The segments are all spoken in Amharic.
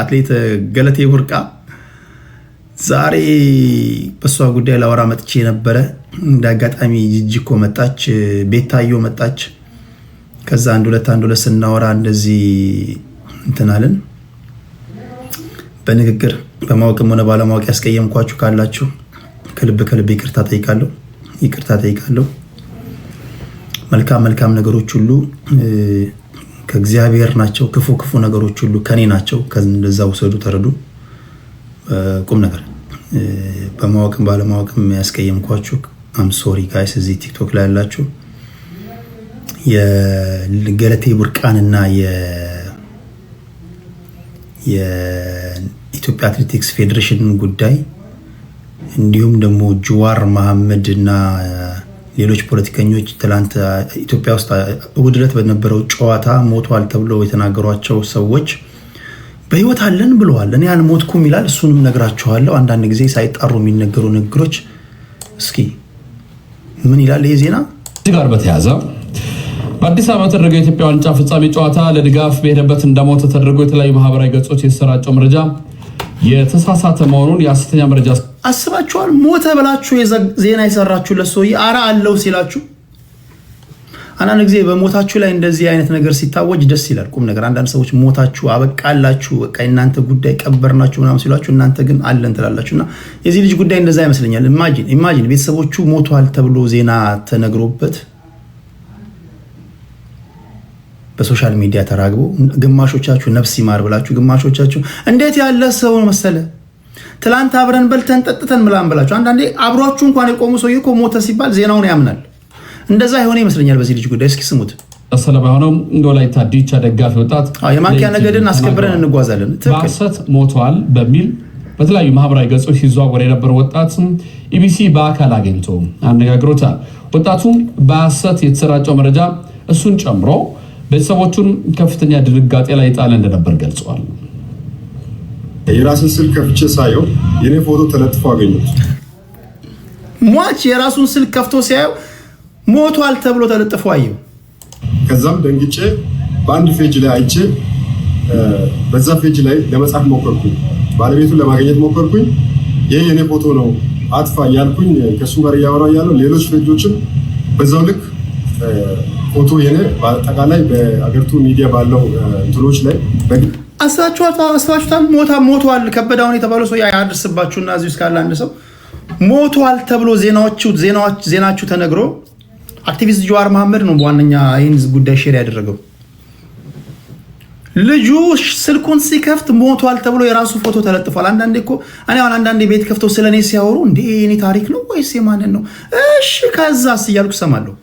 አትሌት ገለቴ ቡርቃ ዛሬ በሷ ጉዳይ ላወራ መጥቼ ነበረ። እንዳጋጣሚ ጂጂኮ መጣች፣ ቤታዮ መጣች። ከዛ አንድ ሁለት ስናወራ እንደዚህ እንትናልን በንግግር በማወቅም ሆነ ባለማወቅ ያስቀየምኳችሁ ካላችሁ ከልብ ይቅርታ ጠይቃለሁ። መልካም ነገሮች ሁሉ ከእግዚአብሔር ናቸው፣ ክፉ ነገሮች ሁሉ ከኔ ናቸው። ከዛ ውሰዱ፣ ተረዱ። ቁም ነገር በማወቅም ባለማወቅም ያስቀየምኳችሁ አም ሶሪ ጋይስ። እዚህ ቲክቶክ ላይ ያላችሁ የገለቴ ቡርቃንና የኢትዮጵያ አትሌቲክስ ፌዴሬሽን ጉዳይ እንዲሁም ደግሞ ጁዋር መሐመድ እና ሌሎች ፖለቲከኞች ትላንት ኢትዮጵያ ውስጥ እሑድ ዕለት በነበረው ጨዋታ ሞቷል ተብለው የተናገሯቸው ሰዎች በህይወት አለን ብለዋል። እኔ አልሞትኩም ይላል። እሱንም ነግራችኋለሁ። አንዳንድ ጊዜ ሳይጣሩ የሚነገሩ ንግግሮች እስኪ ምን ይላል ይሄ ዜና ጋር በተያያዘ በአዲስ አበባ ተደረገው የኢትዮጵያ ዋንጫ ፍጻሜ ጨዋታ ለድጋፍ በሄደበት እንደሞተ ተደርጎ የተለያዩ ማህበራዊ ገጾች የተሰራጨው መረጃ የተሳሳተ መሆኑን የሐሰተኛ መረጃ አስባችኋል። ሞተ ብላችሁ ዜና የሰራችሁ ለሰውዬ አራ አለው ሲላችሁ አንዳንድ ጊዜ በሞታችሁ ላይ እንደዚህ አይነት ነገር ሲታወጅ ደስ ይላል። ቁም ነገር አንዳንድ ሰዎች ሞታችሁ አበቃላችሁ፣ በቃ እናንተ ጉዳይ ቀበርናችሁ ምናምን ሲሏችሁ እናንተ ግን አለን ትላላችሁና የዚህ ልጅ ጉዳይ እንደዛ ይመስለኛል። ኢማጂን ቤተሰቦቹ ሞቷል ተብሎ ዜና ተነግሮበት በሶሻል ሚዲያ ተራግቦ ግማሾቻችሁ ነፍስ ይማር ብላችሁ ግማሾቻችሁ እንዴት ያለ ሰው መሰለ ትላንት አብረን በልተን ጠጥተን ምናምን ብላችሁ አንዳንዴ አብሯችሁ እንኳን የቆሙ ሰውዬ እኮ ሞተ ሲባል ዜናውን ያምናል። እንደዛ የሆነ ይመስለኛል በዚህ ልጅ ጉዳይ። እስኪ ስሙት። ሰለባ ሆነው ወላይታ ዲቻ ደጋፊ ወጣት የማንኪያ ነገድን አስከብረን እንጓዛለን በሐሰት ሞቷል በሚል በተለያዩ ማህበራዊ ገጾች ሲዘዋወር የነበረ ወጣት ኢቢሲ በአካል አግኝቶ አነጋግሮታል። ወጣቱ በሐሰት የተሰራጨው መረጃ እሱን ጨምሮ ቤተሰቦቹን ከፍተኛ ድንጋጤ ላይ ጣለ እንደነበር ገልጸዋል። የራስን ስልክ ከፍቼ ሳየው የኔ ፎቶ ተለጥፎ አገኘሁት። ሟች የራሱን ስልክ ከፍቶ ሲያየው ሞቷል ተብሎ ተለጥፎ አየው። ከዛም ደንግጬ በአንድ ፔጅ ላይ አይቼ በዛ ፔጅ ላይ ለመጻፍ ሞከርኩኝ፣ ባለቤቱን ለማግኘት ሞከርኩኝ። ይሄ የኔ ፎቶ ነው አጥፋ እያልኩኝ ከሱ ጋር እያወራሁ ያለው ሌሎች ፔጆችም በዛው ልክ ፎቶ የኔ በአጠቃላይ በአገሪቱ ሚዲያ ባለው እንትኖች ላይ አስባችሁታል። ሞቷል ከበዳውን የተባለው ሰው ያድርስባችሁና እዚህ ውስጥ ካለ አንድ ሰው ሞቷል ተብሎ ዜናችሁ ተነግሮ አክቲቪስት ጁዋር መሐመድ ነው በዋነኛ ይህን ጉዳይ ሼር ያደረገው። ልጁ ስልኩን ሲከፍት ሞቷል ተብሎ የራሱ ፎቶ ተለጥፏል። አንዳንዴ ቤት ከፍተው ስለኔ ሲያወሩ እንዴ የኔ ታሪክ ነው ወይስ የማንን ነው? እሺ ከዛስ እያልኩ ሰማለሁ።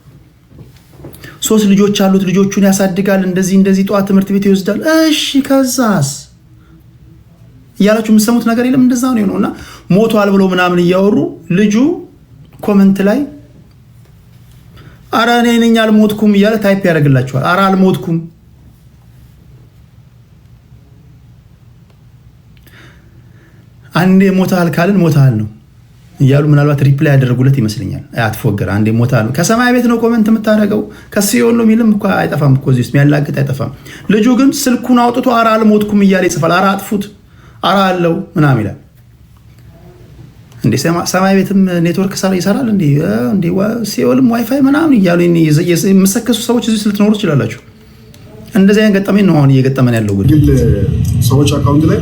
3 ልጆች አሉት፣ ልጆቹን ያሳድጋል፣ እንደዚህ ጠዋት ትምህርት ቤት ይወስዳል። እሺ ከዛስ እያላችሁ የምትሰሙት ነገር የለም። እንደዛ ነው የሆነውና ሞቷል ብሎ ምናምን እያወሩ ልጁ ኮመንት ላይ አረ እኔ ነኝ አልሞትኩም እያለ ታይፕ ያደርግላችኋል። አረ አልሞትኩም አንዴ ሞታል ካልን ሞታል ነው እያሉ ምናልባት ሪፕላይ ያደረጉለት ይመስለኛል። አትፎገር አንዴ ሞታል ከሰማይ ቤት ነው ኮመንት የምታደርገው ከሲኦል ነው የሚልም እኮ አይጠፋም እኮ እዚህ ውስጥ የሚያላግጥ አይጠፋም። ልጁ ግን ስልኩን አውጥቶ አረ አልሞትኩም እያለ ይጽፋል። አረ አጥፉት፣ አረ አለው ምናምን ይላል። እንዴ ሰማይ ቤትም ኔትወርክ ይሰራል እንዴ? ሲኦልም ዋይፋይ ምናምን እያሉ የምሰከሱ ሰዎች እዚህ ልትኖሩ ትችላላችሁ። እንደዚህ አይነት ገጠመኝ ነው አሁን እየገጠመን ያለው። ግን ሰዎች አካውንት ላይ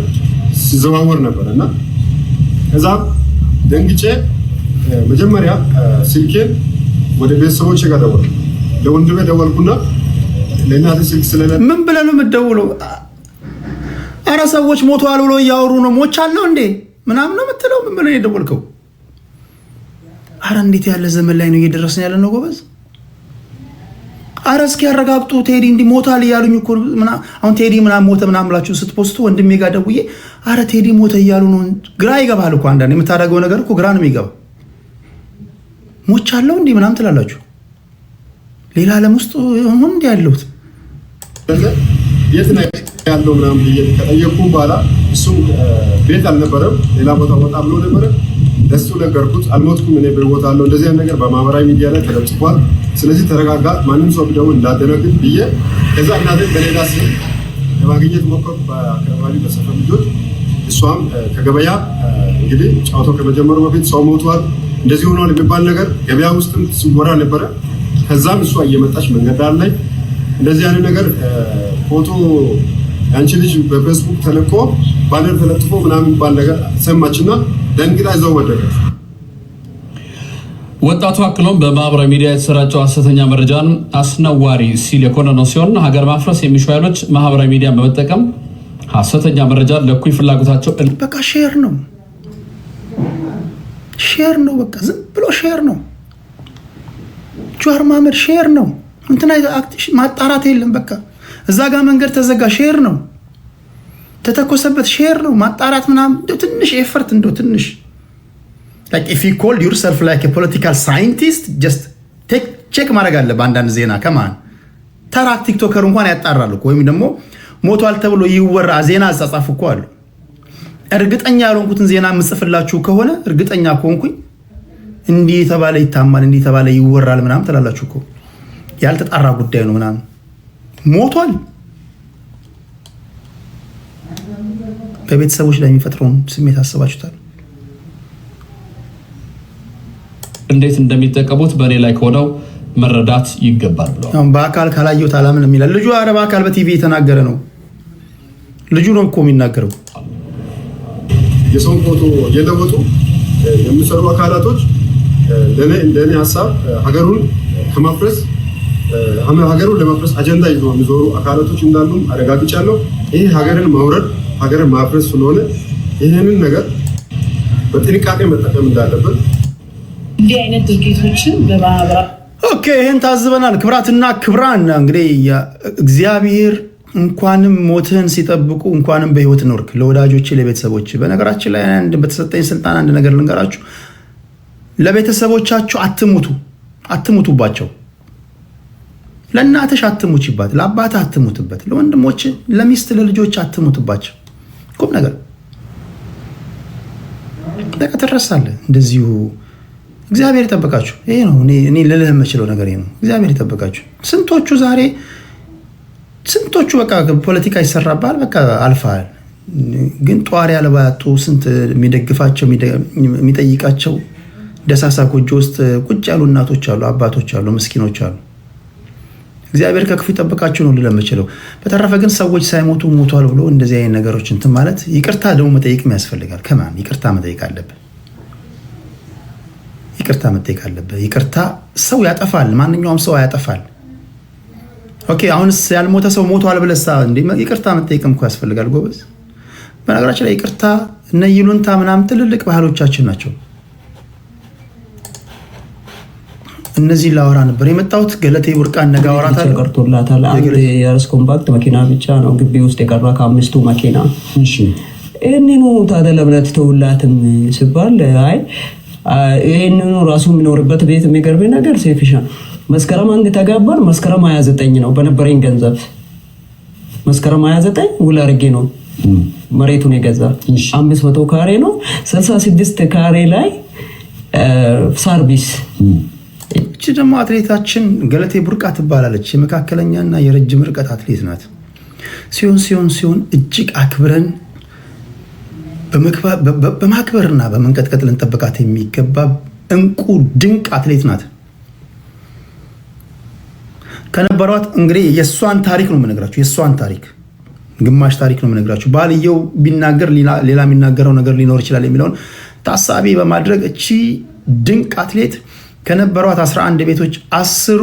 ሲዘዋወር ነበር እና ከዛ ደንግጬ መጀመሪያ ስልኬን ወደ ቤተሰቦቼ ጋር ደወልኩ። ለወንድሜ ደወልኩና ለእናቴ ስልክ ስለሌለ ምን ብለህ ነው የምትደውለው? አረ ሰዎች ሞተዋል ብሎ እያወሩ ነው። ሞቻለሁ እንዴ ምናምን ነው የምትለው? ምን ብለህ ነው የደወልከው? አረ እንዴት ያለ ዘመን ላይ ነው እየደረስን ያለ ነው ጎበዝ። አረ እስኪ ያረጋግጡ። ቴዲ እንዲህ ሞታል እያሉኝ እኮ አሁን ቴዲ ምናምን ሞተ ምናምን ብላችሁ ስትፖስቱ ወንድሜ ጋር ደውዬ አረ ቴዲ ሞተ እያሉ ነው። ግራ ይገባል እኮ አንዳንዴ የምታደርገው ነገር እኮ ግራ ነው የሚገባ። ሞቻለሁ እንዲህ ምናምን ትላላችሁ። ሌላ ዓለም ውስጥ ሆን እንዲህ ያለሁት የት ነው ያለው ምናምን ብዬ ከጠየቅኩ በኋላ እሱም ቤት አልነበረም፣ ሌላ ቦታ ወጣ ብሎ ነበረ። ለሱ ነገርኩት። አልሞትኩም እኔ በህይወት አለሁ፣ እንደዚህ አይነት ነገር በማህበራዊ ሚዲያ ላይ ተለጥፏል፣ ስለዚህ ተረጋጋ፣ ማንም ሰው ቢደውል እንዳደረግን ብዬ ከዛ እናቴ በሌላ ስም ለማግኘት ሞከርኩ በአካባቢ በሰፈር ልጆች። እሷም ከገበያ እንግዲህ ጨዋታው ከመጀመሩ በፊት ሰው ሞቷል እንደዚህ ሆኗል የሚባል ነገር ገበያ ውስጥም ሲወራ ነበረ። ከዛም እሷ እየመጣች መንገድ ዳር ላይ እንደዚህ አይነት ነገር ፎቶ አንቺ ልጅ በፌስቡክ ተለቆ ባነር ተለጥፎ ምናምን የሚባል ነገር ሰማችና ደንግጣ ይዘው ወደቀች። ወጣቱ አክሎም በማህበራዊ ሚዲያ የተሰራጨው ሐሰተኛ መረጃን አስነዋሪ ሲል የኮነነው ሲሆን ሀገር ማፍረስ የሚሹ ኃይሎች ማህበራዊ ሚዲያን በመጠቀም ሐሰተኛ መረጃን ለእኩይ ፍላጎታቸው በቃ ሼር ነው በቃ ዝም ብሎ ሼር ነው። ጀዋር መሐመድ ሼር ነው እንትና ማጣራት የለም። በቃ እዛ ጋር መንገድ ተዘጋ ሼር ነው። ተተኮሰበት ሼር ነው። ማጣራት ምናምን ትንሽ ኤፈርት ትንሽ like if you call yourself like a political scientist just check ማድረግ አለ። በአንዳንድ ዜና ከማን ተራ ቲክቶከር እንኳን ያጣራሉ ወይም ደግሞ ሞቷል ተብሎ ይወራ ዜና አጻጻፍ እኮ አሉ። እርግጠኛ ያልሆንኩትን ዜና ምጽፍላችሁ ከሆነ እርግጠኛ ከሆንኩኝ እንዲህ ተባለ ይታማል እንዲህ ተባለ ይወራል ምናምን ተላላችሁ እኮ ያልተጣራ ጉዳይ ነው ምናምን ሞቷል። በቤተሰቦች ላይ የሚፈጥረውን ስሜት አስባችሁታል? እንዴት እንደሚጠቀሙት በእኔ ላይ ከሆነው መረዳት ይገባል ብለዋል። በአካል ካላየሁት አላምን የሚላል ልጁ። ኧረ በአካል በቲቪ የተናገረ ነው ልጁ ነው እኮ የሚናገረው። የሰውን ፎቶ እየለወጡ የሚሰሩ አካላቶች ለእኔ ሀሳብ ሀገሩን ለማፍረስ አጀንዳ ይዞ የሚዞሩ አካላቶች እንዳሉ አረጋግጫለሁ። ይህ ሀገርን ማውረድ ሀገርን ማፍረስ ስለሆነ ይህንን ነገር በጥንቃቄ መጠቀም እንዳለበት እንዲህ አይነት ድርጊቶችን በማህበራት ኦኬ ይሄን ታዝበናል። ክብራትና ክብራን እንግዲህ እግዚአብሔር እንኳንም ሞትህን ሲጠብቁ እንኳንም በህይወት ኖርክ። ለወዳጆች ለቤተሰቦች በነገራችን ላይ በተሰጠኝ ስልጣን አንድ ነገር ልንገራችሁ። ለቤተሰቦቻችሁ አትሙቱባቸው። ለእናትሽ አትሙችባት፣ ለአባትህ አትሙትበት፣ ለወንድሞች፣ ለሚስት፣ ለልጆች አትሙትባቸው። ቁም ነገር በቃ ትረሳለህ። እንደዚሁ እግዚአብሔር ይጠብቃችሁ። ይሄ ነው እኔ ልልህ የምችለው ነገር ይሄ ነው። እግዚአብሔር ይጠብቃችሁ። ስንቶቹ በቃ ፖለቲካ ይሰራባል፣ በቃ አልፈዋል። ግን ጧሪ ያለባጡ ስንት የሚደግፋቸው የሚጠይቃቸው ደሳሳ ጎጆ ውስጥ ቁጭ ያሉ እናቶች አሉ፣ አባቶች አሉ፣ ምስኪኖች አሉ። እግዚአብሔር ከክፉ ይጠብቃችሁ ነው ልልህ የምችለው። በተረፈ ግን ሰዎች ሳይሞቱ ሞቷል ብሎ እንደዚህ አይነት ነገሮች እንትን ማለት ይቅርታ ደግሞ መጠየቅም ያስፈልጋል። ከማን ይቅርታ መጠየቅ አለብህ? ይቅርታ መጠየቅ አለብህ። ይቅርታ ሰው ያጠፋል፣ ማንኛውም ሰው ያጠፋል። ኦኬ አሁንስ ያልሞተ ሰው ሞቷል ብለሳ እንዴ ይቅርታ መጠየቅም እኮ ያስፈልጋል ጎበዝ። በነገራችን ላይ ይቅርታ እነ ይሉንታ ምናምን ትልልቅ ባህሎቻችን ናቸው። እነዚህ ላወራ ነበር የመጣሁት። ገለቴ ቡርቃን ነገ አወራታለሁ። ቀርቶላታል። አንድ የርስ ኮምፓክት መኪና ብቻ ነው ግቢ ውስጥ የቀረ ከአምስቱ መኪና። እሺ ይህንኑ ታዲያ ለምን አትተውላትም ሲባል አይ ይህንኑ ራሱ የሚኖርበት ቤት የሚገርም ነገር ሴፊሻ መስከረም አንድ ተጋባን። መስከረም 29 ነው በነበረኝ ገንዘብ መስከረም 29 ውል አድርጌ ነው መሬቱን የገዛ 500 ካሬ ነው። 66 ካሬ ላይ ሰርቪስ። እቺ ደግሞ አትሌታችን ገለቴ ቡርቃ ትባላለች። የመካከለኛና የረጅም ርቀት አትሌት ናት። ሲሆን እጅግ አክብረን በማክበርና በመንቀጥቀጥ ልንጠብቃት የሚገባ እንቁ ድንቅ አትሌት ናት። ከነበሯት እንግዲህ የእሷን ታሪክ ነው የምነግራችሁ። የእሷን ታሪክ ግማሽ ታሪክ ነው የምነግራችሁ። ባልየው ቢናገር ሌላ የሚናገረው ነገር ሊኖር ይችላል የሚለውን ታሳቢ በማድረግ እቺ ድንቅ አትሌት ከነበሯት 11 ቤቶች 10ሩ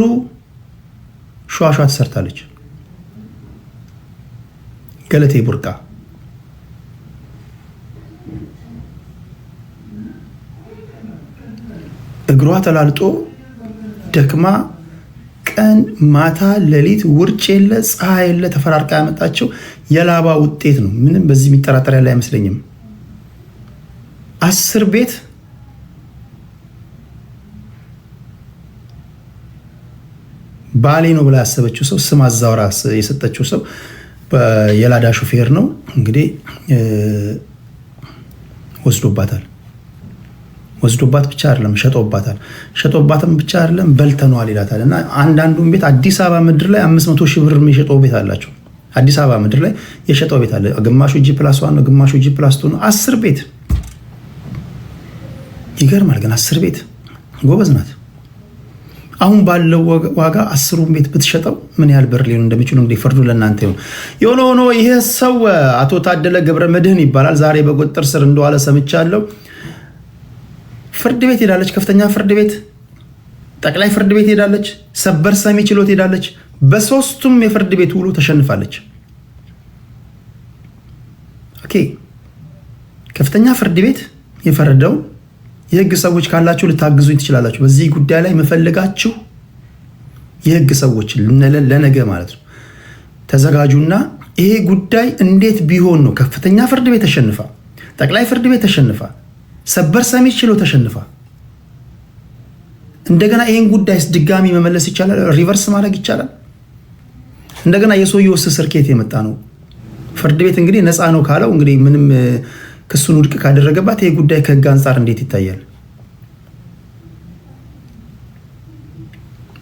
ሸዋሿ ተሰርታለች። ገለቴ ቡርቃ እግሯ ተላልጦ ደክማ ቀን ማታ ሌሊት ውርጭ የለ ፀሐይ የለ ተፈራርቃ ያመጣቸው የላባ ውጤት ነው። ምንም በዚህ የሚጠራጠር ያለ አይመስለኝም። 10 ቤት ባሌ ነው ብላ ያሰበችው ሰው ስም አዛውራ የሰጠችው ሰው የላዳ ሹፌር ነው እንግዲህ ወስዶባት ብቻ አይደለም ሸጦባትም ብቻ አይደለም በልተኗል ይላታል። እና አንዳንዱን ቤት አዲስ አበባ ምድር ላይ 500 ሺህ ብር የሚሸጠው ቤት አላቸው። አዲስ አበባ ምድር ላይ የሸጠው ቤት አለ። ግማሹ G+1 ነው፣ ግማሹ G+2 ነው። 10 ቤት ይገርማል። ግን 10 ቤት ጎበዝ ናት። አሁን ባለው ዋጋ 10ሩን ቤት ብትሸጠው ምን ያህል ብር ሊሆን እንደሚችሉ እንግዲህ ፍርዱ ለእናንተ ይሁን። የሆነ ሆኖ ይሄ ሰው አቶ ታደለ ገብረ መድህን ይባላል። ዛሬ በቁጥጥር ስር እንደዋለ ሰምቻለሁ። ፍርድ ቤት ሄዳለች፣ ከፍተኛ ፍርድ ቤት፣ ጠቅላይ ፍርድ ቤት ሄዳለች፣ ሰበር ሰሚ ችሎት ሄዳለች። በ3ቱም የፍርድ ቤት ውሉ ተሸንፋለች። ኦኬ ከፍተኛ ፍርድ ቤት የፈረደው የህግ ሰዎች ካላችሁ ልታግዙኝ ትችላላችሁ። በዚህ ጉዳይ ላይ መፈልጋችሁ የህግ ሰዎች ለነገ ማለት ነው ተዘጋጁና ይሄ ጉዳይ እንዴት ቢሆን ነው ከፍተኛ ፍርድ ቤት ተሸንፋ፣ ጠቅላይ ፍርድ ቤት ተሸንፋ፣ ሰበር ሰሚ ችሎት ተሸንፋ እንደገና ይሄን ጉዳይስ ድጋሚ መመለስ ይቻላል? ሪቨርስ ማድረግ ይቻላል? እንደገና የሰውየው እስር ከየት የመጣ ነው? ፍርድ ቤት እንግዲህ ነፃ ነው ካለው እንግዲህ ምንም ክሱን ውድቅ ካደረገባት ይሄ ጉዳይ ከህግ አንጻር እንዴት ይታያል?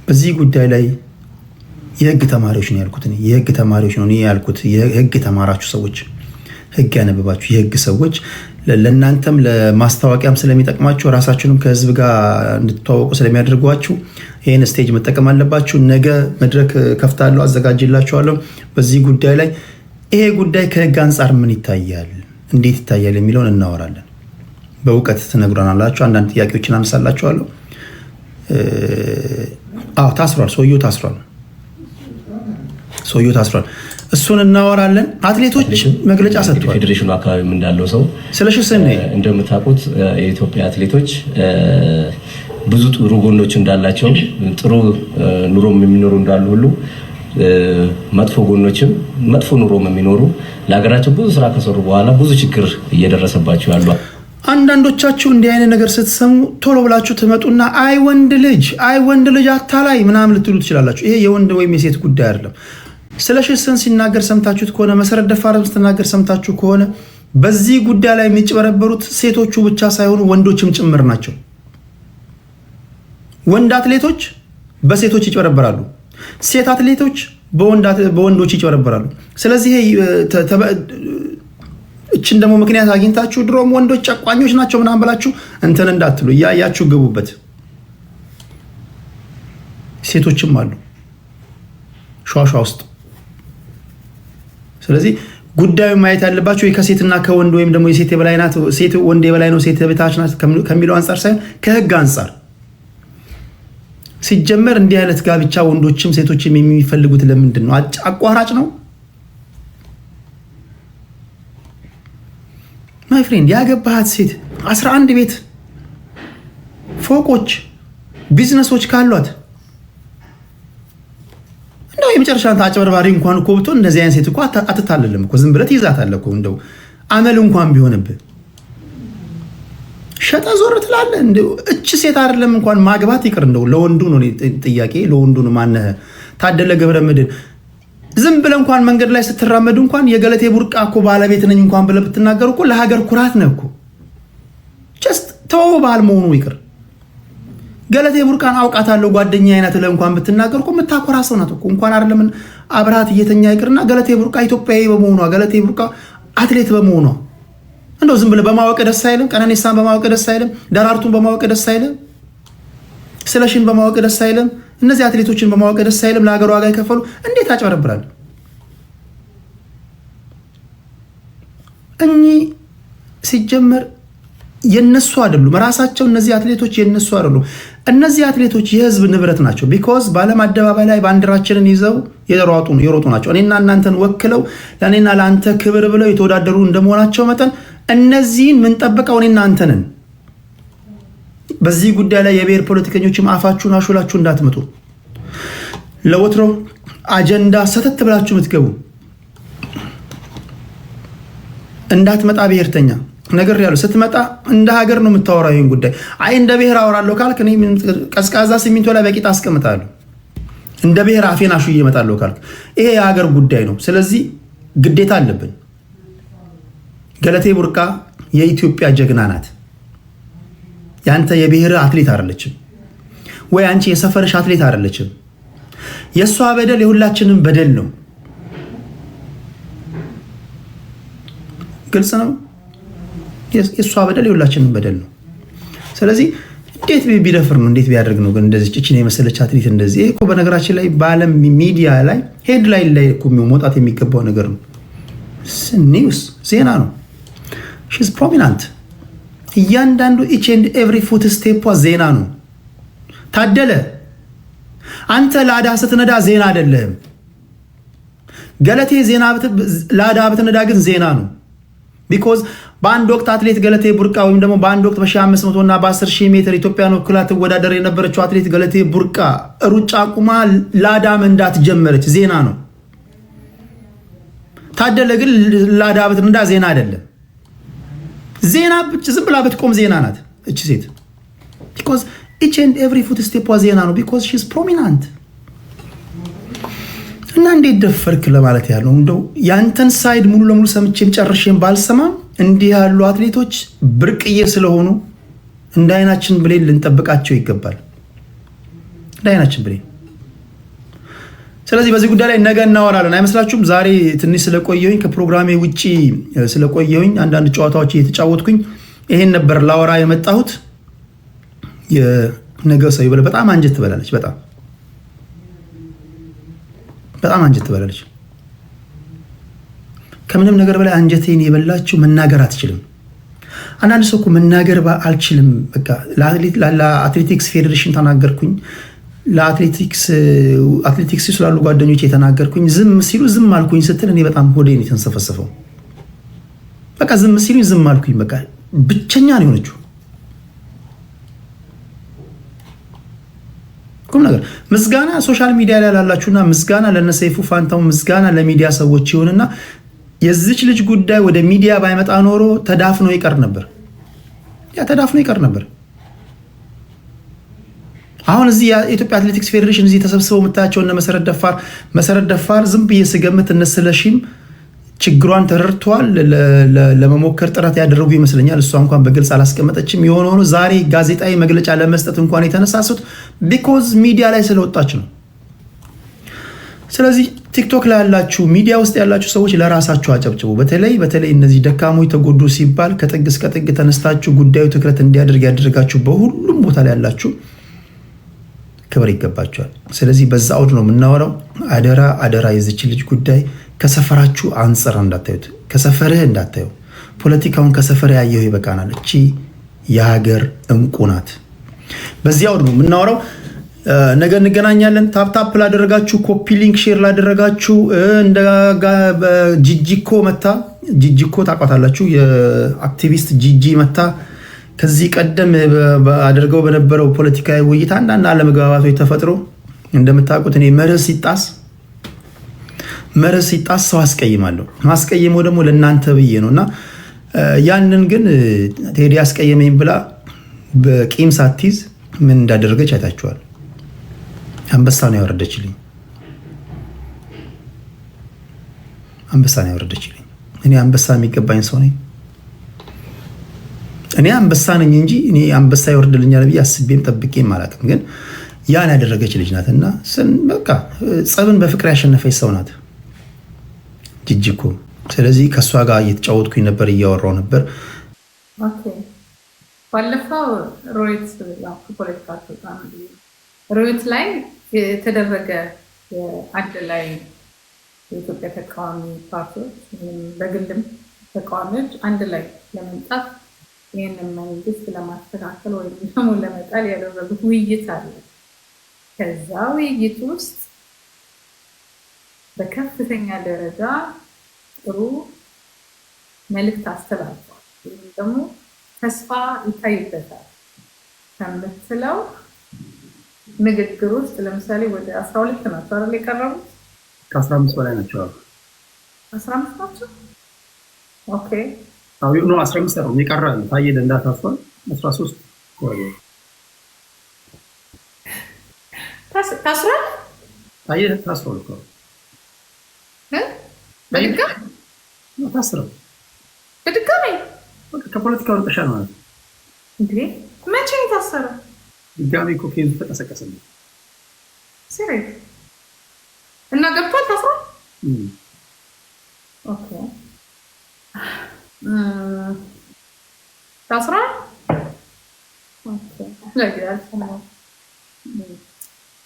በዚህ ጉዳይ ላይ የህግ ተማሪዎች ነው ያልኩት። የህግ ተማሪዎች ነው ያልኩት። የህግ የተማራችሁ ሰዎች፣ ህግ ያነበባችሁ የህግ ሰዎች ለእናንተም ለማስታወቂያም ስለሚጠቅማችሁ ራሳችሁንም ከህዝብ ጋር እንድትተዋወቁ ስለሚያደርጓችሁ ይህን ስቴጅ መጠቀም አለባችሁ። ነገ መድረክ ከፍታለሁ፣ አዘጋጅላችኋለሁ። በዚህ ጉዳይ ላይ ይሄ ጉዳይ ከህግ አንጻር ምን ይታያል፣ እንዴት ይታያል የሚለውን እናወራለን። በእውቀት ትነግሯናላችሁ። አንዳንድ ጥያቄዎችን አነሳላችኋለሁ። ታስሯል፣ ሰውየው ታስሯል። እሱን እናወራለን። አትሌቶች መግለጫ ሰጥተዋል። ፌዴሬሽኑ አካባቢም እንዳለው ሰው ስለሽስ እንደምታውቁት የኢትዮጵያ አትሌቶች ብዙ ጥሩ ጎኖች እንዳላቸው ጥሩ ኑሮም የሚኖሩ እንዳሉ ሁሉ መጥፎ ጎኖችም መጥፎ ኑሮም የሚኖሩ ለሀገራቸው ብዙ ስራ ከሰሩ በኋላ ብዙ ችግር እየደረሰባቸው ያሉ አንዳንዶቻችሁ እንዲህ አይነት ነገር ስትሰሙ ቶሎ ብላችሁ ትመጡና አይ ወንድ ልጅ አታላይ ምናምን ልትሉ ትችላላችሁ። ይሄ የወንድ ወይም የሴት ጉዳይ አይደለም። ስለሽስን ሲናገር ሰምታችሁት ከሆነ መሰረት ደፋርም ስትናገር ሰምታችሁ ከሆነ በዚህ ጉዳይ ላይ የሚጭበረበሩት ሴቶቹ ብቻ ሳይሆኑ ወንዶችም ጭምር ናቸው። ወንድ አትሌቶች በሴቶች ይጭበረበራሉ፣ ሴት አትሌቶች በወንዶች ይጭበረበራሉ። ስለዚህ እችን ደግሞ ምክንያት አግኝታችሁ ድሮም ወንዶች ጨቋኞች ናቸው ምናምን ብላችሁ እንትን እንዳትሉ፣ እያያችሁ ግቡበት። ሴቶችም አሉ ሸዋሸዋ ውስጥ። ስለዚህ ጉዳዩ ማየት ያለባቸው ከሴትና ከወንድ ወይም ደግሞ የሴት የበላይ ናት፣ ሴት ወንድ የበላይ ነው፣ ሴት በታች ናት ከሚለው አንጻር ሳይሆን ከህግ አንጻር ሲጀመር እንዲህ አይነት ጋብቻ ወንዶችም ሴቶችም የሚፈልጉት ለምንድን ነው? አቋራጭ ነው። ማይ ፍሬንድ ያገባሃት ሴት 11 ቤት ፎቆች ቢዝነሶች ካሏት እንደው የመጨረሻ አጭበርባሪ እንኳን እኮ ብትሆን እንደዚህ አይነት ሴት እኮ አትታለልም እኮ ዝም ብለህ ትይዛታለህ እኮ እንደው አመል እንኳን ቢሆንብህ ሸጠ ዞር ትላለህ። እንደው እች ሴት አይደለም እንኳን ማግባት ይቅር እንደው ለወንዱ ነው ጥያቄ፣ ለወንዱ ነው። ማነህ ታደለ ገብረ መድህን ዝም ብለህ እንኳን መንገድ ላይ ስትራመዱ እንኳን የገለቴ ቡርቃ እኮ ባለቤት ነኝ እንኳን ብለህ ብትናገሩ እኮ ለሀገር ኩራት ነው እኮ። ጀስት ተው ባል መሆኑ ይቅር። ገለቴ ቡርቃን አውቃታለሁ ጓደኛዬ ናት ብለህ እንኳን ብትናገር እኮ የምታኮራ ሰው ናት እኮ። እንኳን አይደለም አብርሃት እየተኛ ይቅርና ገለቴ ቡርቃ ኢትዮጵያዊ በመሆኗ ገለቴ ቡርቃ አትሌት በመሆኗ እንደው ዝም ብለህ በማወቅ ደስ አይልም? ቀነኒሳን በማወቅ ደስ አይልም? ደራርቱን በማወቅ ደስ አይልም? ስለሽን በማወቅ ደስ አይልም? እነዚህ አትሌቶችን በማወቅ ደስ አይልም? ለሀገር ዋጋ የከፈሉ እንዴት አጭበረብራል? እኚህ ሲጀመር የነሱ አይደሉም። ራሳቸው እነዚህ አትሌቶች የነሱ አይደሉም። እነዚህ አትሌቶች የህዝብ ንብረት ናቸው። ቢኮዝ በዓለም አደባባይ ላይ ባንዲራችንን ይዘው የሮጡ ናቸው። እኔና እናንተን ወክለው ለእኔና ለአንተ ክብር ብለው የተወዳደሩ እንደመሆናቸው መጠን እነዚህን ምንጠብቀው እኔና አንተ ነን። በዚህ ጉዳይ ላይ የብሔር ፖለቲከኞችም አፋችሁን አሹላችሁ እንዳትመጡ። ለወትሮ አጀንዳ ሰተት ብላችሁ የምትገቡ እንዳትመጣ ብሔርተኛ ነገር ያለው ስትመጣ እንደ ሀገር ነው የምታወራው። ይሄን ጉዳይ አይ እንደ ብሔር አወራለሁ ካልክ እኔ ቀዝቃዛ ሲሚንቶ ላይ በቂጣ አስቀምጣለሁ። እንደ ብሔር አፌን አሹዬ እመጣለሁ ካልክ ይሄ የሀገር ጉዳይ ነው። ስለዚህ ግዴታ አለብን። ገለቴ ቡርቃ የኢትዮጵያ ጀግና ናት። ያንተ የብሔር አትሌት አይደለችም ወይ አንቺ የሰፈርሽ አትሌት አይደለችም። የሷ በደል የሁላችንም በደል ነው። ግልጽ ነው። የእሷ በደል የሁላችንም በደል ነው። ስለዚህ እንዴት ቢደፍር ነው? እንዴት ቢያደርግ ነው? ግን እንደዚህ ጭችን የመሰለች አትሌት እንደዚህ እኮ በነገራችን ላይ በዓለም ሚዲያ ላይ ሄድላይን ላይ እኮ መውጣት የሚገባው ነገር ነው። ኒውስ ዜና ነው። ሺዝ ፕሮሚናንት። እያንዳንዱ ኢች ኤንድ ኤቭሪ ፉት ስቴፕ ዜና ነው። ታደለ አንተ ላዳ ስትነዳ ዜና አይደለህም። ገለቴ ዜና ላዳ ብትነዳ ግን ዜና ነው። ቢኮዝ በአንድ ወቅት አትሌት ገለቴ ቡርቃ ወይም ደግሞ በአንድ ወቅት በ1500 እና በ10,000 ሜትር ኢትዮጵያን ወክላ ትወዳደር የነበረችው አትሌት ገለቴ ቡርቃ ሩጫ ቁማ ላዳ መንዳት ጀመረች። ዜና ነው። ታደለ ግን ላዳ ብትነዳ ዜና አይደለም። ዜና ዝም ብላ ብትቆም ዜና ናት እቺ ሴት። ቢኮዝ ኢች ኤንድ ኤቭሪ ፉት ስቴፕ ዜና ነው። ቢኮዝ ሺዝ ፕሮሚናንት። እና እንዴት ደፈርክ ለማለት ያለው እንደው ያንተን ሳይድ ሙሉ ለሙሉ ሰምቼም ጨርሼም ባልሰማም እንዲህ ያሉ አትሌቶች ብርቅዬ ስለሆኑ እንደ አይናችን ብሌን ልንጠብቃቸው ይገባል። እንደ አይናችን ብሌን። ስለዚህ በዚህ ጉዳይ ላይ ነገ እናወራለን አይመስላችሁም? ዛሬ ትንሽ ስለቆየሁኝ ከፕሮግራሜ ውጪ ስለቆየሁኝ አንዳንድ ጨዋታዎች እየተጫወትኩኝ ይሄን ነበር ላወራ የመጣሁት። የነገ ሰው ይበለ በጣም አንጀት ትበላለች። በጣም አንጀት ትበላለች። ከምንም ነገር በላይ አንጀቴን የበላችሁ መናገር አትችልም። አንዳንድ ሰው እኮ መናገር አልችልም በቃ ለአትሌቲክስ ፌዴሬሽን ተናገርኩኝ፣ ለአትሌቲክስ ስላሉ ጓደኞች የተናገርኩኝ፣ ዝም ሲሉ ዝም አልኩኝ ስትል እኔ በጣም ሆዴን የተንሰፈሰፈው። በቃ ዝም ሲሉ ዝም አልኩኝ። በቃ ብቸኛ ነው የሆነችው። ቁም ነገር ምስጋና ሶሻል ሚዲያ ላይ ላላችሁና ምስጋና ለነሰይፉ ፋንታው ምስጋና ለሚዲያ ሰዎች ይሁንና የዚች ልጅ ጉዳይ ወደ ሚዲያ ባይመጣ ኖሮ ተዳፍኖ ይቀር ነበር። ተዳፍኖ ይቀር ነበር። አሁን እዚህ የኢትዮጵያ አትሌቲክስ ፌዴሬሽን እዚህ ተሰብስበው የምታያቸው እነ መሰረት ደፋር ዝም ብዬ ስገምት እነ ስለሺም ችግሯን ተረድተዋል። ለመሞከር ጥረት ያደረጉ ይመስለኛል። እሷ እንኳን በግልጽ አላስቀመጠችም። የሆነ ሆኖ ዛሬ ጋዜጣዊ መግለጫ ለመስጠት እንኳን የተነሳሱት ቢኮዝ ሚዲያ ላይ ስለወጣች ነው። ስለዚህ ቲክቶክ ላይ ያላችሁ ሚዲያ ውስጥ ያላችሁ ሰዎች ለራሳችሁ አጨብጭቡ። በተለይ እነዚህ ደካሞች ተጎዱ ሲባል ከጥግ እስከ ጥግ ተነስታችሁ ጉዳዩ ትኩረት እንዲያደርግ ያደረጋችሁ በሁሉም ቦታ ላይ ያላችሁ ክብር ይገባችኋል። ስለዚህ በዛ አውድ ነው የምናወራው። አደራ የዚች ልጅ ጉዳይ ከሰፈራችሁ አንጽር እንዳታዩት፣ ከሰፈርህ እንዳታዩ። ፖለቲካውን ከሰፈር ያየው ይበቃናል። እቺ የሀገር እንቁ ናት። በዚህ አውድ ነው የምናወራው። ነገ እንገናኛለን። ታፕታፕ ላደረጋችሁ፣ ኮፒ ሊንክ ሼር ላደረጋችሁ እንደ ጂጂኮ መታ ጂጂኮ ታውቋታላችሁ። የአክቲቪስት ጂጂ መታ ከዚህ ቀደም አድርገው በነበረው ፖለቲካዊ ውይይት አንዳንድ አለመግባባቶች ተፈጥሮ እንደምታውቁት እኔ መርህ ሲጣስ ሰው አስቀይማለሁ። ማስቀየመው ደግሞ ለእናንተ ብዬ ነው እና ያንን ግን ቴዲ አስቀየመኝ ብላ በቂም ሳትይዝ ምን እንዳደረገች አይታችኋል። አንበሳ ነው ያወረደችልኝ። እኔ አንበሳ የሚገባኝ ሰው ነኝ። እኔ አንበሳ ነኝ እንጂ እኔ አንበሳ ይወርድልኛል ብዬ አስቤም ጠብቄም አላውቅም። ግን ያን ያደረገች ልጅ ናት እና በቃ ጸብን በፍቅር ያሸነፈች ሰው ናት ጂጂኮ። ስለዚህ ከእሷ ጋር እየተጫወትኩኝ ነበር፣ እያወራው ነበር። ባለፈው ሮይት ላይ የተደረገ አንድ ላይ የኢትዮጵያ ተቃዋሚ ፓርቲዎች በግልም ተቃዋሚዎች አንድ ላይ ለመምጣት ይህንን መንግስት ለማስተካከል ወይም ደግሞ ለመጣል ያደረጉት ውይይት አለ። ከዛ ውይይት ውስጥ በከፍተኛ ደረጃ ጥሩ መልእክት አስተላልፏል። ወይም ደግሞ ተስፋ ይታይበታል ከምትለው ንግግር ውስጥ ለምሳሌ ወደ 12 ናቸው አይደል የቀረቡት? ከ15 በላይ ናቸው። 15 ናቸው። ኦኬ አዎ ነው 15 ነው የቀረው። ታየ ደንዳ ታስሯል። 13 ቆይ ታስሯል። ታየ ታስሯል እኮ በድጋሚ ታስሯል። በድጋሚ ከፖለቲካው ርቀሻል ማለት እንዴ? መቼ የታሰረ? ድጋሚ እኮ ኬዝ ተቀሰቀሰልኝ። ሲሪየስ እና ገብቷል ታስሯል። ኦኬ ታስሯል።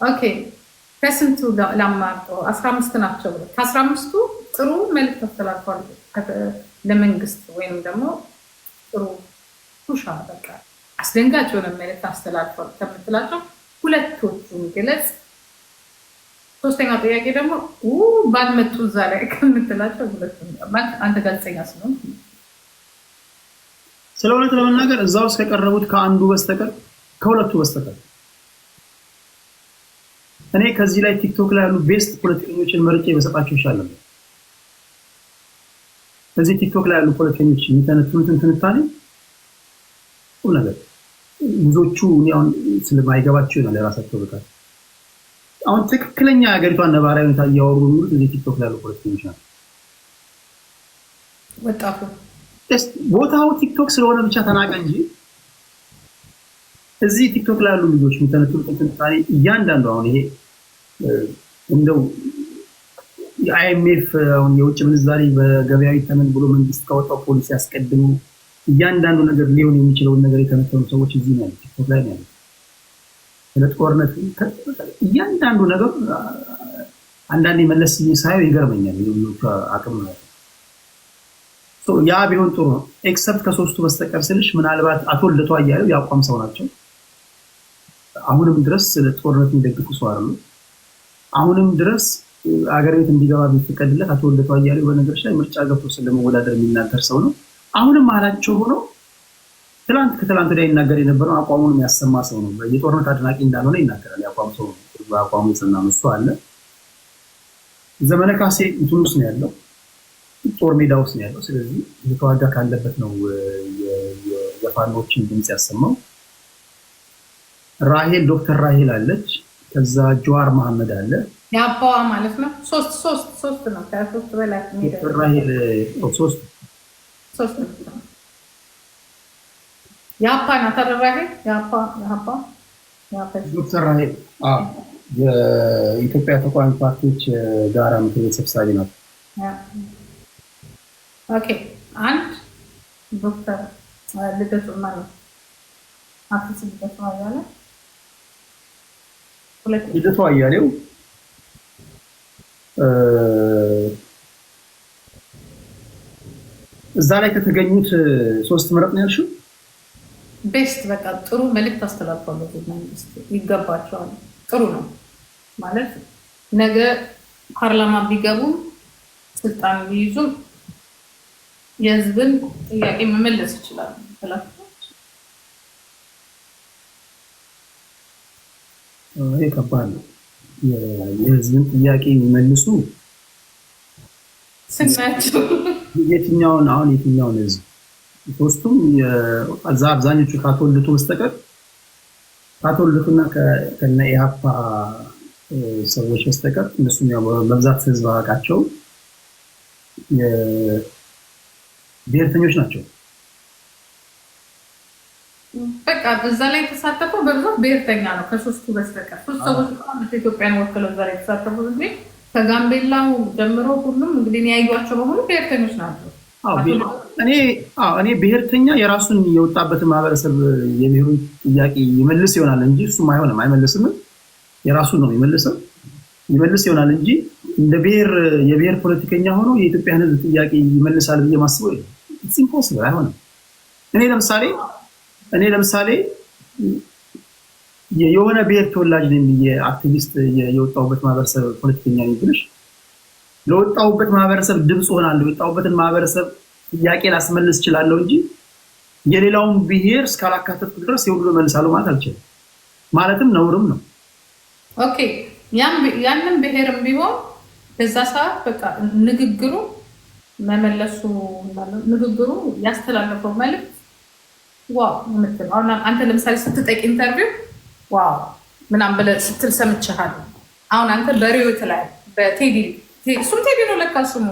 ኦኬ ከስንቱ ላማርጠው 15 ናቸው። ከ15ቱ ጥሩ መልዕክት አስተላልፏል ለመንግስት ወይም ደግሞ ጥሩ ፑሻ በቃ አስደንጋጭ የሆነ መልዕክት አስተላልፏል ከምትላቸው ሁለቶቹን ግለጽ። ሶስተኛው ጥያቄ ደግሞ ባልመጡ እዛ ላይ ከምትላቸው ሁለቱን አንተ ጋዜጠኛ ስለሆንክ ስለ እውነት ለመናገር እዛ ውስጥ ከቀረቡት ከአንዱ በስተቀር ከሁለቱ በስተቀር እኔ ከዚህ ላይ ቲክቶክ ላይ ያሉ ቤስት ፖለቲከኞችን መርጬ በሰጣቸው ይሻላል። እዚህ ቲክቶክ ላይ ያሉ ፖለቲከኞች የሚተነትኑትን ትንታኔ ነገር ብዙዎቹ አሁን ስለማይገባቸው ነው ለራሳቸው በቃ አሁን ትክክለኛ ሀገሪቷን ነባራዊ ሁኔታ እያወሩ የሚሉት እዚህ ቲክቶክ ላይ ያሉ ፖለቲከኞች ናቸው። ወጣቱ ቦታው ቲክቶክ ስለሆነ ብቻ ተናቀ እንጂ እዚህ ቲክቶክ ላይ ያሉ ልጆች የሚተነትኑት ትንታኔ እያንዳንዱ አሁን ይሄ እንደው የአይኤምኤፍ አሁን የውጭ ምንዛሪ በገበያዊ ተመን ብሎ መንግስት ካወጣው ፖሊሲ ያስቀድሙ እያንዳንዱ ነገር ሊሆን የሚችለውን ነገር የተነተኑ ሰዎች እዚህ ነው ቲክቶክ ላይ ነው። ስለ ጦርነት እያንዳንዱ ነገር አንዳንዴ መለስ ሳይው ይገርመኛል። አቅም ነው ያ ቢሆን ጥሩ ነው። ኤክሰፕት ከሶስቱ በስተቀር ስልሽ ምናልባት አቶ ልደቱ አያሌው ያቋም ሰው ናቸው። አሁንም ድረስ ስለ ጦርነት የሚደግፉ ሰው አይደሉ። አሁንም ድረስ አገር ቤት እንዲገባ ቢፈቀድለት አቶ ልደቱ አያሌው በነገሮች ላይ ምርጫ ገብቶ ስለመወዳደር የሚናገር ሰው ነው። አሁንም አላቸው ሆኖ ከትላንት ወዲያ ይናገር የነበረው አቋሙን የሚያሰማ ሰው ነው። የጦርነት አድናቂ እንዳልሆነ ይናገራል። ያቋም ሰው በአቋሙ የጸና መስሎ አለ። ዘመነ ካሴ እንትን ውስጥ ነው ያለው፣ ጦር ሜዳ ውስጥ ነው ያለው። ስለዚህ የተዋጋ ካለበት ነው የፋኖችን ድምፅ ያሰማው። ራሄል ዶክተር ራሄል አለች። ከዛ ጀዋር መሐመድ አለ። ያባዋ ማለት ነው። ሶስት ነው። ከሶስት በላይ ዶክተር ራሄል ሶስት ነው። ያፓ ናት ራሄል ያፓ ዶክተር ራሄል የኢትዮጵያ ተቃዋሚ ፓርቲዎች ጋራ ምክር ቤት ሰብሳቢ ናት። ኦኬ አንድ ዶክተር ልደቱ ማለት አፍስ ልደቱ አያሌው ልደቱ አያሌው እዛ ላይ ከተገኙት ሶስት ምረጥ ነው ያልሽው። ቤስት በቃ ጥሩ መልዕክት አስተላልፏል። መንግስት ይገባቸዋል። ጥሩ ነው ማለት ነገ ፓርላማ ቢገቡም ስልጣን ቢይዙም የህዝብን ጥያቄ መመለስ ይችላል። ይሄ ከባድ ነው። የህዝብን ጥያቄ የሚመልሱ ስናቸው የትኛውን ህዝብ ሶስቱም አብዛኞቹ ካቶልቱ በስተቀር ካቶልቱና ከነ ኢሃፓ ሰዎች በስተቀር እነሱም ያው በብዛት ህዝብ አቃቸው ብሔርተኞች ናቸው። በቃ በዛ ላይ የተሳተፈው በብዛት ብሔርተኛ ነው ከሶስቱ በስተቀር። ሶስት ሰዎች ኢትዮጵያን ወክለው እዛ ላይ የተሳተፉት እንግዲህ ከጋምቤላው ጀምሮ ሁሉም እንግዲህ ያዩዋቸው በሙሉ ብሔርተኞች ናቸው። እኔ ብሔርተኛ የራሱን የወጣበትን ማህበረሰብ የብሔሩን ጥያቄ ይመልስ ይሆናል እንጂ እሱም አይመልስም። የራሱን ነው ይመልስ ይሆናል እንጂ እንደ የብሔር ፖለቲከኛ ሆኖ የኢትዮጵያን ህዝብ ጥያቄ ይመልሳል ብዬ ማስበው ኢትስ ኢምፖሲብል አይሆንም። እኔ ለምሳሌ የሆነ ብሔር ተወላጅ ነኝ ብዬ አክቲቪስት የወጣሁበት ማህበረሰብ ፖለቲከኛ ነኝ ብልሽ ለወጣሁበት ማህበረሰብ ድምፅ ሆናለሁ፣ የወጣሁበትን ማህበረሰብ ጥያቄ ላስመልስ እችላለሁ እንጂ የሌላውን ብሔር እስካላካተትኩ ድረስ የሁሉ መልሳለሁ ማለት አልችልም። ማለትም ነውርም ነው። ኦኬ ያንን ብሔርም ቢሆን በዛ ሰዓት በቃ ንግግሩ መመለሱ ንግግሩ ያስተላለፈው መልዕክት ዋው የምትለው አሁን አንተ ለምሳሌ ስትጠይቅ ኢንተርቪው ዋው ምናምን ብለህ ስትል ሰምቼሃለሁ። አሁን አንተ በሪዮት ላይ በቴዲ እሱም ቴዲ ነው ለካ ስሙ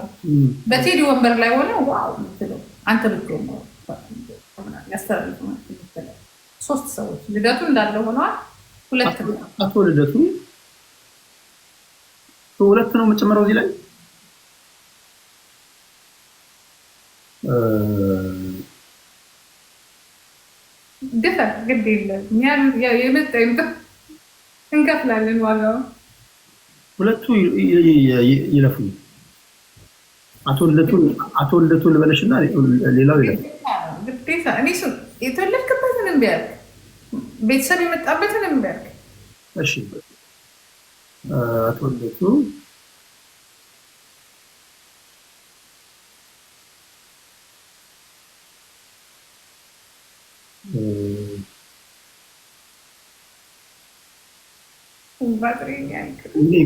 በቴዲ ወንበር ላይ ሆነ ዋው የምትለው አንተ ብትሆን ነው ያስተላልፈው የምትለው። ሶስት ሰዎች ልደቱ እንዳለ ሆነዋል። አቶ ልደቱ ሁለት ነው መጨመረው እዚህ ላይ ድፈር ግድ የለም የመጣ እንከፍላለን ዋጋው። ሁለቱ ይለፉ። አቶ ልደቱ ልበለሽና ሌላው ይለፍ። ግዴታ እኔ የተወለድክበትን እምቢ አልክ፣ ቤተሰብ የመጣበትን እምቢ አልክ። እሺ አቶ ልደቱ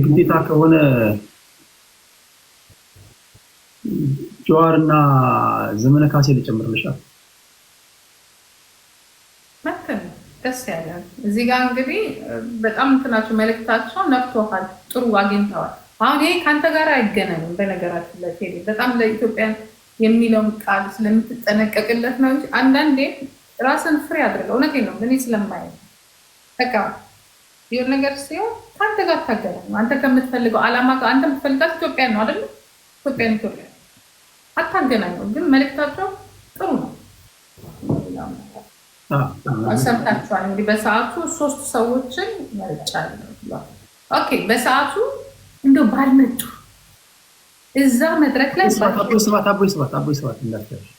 ግዴታ ከሆነ ጀዋርና ዘመነ ካሴ ልጨምርልሻል። ደስ ያለ እዚህ ጋር እንግዲህ በጣም እንትናቸው መልእክታቸው ነፍቶሃል፣ ጥሩ አግኝተዋል። አሁን ይሄ ከአንተ ጋር አይገናኝም። በነገራችን ላይ በጣም ለኢትዮጵያ የሚለውን ቃል ስለምትጠነቀቅለት ነው እንጂ አንዳንዴ ራስን ፍሬ አድርገው። እውነቴን ነው እኔ ስለማየ በቃ ይሁን ነገር ሲሆን ከአንተ ጋር ታገናኝ። አንተ ከምትፈልገው ዓላማ ጋር አንተ የምትፈልጋት ኢትዮጵያ ነው አይደል? ኢትዮጵያ አታገናኘው። ግን መልእክታቸው ጥሩ ነው። ሰምታችኋል እንግዲህ በሰዓቱ 3 ሰዎችን መርጫለሁ። ኦኬ በሰዓቱ እንደው ባልመጡ እዛ መድረክ ላይ አቦይ ስብሐት እንዳትያለሽ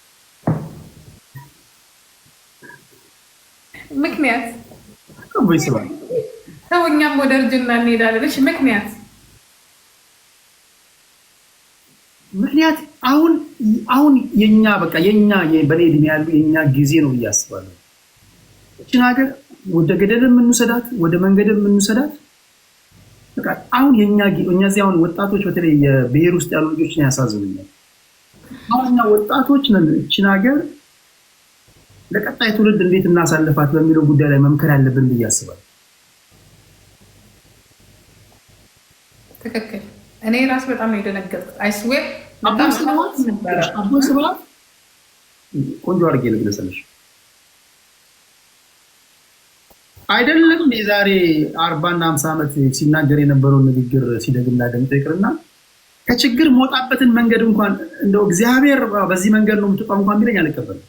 ምክንያት አቦይ ስብሐት ሰውኛም ወደ እርጅና እንሄዳለን። እሺ ምክንያት አሁን የኛ በቃ የኛ በኔ እድሜ ያሉ የኛ ጊዜ ነው እያስባለሁ። እቺን ሀገር ወደ ገደል የምንሰዳት ወደ መንገድ የምንሰዳት በቃ አሁን የኛ እዚህ አሁን ወጣቶች በተለይ የብሔር ውስጥ ያሉ ልጆችን ያሳዝኑኛል። አሁን እኛ ወጣቶች ነን እቺን ሀገር ለቀጣይ ትውልድ እንዴት እናሳልፋት በሚለው ጉዳይ ላይ መምከር ያለብን ብዬ አስባለሁ። ትክክል። እኔ ራስ በጣም ነው የደነገጥኩት። አይስዌር አቦይ ስብሐት ቆንጆ አድርጌ ልግለጽልሽ። አይደለም የዛሬ 40 እና 50 ዓመት ሲናገር የነበረውን ንግግር ሲደግምና ደምጦ ይቅርና ከችግር መውጣበትን መንገድ እንኳን እንደው እግዚአብሔር በዚህ መንገድ ነው የምትወጣው እንኳን ቢለኝ አልቀበልም።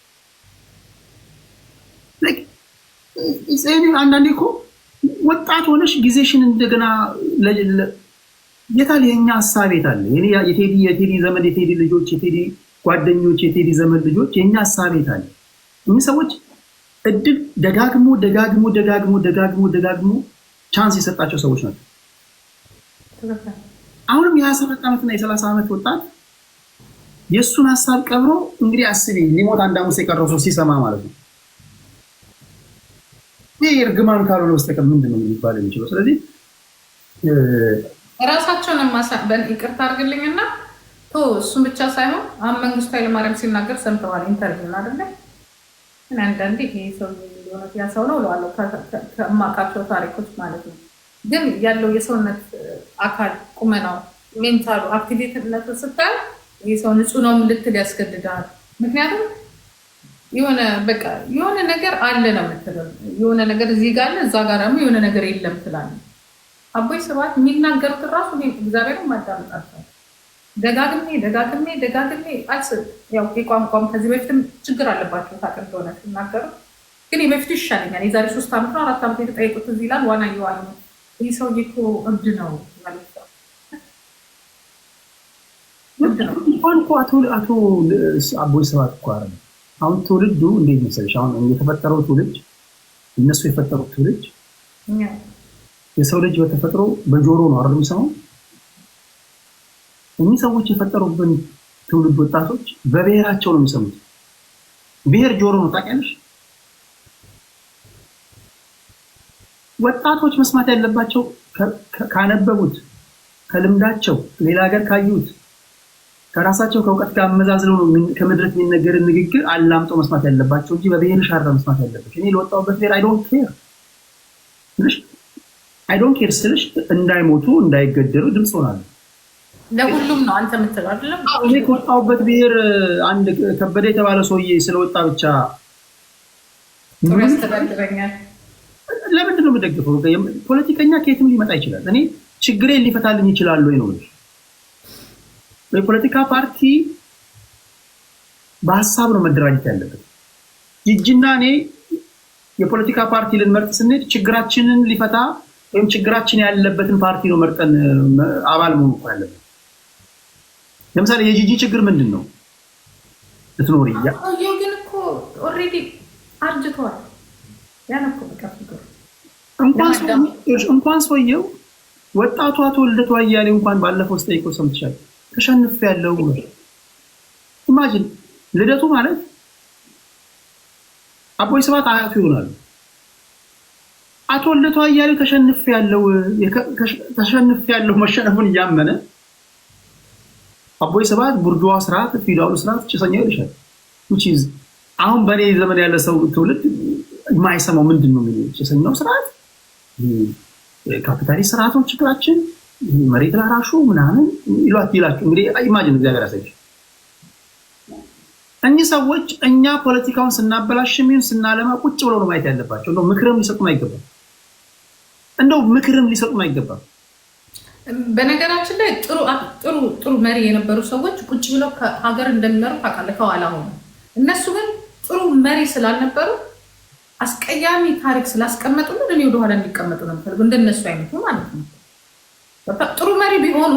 አንዳንዴ እኮ ወጣት ሆነሽ ጊዜሽን እንደገና የታል የኛ ሀሳብ የታለ? የቴዲ ዘመድ የቴዲ ልጆች የቴዲ ጓደኞች የቴዲ ዘመድ ልጆች የኛ ሀሳብ የታለ? እኚህ ሰዎች እድል ደጋግሞ ቻንስ የሰጣቸው ሰዎች ናቸው። አሁንም የ27 ዓመትና የ30 ዓመት ወጣት የእሱን ሀሳብ ቀብሮ እንግዲህ አስቢ ሊሞት 1 ዓመት የቀረው ሰው ሲሰማ ማለት ነው። ይህ እርግማን ካልሆነ በስተቀር ምንድን ነው የሚባል የሚችለው? ስለዚህ ራሳቸውን ይቅርታ አድርግልኝና እሱም ብቻ ሳይሆን አሁን መንግስቱ ኃይለማርያም ሲናገር ሰምተዋል። ኢንተርቪው አይደለ? አንዳንዴ ይሄ ሰው ሊሆነት ያ ሰው ነው እለዋለሁ ከማውቃቸው ታሪኮች ማለት ነው። ግን ያለው የሰውነት አካል ቁመናው፣ ሜንታሉ፣ አክቲቪቲነቱ ስታይ ይህ ሰው ንጹህ ነው ልትል ያስገድዳል። ምክንያቱም የሆነ ነገር አለ ነው የምትለው። የሆነ ነገር እዚህ ጋር አለ፣ እዛ ጋር ደግሞ የሆነ ነገር የለም ትላለህ። አቦይ ስብሐት የሚናገሩት ራሱ እግዚአብሔርን ማዳመጣቸው ደጋግሜ አልስብ ያው ቋንቋም ከዚህ በፊትም ችግር አለባቸው ታውቅ እንደሆነ ሲናገሩ፣ ግን የበፊቱ ይሻለኛል። የዛሬ 3 ዓመት ነው 4 ዓመት የተጠየቁት እዚህ ይላል ዋና እየዋሉ ነው። ይህ ሰውዬ እኮ እብድ ነው ማለት ነው። እንኳን እኮ አቶ አቦይ ስብሐት እኮ አይደለም። አሁን ትውልዱ እንዴት መሰለሽ፣ አሁን የተፈጠረው ትውልድ እነሱ የፈጠሩት ትውልድ የሰው ልጅ በተፈጥሮ በጆሮ ነው አይደል የሚሰማው። እኚህ ሰዎች የፈጠሩብን ትውልድ ወጣቶች በብሔራቸው ነው የሚሰሙት። ብሔር ጆሮ ነው ታውቂያለሽ። ወጣቶች መስማት ያለባቸው ካነበቡት፣ ከልምዳቸው፣ ሌላ ሀገር ካዩት፣ ከራሳቸው ከእውቀት ጋር አመዛዝለው ነው ከመድረክ የሚነገርን ንግግር አላምጠው መስማት ያለባቸው እንጂ በብሔር ሻራ መስማት ያለባቸው። እኔ ለወጣሁበት ብሔር አይ ዶንት ኬር ስልሽ እንዳይሞቱ እንዳይገደሉ ድምፅ ሆናለሁ። ለሁሉም ነው አንተ የምትለው አይደለም። እኔ ከወጣሁበት ብሔር አንድ ከበደ የተባለ ሰውዬ ስለወጣ ብቻ ያስተዳድረኛል ለምንድን ነው የምደግፈው? ፖለቲከኛ ከየትም ሊመጣ ይችላል። እኔ ችግሬን ሊፈታልኝ ይችላል ወይ ነው። የፖለቲካ ፓርቲ በሀሳብ ነው መደራጀት ያለበት። ጅጅና እኔ የፖለቲካ ፓርቲ ልንመርጥ ስንሄድ ችግራችንን ሊፈታ ወይም ችግራችን ያለበትን ፓርቲ ነው መርጠን አባል መሆን እኮ ያለበት። ለምሳሌ የጂጂ ችግር ምንድን ነው? ልትኖር ግን እኮ ኦልሬዲ አርጅቷል። ያን እኮ በቃ ፍቅር እንኳን ሰውየው ወጣቷ አቶ ልደቱ አያሌው እንኳን ባለፈው ስጠይቀው ሰምተሻል። ተሸንፌያለሁ ብሎ ኢማጂን ልደቱ ማለት አቦይ ስብሐት አያቱ ይሆናሉ። አቶ ልደቱ አያሌው ተሸንፌያለሁ መሸነፉን እያመነ አቦይ ስብሐት ቡርጁዋ ስርዓት ፊውዳሉ ስርዓት ጭሰኛው ይልሻል። which is አሁን በኔ ዘመን ያለ ሰው ትውልድ የማይሰማው ምንድን ነው የሚለው ጭሰኛው ስርዓት ካፒታሊስት ስርዓቶች ችግራችን መሬት ላራሹ ምናምን ይላችሁ እንግዲህ ኢማጂን እግዚአብሔር ያሳይሽ። እኚህ ሰዎች እኛ ፖለቲካውን ስናበላሽም ይሁን ስናለማ ቁጭ ብለው ነው ማየት ያለባቸው። እንደው ምክርም ሊሰጡን አይገባም። በነገራችን ላይ ጥሩ መሪ የነበሩ ሰዎች ቁጭ ብለው ሀገር እንደሚመሩ ታውቃለህ ከኋላ ሆነ። እነሱ ግን ጥሩ መሪ ስላልነበሩ አስቀያሚ ታሪክ ስላስቀመጡልን እኔ ወደኋላ እንዲቀመጡ ነው የምፈልገው። እንደነሱ አይነቱ ማለት ነው። ጥሩ መሪ ቢሆኑ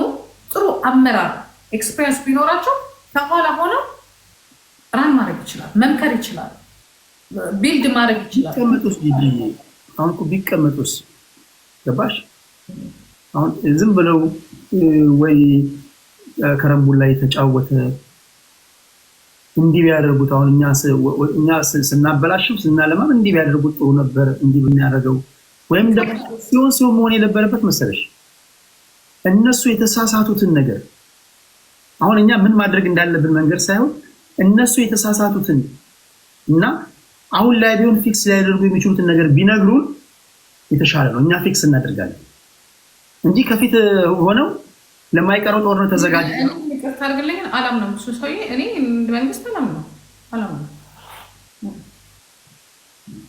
ጥሩ አመራር ኤክስፒሪየንስ ቢኖራቸው ከኋላ ሆነው ራን ማድረግ ይችላል፣ መምከር ይችላል፣ ቢልድ ማድረግ ይችላል። አሁን እኮ ቢቀመጡስ ገባሽ? አሁን ዝም ብለው ወይ ከረምቡላ የተጫወተ እንዲህ ቢያደርጉት አሁን እኛ ስናበላሽም ስናለማም እንዲህ ቢያደርጉት ጥሩ ነበር እንዲህ ብናደርገው ወይም ደግሞ ሲሆን መሆን የነበረበት መሰለሽ እነሱ የተሳሳቱትን ነገር አሁን እኛ ምን ማድረግ እንዳለብን መንገድ ሳይሆን እነሱ የተሳሳቱትን እና አሁን ላይ ቢሆን ፊክስ ሊያደርጉ የሚችሉትን ነገር ቢነግሩን የተሻለ ነው። እኛ ፊክስ እናደርጋለን እንጂ ከፊት ሆነው ለማይቀረው ጦርነት ተዘጋጅ ነው። ይቅርታ አድርግልኝ አላምነውም። እሱ ሰውዬ እኔ መንግስት አላምነውም።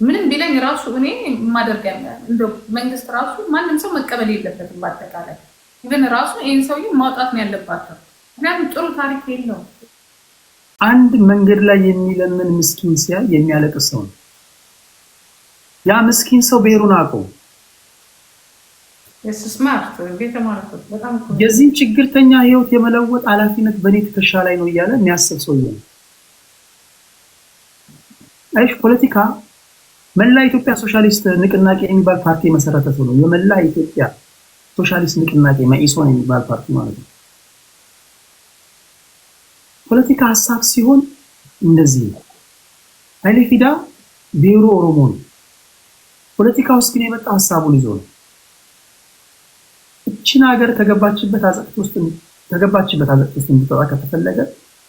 ምንም ቢለኝ ራሱ እኔ ማደርግ እንደው መንግስት ራሱ ማንም ሰው መቀበል የለበትም። በአጠቃላይ ግን ራሱ ይህን ሰውዬ ማውጣት ነው ያለባቸው። ምክንያቱም ጥሩ ታሪክ የለውም። አንድ መንገድ ላይ የሚለምን ምስኪን ሲያይ የሚያለቅስ ሰው ነው። ያ ምስኪን ሰው ብሔሩን አውቀው የዚህ ችግርተኛ ህይወት የመለወጥ ኃላፊነት በእኔ ትከሻ ላይ ነው እያለ የሚያስብ ሰው ነው። አይሽ ፖለቲካ መላ ኢትዮጵያ ሶሻሊስት ንቅናቄ የሚባል ፓርቲ የመሰረተ ሰው ነው። የመላ ኢትዮጵያ ሶሻሊስት ንቅናቄ መኢሶን የሚባል ፓርቲ ማለት ነው። ፖለቲካ ሀሳብ ሲሆን እንደዚህ ነው። ኃይሌ ፊዳ ብሔሩ ኦሮሞ ነው። ፖለቲካ ውስጥ ግን የመጣ ሀሳቡን ይዞ ነው። እቺን ሀገር ከገባችበት አዘቅት ውስጥ እንድትወጣ ከተፈለገ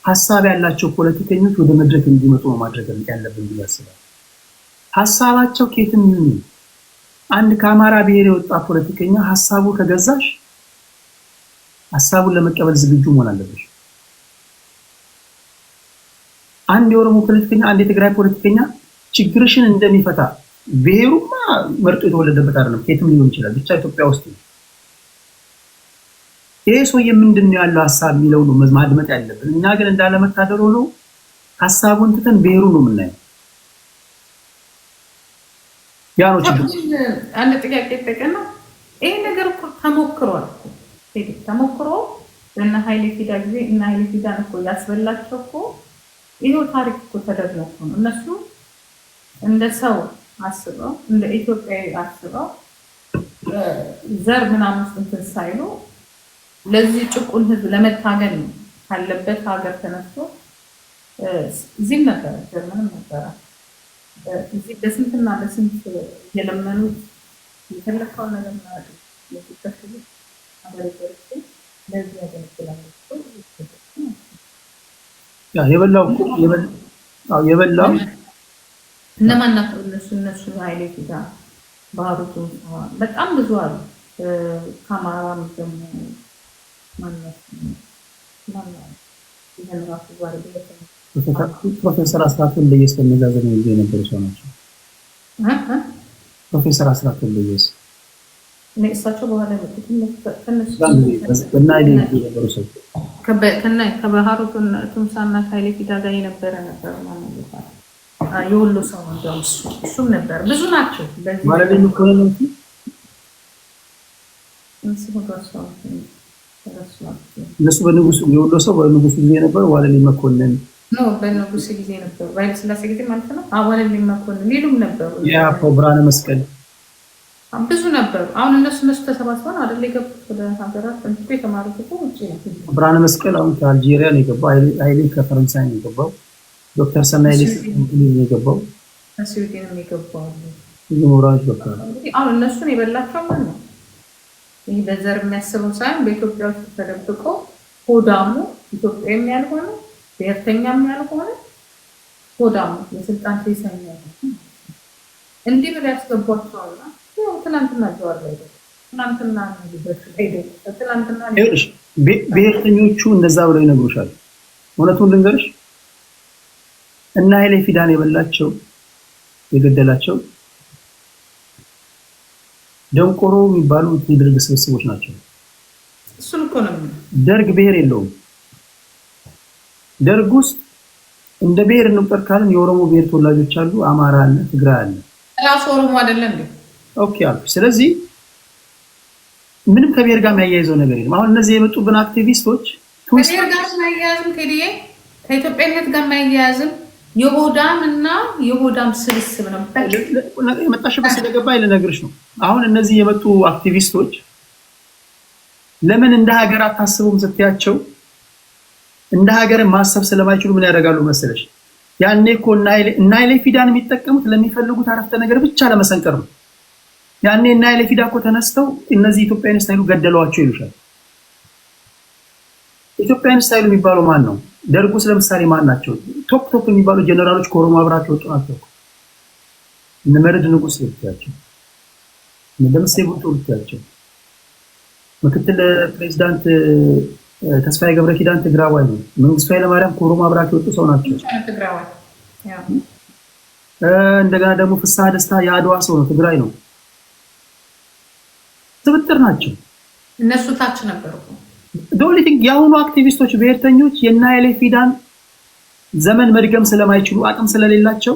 ሀሳብ ያላቸው ፖለቲከኞች ወደ መድረክ እንዲመጡ ነው ማድረግ ያለብን ብዬ አስባለሁ። ሀሳባቸው ከየትም ይሁን አንድ ከአማራ ብሔር የወጣ ፖለቲከኛ ሀሳቡ ከገዛሽ ሀሳቡን ለመቀበል ዝግጁ መሆን አለብሽ። አንድ የኦሮሞ ፖለቲከኛ አንድ የትግራይ ፖለቲከኛ ችግርሽን እንደሚፈታ ብሔሩማ መርጦ የተወለደበት አይደለም፣ ከየትም ሊሆን ይችላል፣ ብቻ ኢትዮጵያ ውስጥ ነው። ይሄ ሰውዬ ምንድነው ያለው ሀሳብ የሚለው ነው ማድመጥ ያለብን። እኛ ግን እንዳለመታደር ሆኖ ሀሳቡን ትተን ብሔሩ ነው የምናየው። ያ ነው ችግር። አንድ ጥያቄ ተቀና ይሄ ነገር እኮ ተሞክሯል። ተሞክሮ እና ኃይሌ ፊዳ ጊዜ እና ኃይሌ ፊዳን እኮ ያስበላቸው እኮ ይሄው ታሪክ እኮ ተደርጎ ነው። እነሱ እንደ ሰው አስበው እንደ ኢትዮጵያዊ አስበው ዘር ምናምን እንትን ሳይሉ ለዚህ ጭቁን ህዝብ ለመታገል ነው ካለበት ሀገር ተነስቶ እዚህም ነበረ ጀርመንም ነበረ እዚህ በስንትና በስንት የለመኑት የተለካው ነገር ማለት ነው። ለተከፈለ አበረታች ለዚህ ያገለግላል። ያ የበላው እነማን ናቸው? እነሱ ኃይሌ ፊዳ ባህሩቱ በጣም ብዙ አሉ። ከአማራም ደግሞ ፕሮፌሰር አስራት ወልደየስ ከመዛዘን ነው የነበሩ ሰው ናቸው። ፕሮፌሰር አስራት ወልደየስ እሳቸው በኋላ ከባህሩ ቱምሳና ከኃይሌ ፊዳ ጋር የነበረ ነበር የወሎ ሰው እሱም ነበር። ብዙ ናቸው። እነሱ በንጉሱ የወሎ ሰው በንጉሱ ጊዜ ነበር። ዋለልኝ መኮንን ነው በንጉሱ ጊዜ ነበር። ባይል ስላሴ ጊዜ ማለት ነው። ዋለልኝ መኮንን ሌሉም ነበሩ። ብርሃነ መስቀል ብዙ ነበሩ። አሁን እነሱ ተሰባስበው አይደል የገቡት ወደ ሀገራት እንት የተማሩት እኮ ውጪ ነው። ብርሃነ መስቀል አሁን ከአልጄሪያ ነው የገባው። ኃይሌ ከፈረንሳይ ነው የገባው። ዶክተር ሰናይ ነው የገባው። ከስዊድን ነው የገባው። ይሞራጅ ዶክተር አሁን እነሱን የበላቸው ማን ነው? ይሄ በዘር የሚያስበው ሳይሆን በኢትዮጵያ ውስጥ ተደብቆ ሆዳሙ ኢትዮጵያም ያልሆነ ብሔርተኛም ያልሆነ ሆዳሙ የስልጣን ተይሰኛ እንዲህ ብለው ያስገቧቸዋልና ትናንትና ጀዋር ላይ ትናንትና ብሔርተኞቹ እንደዛ ብለው ይነግሩሻል። እውነቱን ልንገርሽ እና ኃይሌ ፊዳን የበላቸው የገደላቸው ደንቆሮ የሚባሉ የደርግ ስብስቦች ናቸው። እሱን እኮ ነው። ደርግ ብሔር የለውም። ደርግ ውስጥ እንደ ብሔር እንቁጠር ካልን የኦሮሞ ብሔር ተወላጆች አሉ፣ አማራ አለ፣ ትግራይ አለ። ራሱ ኦሮሞ አይደለም እንዴ? ኦኬ አልኩ። ስለዚህ ምንም ከብሔር ጋር የሚያያይዘው ነገር የለም። አሁን እነዚህ የመጡብን አክቲቪስቶች ከብሔር ጋር የማያያዝም ከኢትዮጵያነት ጋር የማያያዝም የሆዳም እና የሆዳም ስብስብ ነው። የመጣሽበት ስለገባኝ ልነግርሽ ነው። አሁን እነዚህ የመጡ አክቲቪስቶች ለምን እንደ ሀገር አታስቡም ስትያቸው እንደ ሀገር ማሰብ ስለማይችሉ ምን ያደርጋሉ መሰለሽ? ያኔ እኮ እና ኃይሌ ፊዳን የሚጠቀሙት ለሚፈልጉት አረፍተ ነገር ብቻ ለመሰንቀር ነው። ያኔ እና ኃይሌ ፊዳ እኮ ተነስተው እነዚህ ኢትዮጵያን ስታይሉ ገደሏቸው ይሉሻል። ኢትዮጵያን ስታይሉ የሚባለው ማን ነው? ደርጉስ ለምሳሌ ማን ናቸው? ቶፕ የሚባሉ ጀነራሎች ከኦሮሞ አብራቸው ወጡ ናቸው። እነ መርድ ንጉስ ልትያቸው፣ እነ ደምሴ ቡልቶ ልትያቸው፣ ምክትል ፕሬዝዳንት ተስፋዬ ገብረ ኪዳን ትግራዋይ ነው። መንግስቱ ኃይለማርያም ከኦሮሞ አብራቸው ወጡ ሰው ናቸው። እንደገና ደግሞ ፍስሐ ደስታ የአድዋ ሰው ነው፣ ትግራይ ነው። ትብጥር ናቸው። እነሱ ታች ነበሩ። ዶሊቲንግ የአሁኑ አክቲቪስቶች ብሔርተኞች የና ኃይሌ ፊዳን ዘመን መድገም ስለማይችሉ አቅም ስለሌላቸው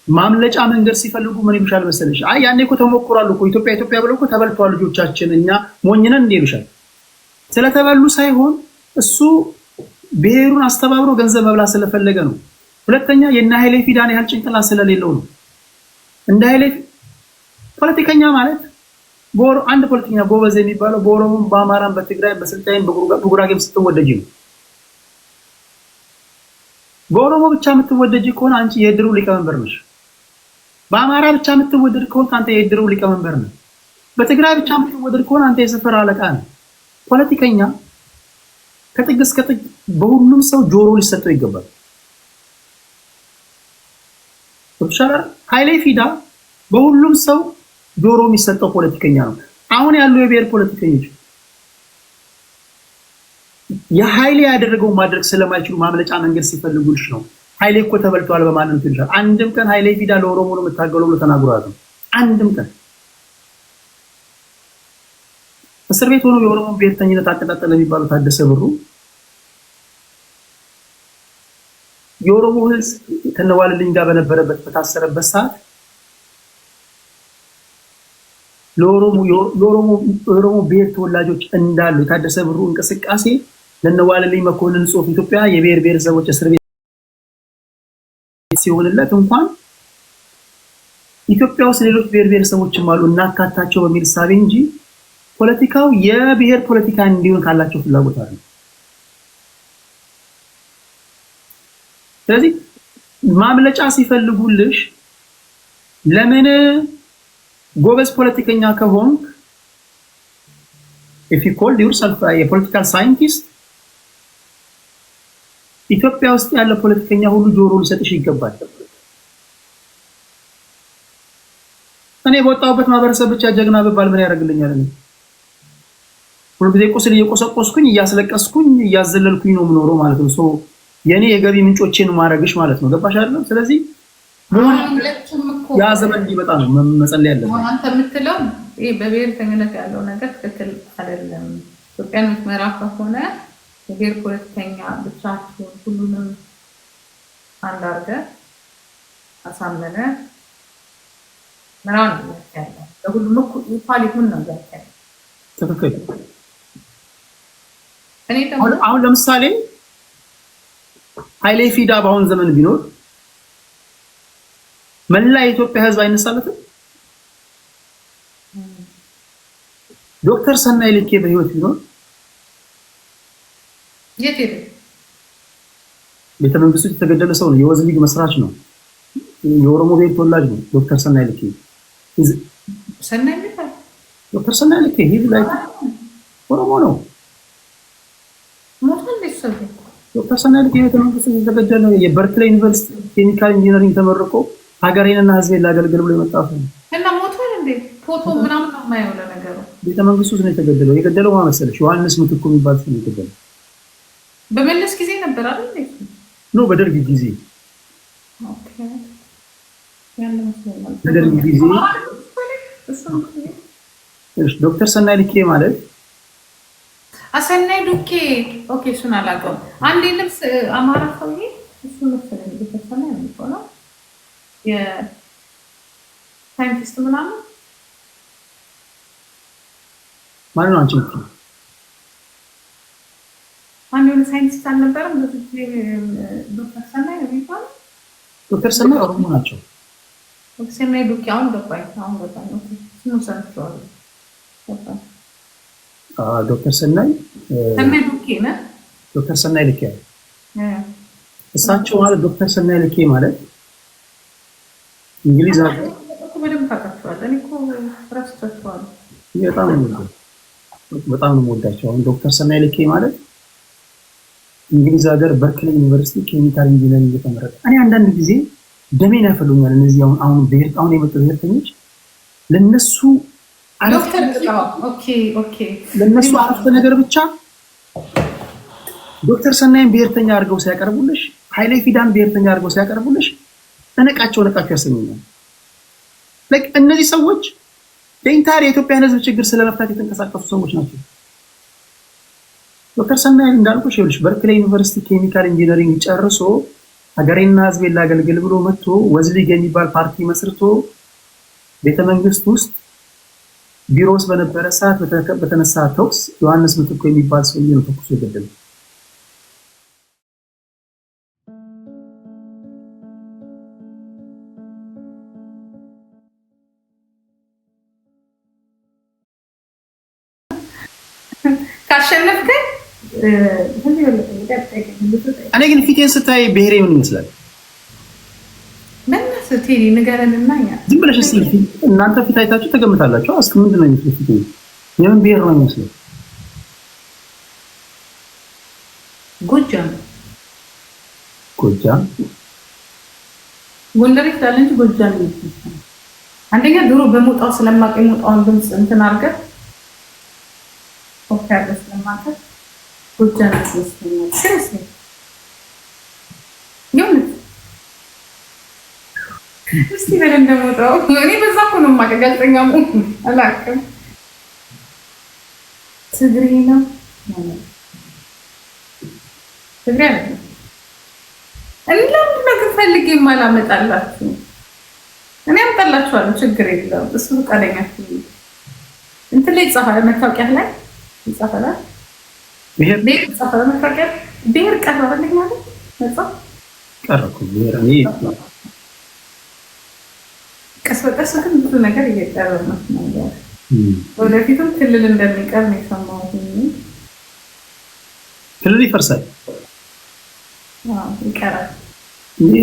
ማምለጫ መንገድ ሲፈልጉ ምን ይሉሻል መሰለሽ? አይ ያኔ እኮ ተሞክሯል እኮ ኢትዮጵያ ብለው እኮ ተበልተዋል ልጆቻችን፣ እኛ ሞኝነን እንዴ ይሉሻል። ስለተበሉ ሳይሆን እሱ ብሔሩን አስተባብሮ ገንዘብ መብላት ስለፈለገ ነው። ሁለተኛ የና ኃይሌ ፊዳን ያህል ጭንቅላት ስለሌለው ነው። እንደ ኃይሌ ፖለቲከኛ ማለት አንድ ፖለቲከኛ ጎበዝ የሚባለው በኦሮሞም በአማራም በትግራይ በስልጣይም በጉራጌም ስትወደጂ ነው። በኦሮሞ ብቻ የምትወደጂ ከሆነ አንቺ የድሩ ሊቀመንበር ነሽ። በአማራ ብቻ የምትወደድ ከሆነ አንተ የድሩ ሊቀመንበር ነህ። በትግራይ ብቻ የምትወደድ ከሆነ አንተ የሰፈር አለቃ ነህ። ፖለቲከኛ ከጥግ እስከ ጥግ በሁሉም ሰው ጆሮ ሊሰጠው ይገባል። ኃይሌ ፊዳ በሁሉም ሰው ጆሮ የሚሰጠው ፖለቲከኛ ነው። አሁን ያሉ የብሔር ፖለቲከኞች የኃይሌ ያደረገው ማድረግ ስለማይችሉ ማምለጫ መንገድ ሲፈልጉልሽ ነው። ኃይሌ እኮ ተበልቷል በማንም ትልሻል። አንድም ቀን ኃይሌ ፊዳ ለኦሮሞ ነው የምታገለው ብሎ ተናግሯል? አንድም ቀን እስር ቤት ሆኖ የኦሮሞ ብሔርተኝነት አቀጣጠለ የሚባለው ታደሰ ብሩ የኦሮሞ ህዝብ ከነዋልልኝ ጋር በነበረበት በታሰረበት ሰዓት ለኦሮሞ ብሔር ተወላጆች እንዳሉ የታደሰ ብሩ እንቅስቃሴ ለነዋልልኝ መኮንን ጽሁፍ ኢትዮጵያ የብሔር ብሔረሰቦች እስር ቤት ሲሆንለት እንኳን ኢትዮጵያ ውስጥ ሌሎች ብሔር ብሔረሰቦችም አሉ እናካታቸው በሚል ሳቢ እንጂ ፖለቲካው የብሔር ፖለቲካ እንዲሆን ካላቸው ፍላጎት አለ። ስለዚህ ማምለጫ ሲፈልጉልሽ ለምን ጎበዝ ፖለቲከኛ ከሆንክ if you call yourself a political scientist ኢትዮጵያ ውስጥ ያለ ፖለቲከኛ ሁሉ ጆሮ ሊሰጥሽ ይገባል። እኔ በወጣሁበት ማህበረሰብ ብቻ ጀግና በባል ምን ያደርግልኛል? እኔ ሁሉ ጊዜ ቁስል እየቆሰቆስኩኝ እያስለቀስኩኝ እያዘለልኩኝ ነው የምኖረው ማለት ነው። የኔ የገቢ ምንጮቼን ማረግሽ ማለት ነው። ገባሽ አይደል? ስለዚህ ያ ዘመን እንዲመጣ ነው መጸለይ ያለብን። አንተ የምትለው ይሄ በብሔርተኝነት ያለው ነገር ትክክል አይደለም። ኢትዮጵያን የምትመራ ከሆነ የብሔር ፖለቲከኛ ብቻ ሁሉንም አንድ አድርገህ አሳመነ ምራን ያለ ለሁሉም ኢኳል ይሁን ነው ያለው። ትክክል። አሁን ለምሳሌ ኃይሌ ፊዳ በአሁን ዘመን ቢኖር መላ የኢትዮጵያ ሕዝብ አይነሳለትም። ዶክተር ሰናይ ልኬ በህይወት ቢኖር ቤተ መንግስቱ የተገደለ ሰው ነው። የወዝ ሊግ መስራች ነው። የኦሮሞ ብሔር ተወላጅ ነው። ዶክተር ሰናይ ልኬ ዶክተር ሰናይ ልኬ ይህ ላይ ኦሮሞ ነው። ዶክተር ሰናይ ልኬ ቤተ መንግስቱ የተገደለ የበርክሌይ ዩኒቨርሲቲ ኬሚካል ኢንጂነሪንግ ተመርቆ ሀገሬንና ህዝቤን ላገልግል ብሎ የመጣ ሰው እና ሞቷል እንዴ? ፎቶ ምናምን ነው የማየው ለነገሩ። ቤተ መንግስቱ ነው የተገደለው። የገደለው ማን መሰለሽ? ዮሐንስ ምትኩ የሚባል ሰው ነው የተገደለው። በመለስ ጊዜ ነበር አይደል? ነው በደርግ ጊዜ። ኦኬ ያለው በደርግ ጊዜ ዶክተር ሰናይ ልኬ ማለት አሰናይ ዱኬ። ኦኬ እሱን አላውቀውም። አንዴ ልብስ አማራ ሰውዬ እሱ መሰለኝ ዶክተር ሰናይ ነው የሚባለው የሳይንቲስት ምናምን ማን ነው? አንቺ አንድ የሆነ ሳይንቲስት አልነበረም? ዶክተር ሰናይ ነው የሚባለው። ዶክተር ሰናይ ኦሮሞ ናቸው። ዶክተር ሰናይ ዱኬ አሁን ገባኝ። ስሙ ሰምቼዋለሁ። ዶክተር ሰናይ ዱኬ ነው። ዶክተር ሰናይ ልኬ እሳቸው ማለት ዶክተር ሰናይ ልኬ ማለት እንግሊዝ ሀገር በደንብ ታውቃቸዋለህ። እኔ እኮ እረስታቸዋለሁ። በጣም ነው የምወዳቸው። አሁን ዶክተር ሰናይ ልኬ ማለት እንግሊዝ ሀገር በርክሌይ ዩኒቨርሲቲ ኬሚካል ኢንጂነሪንግ የተመረቀ። እኔ አንዳንድ ጊዜ ደሜን ያፈሉኛል እነዚህ አሁን የመጡ ብሔርተኞች ለነሱ ለነሱ አረፍተ ነገር ብቻ ዶክተር ሰናይን ብሔርተኛ አድርገው ሲያቀርቡልሽ፣ ኃይሌ ፊዳን ብሔርተኛ አድርገው ሲያቀርቡልሽ ነቃቸው ያሰኙኛል። እነዚህ ሰዎች ለኢንታር የኢትዮጵያን ሕዝብ ችግር ስለመፍታት የተንቀሳቀሱ ሰዎች ናቸው። ዶክተር ሰናይ እንዳልኩሽ ይኸውልሽ በርክሌይ ዩኒቨርሲቲ ኬሚካል ኢንጂነሪንግ ጨርሶ ሀገሬና ሕዝቤን ላገልግል ብሎ መጥቶ ወዝሊግ የሚባል ፓርቲ መስርቶ ቤተመንግስት ውስጥ ቢሮ ውስጥ በነበረ ሰዓት በተነሳ ተኩስ ዮሐንስ ምትኩ የሚባል ሰውዬ ነው ተኩሶ የገደለው። ካሸነፍከ እኔ ግን ፊቴን ስታይ ብሔሬ ምን ይመስላል? ስትሄድ ንገረንና ዝም ብለሽ እስኪ እናንተ ፊት አይታችሁ ተገምታላችሁ። እስኪ ምንድን ነው የሚመስለው? ፊቴ የምን ብሔር ነው የሚመስለው? ጎጃም ጎንደር ይላል እንጂ ጎጃም ነው። አንደኛ ድሮ በሞጣው ስለማውቅ የሞጣውን ድምፅ እንትን አድርገህ ኦኬ አድርገህ ስለማውቅ ጎጃም ይመስለኛል። ስለዚህ እስቲ በለን እንደሞጣው እኔ በዛ እኮ ነው የማውቀው። ጋዜጠኛ አላውቅም። ትግሬ ነው ትግሬ አይደለም። ለምንድን ነው ግን ፈልጌ የማላመጣላችሁ? እኔ አምጣላችኋለሁ፣ ችግር የለም። እሱ ፈቃደኛ እንትን ላይ ይጻፋል፣ መታወቂያ ላይ ይጻፋል። ብሔር ይጻፋል፣ መታወቂያ ብሔር ቀረበልኝ ማለት መጻፍ ቀረኩ ብሔር እኔ ቀስ በቀስ ግን ብዙ ነገር እየቀረ ነው። ወደፊትም ክልል እንደሚቀር ነው የሰማሁት። ክልል ይፈርሳል፣ ይቀራል።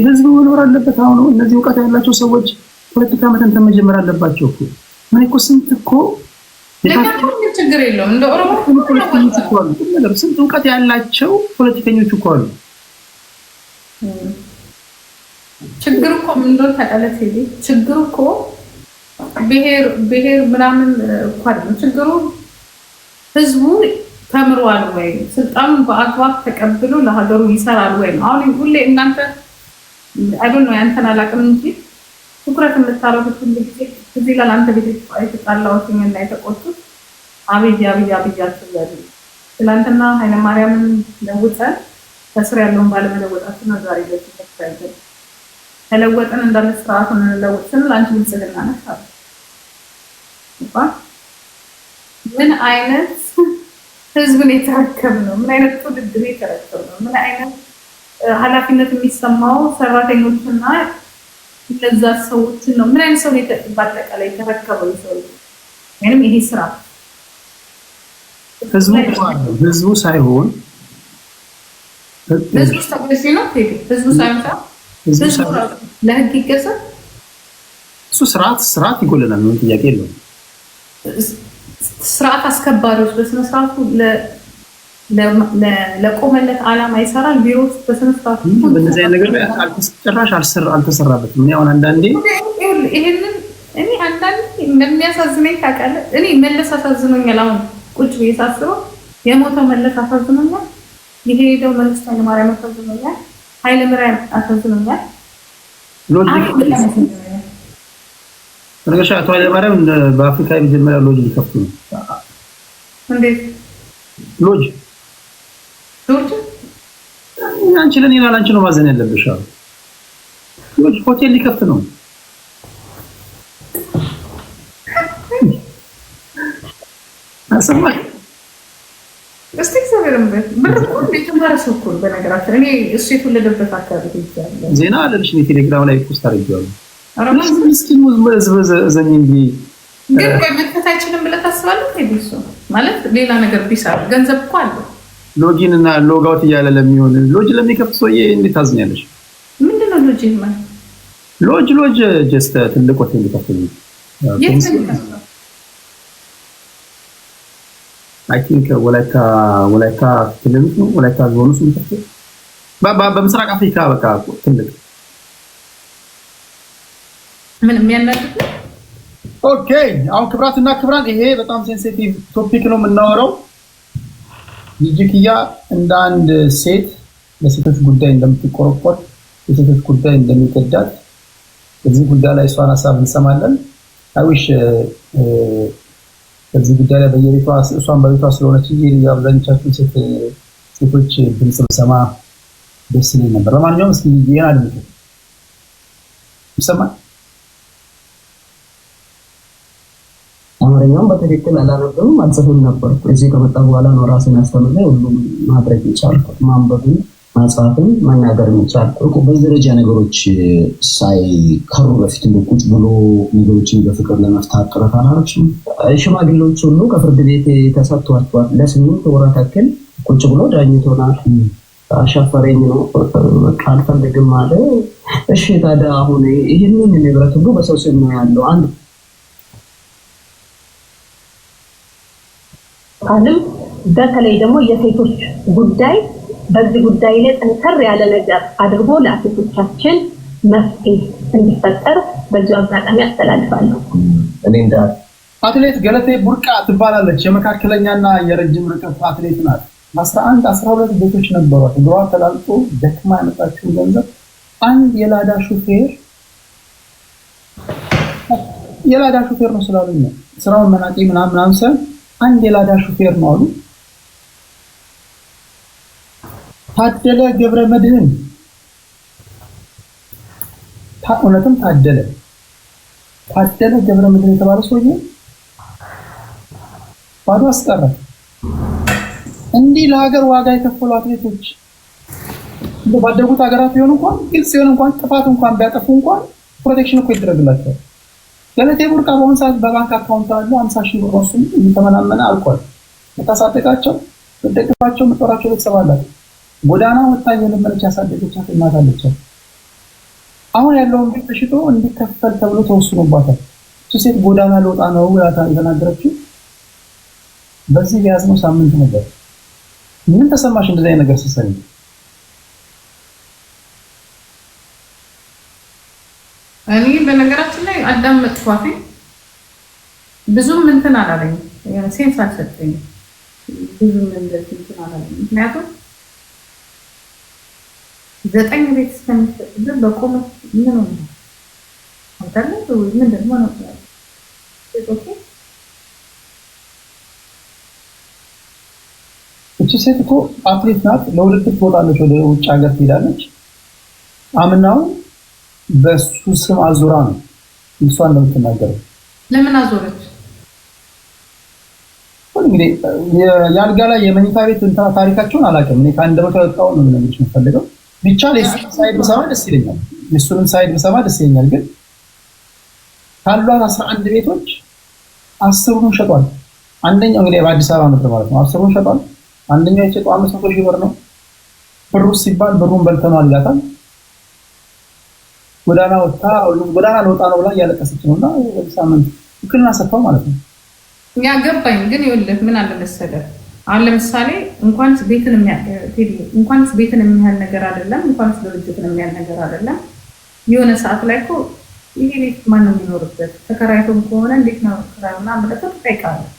ህዝብ መኖር አለበት። አሁን እነዚህ እውቀት ያላቸው ሰዎች ፖለቲካ መተንተን መጀመር አለባቸው እኮ። ምን እኮ ስንት እኮ ችግር የለውም እንደ ኦሮሞ ስንት እውቀት ያላቸው ፖለቲከኞች እኮ አሉ። ችግሩ እኮ ምን እንደሆነ ታውቃለህ? ችግሩ እኮ ብሔር ምናምን እኮ አይደለም። ችግሩ ህዝቡ ተምሯል ወይ፣ ስልጣኑን በአግባብ ተቀብሎ ለሀገሩ ይሰራል ወይ ነው። አሁን ሁሌ እናንተ አይ ዶንት ኖ ያንተን አላውቅም እንጂ ትኩረት የምታረጉት ሁሉ ጊዜ እዚህ ላይ አንተ ቤት የተጣላሁትን እና የተቆጡት አብይ አትበሉ። ትናንትና ኃይለማርያምን ለውጠን ከስር ያለውን ባለመለወጣችን ዛሬ ለዚህ ተፈጠረ። ተለወጠን እንዳለ ስርዓቱን እንለውጥ ስንል አንቺ ብልጽግና ነሽ አለ። ምን አይነት ህዝብን የተረከብነው? ምን አይነት ትውልድ ነው የተረከብነው? ምን አይነት ኃላፊነት የሚሰማው ሰራተኞችና እነዛ ሰዎችን ነው? ምን አይነት ሰው በአጠቃላይ የተረከበው ሰው ወይም ይሄ ስራ ህዝቡ ሳይሆን ህዝቡ ተብለሽ ነው ህዝቡ ሳይሆን ህዝቡ ለህግ ይገዛል። እሱ ስርዓት ይጎለናል። ምን ጥያቄ የለውም። ስርዓት አስከባሪዎች በስነ ስርዓቱ ለቆመለት ዓላማ ይሰራል። ቢሮ ውስጥ በስነ ስርዓቱ በእነዚህ አይነት ነገር ላይ ጭራሽ አልተሰራበትም። እኔ አሁን አንዳንዴ ይሄንን እኔ አንዳንዴ የሚያሳዝነኝ ታውቃለህ፣ እኔ መለስ አሳዝኖኛል። አሁን ቁጭ ብዬ ሳስበው የሞተው መለስ አሳዝኖኛል፣ የሄደው መንግስቱ ኃይለማርያም አሳዝኖኛል፣ ኃይለማርያም አሳዝኖኛል። ነገሻ አቶ ኃይለማርያም በአፍሪካ የመጀመሪያ ሎጅ ሊከፍቱ ነው። እንዴት ሎጅ አንቺ ለኔ ላንቺ ነው ማዘን ያለብሽ። ሎጅ ሆቴል ሊከፍት ነው። አሰማሽ እስቲ ሰበረምበት ብርቁ እንደተማረሰ እኮ በነገራችን እኔ እሱ የተወለደበት አካባቢ ይቻላል። ዜና አለልሽ ነው ቴሌግራም ላይ ፖስት አድርጌዋለሁ። አረማስ ምስኪን ዘኝ እንጂ ግን ከመከታችንም ብለህ ታስባለህ? ቢሱ ማለት ሌላ ነገር ቢሳል ገንዘብ እኮ አለ። ሎጊን እና ሎግ አውት እያለ ለሚሆን ሎጅ ለሚከፍት ሰውዬ እንዴት ታዝኛለሽ? ምንድነው ሎጅ ማለት? ሎጅ ጀስት ትልቅ ሆቴል ሊከፍት ነው። አይ ቲንክ ወላይታ ክልል ነው። ወላይታ ዞን ውስጥ ነው። በምስራቅ አፍሪካ በቃ ትልቅ ምን የሚያናድድ ነው። ኦኬ አሁን ክብራትና ክብራን ይሄ በጣም ሴንሲቲቭ ቶፒክ ነው የምናወራው። ጂጂኪያ እንደ አንድ ሴት ለሴቶች ጉዳይ እንደምትቆረቆር የሴቶች ጉዳይ እንደሚቀዳት በዚህ ጉዳይ ላይ እሷን ሀሳብ እንሰማለን። አይዊሽ በዚህ ጉዳይ ላይ በየቤቷ እሷን በቤቷ ስለሆነች እንጂ አብዛኞቻችን ሴቶች ድምጽ ሰማ ደስ ይለኝ ነበር። ለማንኛውም እስኪ ይሄን አድምጡ። ይሰማል? አማርኛውን በትክክል አላነበብም አልጽፍም ነበር። እዚህ ከመጣ በኋላ ነው ራሴን አስተምሬ ሁሉም ማድረግ የቻልኩት። ማንበብን ማጽፋትን መናገር የቻልኩት። በዚህ ደረጃ ነገሮች ሳይከሩ በፊት ቁጭ ብሎ ነገሮችን በፍቅር ለመፍታት ጥረት አላረግሽም? ሽማግሌዎች ሁሉ ከፍርድ ቤት ተሰጥቷቸዋል። ለ8 ወራት ያክል ቁጭ ብሎ ዳኝቶናል። አሻፈረኝ ነው በቃ አልፈልግም አለ። እሺ ታዲያ አሁን ይሄንን ንብረት ሁሉ በሰው ስም ነው ያለው። አንድ አለም በተለይ ደግሞ የሴቶች ጉዳይ በዚህ ጉዳይ ላይ ጠንከር ያለ ነገር አድርጎ ለሴቶቻችን መፍትሄ እንዲፈጠር በዚህ አጋጣሚ አስተላልፋለሁ። እኔ እንደ አትሌት ገለቴ ቡርቃ ትባላለች። የመካከለኛና የረጅም ርቀት አትሌት ናት። 11-12 ቤቶች ነበሯት። እግሯ ተላልጦ ደክማ ያመጣችው ገንዘብ አንድ የላዳ ሹፌር ነው ስላሉኝ ነው። ስራውን መናቂ ምናምን ሰው አንድ የላዳ ሹፌር ነው አሉ። ታደለ ገብረ መድህን እውነትም ታደለ ገብረ መድህን የተባለ ሰውዬ ባዶ አስቀረ። እንዲህ ለሀገር ዋጋ የከፈሉ አትሌቶች ባደጉት ሀገራት ቢሆኑ እንኳን ግልጽ ሲሆን እንኳን ጥፋት እንኳን ቢያጠፉ እንኳን ፕሮቴክሽን እኮ ይደረግላቸዋል። ገለቴ ቡርቃ በአሁኑ ሰዓት በባንክ አካውንት አለ 50,000 ብር እሱም እየተመናመነ አልቋል። የታሳደጋቸው ተደግፋቸው መጦራቸው ቤተሰብ አላት። ጎዳና ወጣ የለመነች ያሳደገቻት እናት አለቻት። አሁን ያለውን ቤት ተሽጦ እንዲከፈል ተብሎ ተወስኖባታል። እቺ ሴት ጎዳና ለወጣ ነው የተናገረችው በዚህ የያዝነው ሳምንት ነበር። ምን ተሰማሽ እንደዚህ አይነት ነገር ስትሰሚ? እኔ በነገራችን ላይ አዳም መጥፋቴ ብዙም እንትን አላለኝ፣ ሴንስ 9 ቤት እስከሚሸጥ በቆመ ምን ነው አንተነት ወይ ምን ደግሞ ነው ኦኬ እቺ ሴት እኮ አትሌት ናት። ለውድድር ትወጣለች፣ ወደ ውጭ ሀገር ትሄዳለች። አምናው በሱ ስም አዙራ ነው እሷን ነው የምትናገረው። ለምን አዞረች? እንግዲህ የአልጋ ላይ የመኝታ ቤት እንትና ታሪካቸውን አላውቅም። እኔ ከአንድ ቦታ ወጣው ነው ነገሮች የምፈልገው። ብቻ የእሱን ሳይድ ብሰማ ደስ ይለኛል። የእሱን ሳይድ ብሰማ ደስ ይለኛል። ግን ካሏት 11 ቤቶች 10ሩን ሸጧል። አንደኛው እንግዲህ በአዲስ አበባ ምድር ማለት ነው 10ሩን ሸጧል። አንደኛው የሸጠው 500 ሺህ ብር ነው። ብሩ ሲባል ብሩን በልተናል ይላታል። ጎዳና ለወጣ ነው ብላ እያለቀሰች ነውና ሳምንት ውክልና ሰጥተው ማለት ነው። ያገባኝ ግን ይኸውልህ ምን አለ መሰለህ፣ አሁን ለምሳሌ እንኳንስ ቤትን የሚያህል ነገር አይደለም፣ እንኳንስ ድርጅትን የሚያህል ነገር አይደለም። የሆነ ሰዓት ላይ እኮ ይሄ ቤት ማን ነው የሚኖርበት? ተከራይቶም ከሆነ እንዴት ነው ክራዩና ማለት ትጠይቃለህ።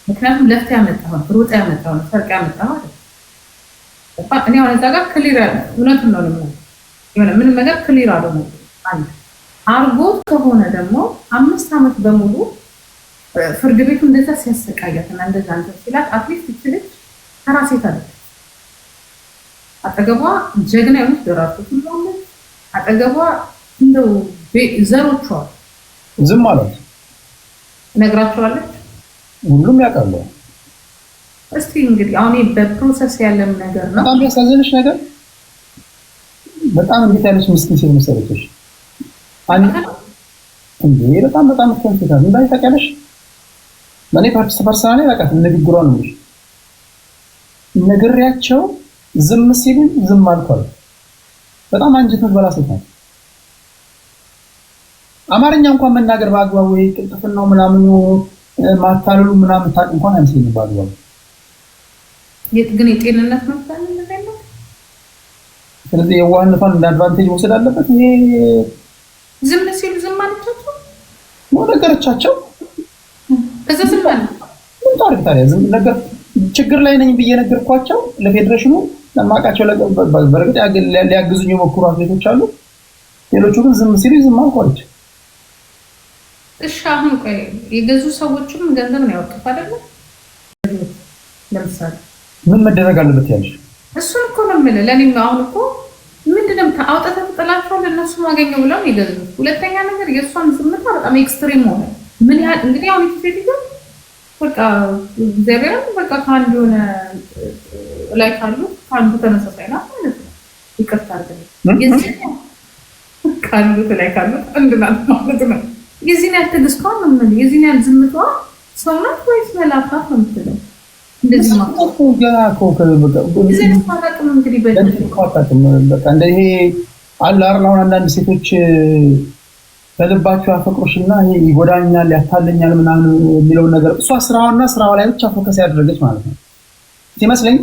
ምክንያቱም ለፍተህ ያመጣኸው ሩጥ ያመጣኸው ሰርቅ ያመጣኸው አይደል? እኔ አሁን እዛ ጋር ክሊር እውነቱን ነው ነው የሆነ ምንም ነገር ክሊር አልሆነ አንድ አርጎ ከሆነ ደግሞ 5 ዓመት በሙሉ ፍርድ ቤቱ እንደዛ ሲያሰቃያትና እንደዛ አንተ ሲላት አትሊስት ትችልሽ ተራሴ ታለች። አጠገቧ ጀግና የሆነች ደራርቱ ትሏለች። አጠገቧ እንደው ዘሮቿ ዝም ማለት ነግራቸዋለች። ሁሉም ያውቃሉ። እስቲ እንግዲህ አሁን በፕሮሰስ ያለም ነገር ነው። በጣም ያሳዝንሽ ነገር በጣም እንዴት ያለች ምስኪን ሴት መሰለች። እንዴ በጣም ኮንፊደንት እንዳይ ታውቂያለሽ። ማኔ ፐርሰናሊ በቃ ንግግሯ ነው ነግሬያቸው ዝም ሲሉ ዝም አልኳል። በጣም አንጀት በላሴት ናት። አማርኛ እንኳን መናገር በአግባቡ ቅልጥፍናው ምናምን ማታለሉ ምናምን ታውቅ እንኳን አይመስለኝም በአግባቡ። ግን የጤንነት መፍታን እንደሌለ ስለዚህ የዋህነቷን እንደ አድቫንቴጅ መውሰድ አለበት። ይሄ ዝም ሲሉ ዝም አለቻቸው ነገረቻቸው። ከዛ ዝም አለ ምን ታርግ ታዲያ ዝም ነገር ችግር ላይ ነኝ ብዬ ነገርኳቸው ለፌዴሬሽኑ ለማቃቸው በርግጥ ሊያግዙኝ የሞክሩ አትሌቶች አሉ። ሌሎቹ ግን ዝም ሲሉ ዝም አልኳቸው። እሺ አሁን ቆይ የገዙ ሰዎችም ገንዘብ ነው ያወጡት አይደል? ለምሳሌ ምን መደረግ አለበት ያልሽ? እሱን እኮ ነው የምልህ። ለኔም አሁን እኮ ምንድነው አውጥተህ ጥላቸው ለነሱ ማገኘው ብለው ይገዙ። ሁለተኛ ነገር የእሷን ዝምታ በጣም ኤክስትሪም ሆነ። ምን ያህል እንግዲህ አሁን ኢትዮጵያ በቃ እግዚአብሔርን በቃ ከአንድ የሆነ ላይ ካሉ ከአንዱ ተነሳሳይ ናት ማለት ነው። ይቅርታ አድርገን ካሉት ላይ ካሉት አንድ ናት ማለት ነው። የዚህን ያህል ትዕግስቷ ነው የምልህ። የዚህን ያህል ዝምቷ ሰው ናት ወይስ መላእክት ናት ነው የምትለው? እንደዚህ ማለት ነው። ገና እኮ እዚህ ማታውቅም እንግዲህ በቃ እንደ ይሄ አለ አይደል? አሁን አንዳንድ ሴቶች በልባቸው ያፈቅሩሽና ይሄ ይጎዳኛል ያታለኛል ምናምን የሚለውን ነገር እሷ ስራዋና ስራዋ ላይ ብቻ ፎከስ ያደረገች ማለት ነው ሲመስለኝ።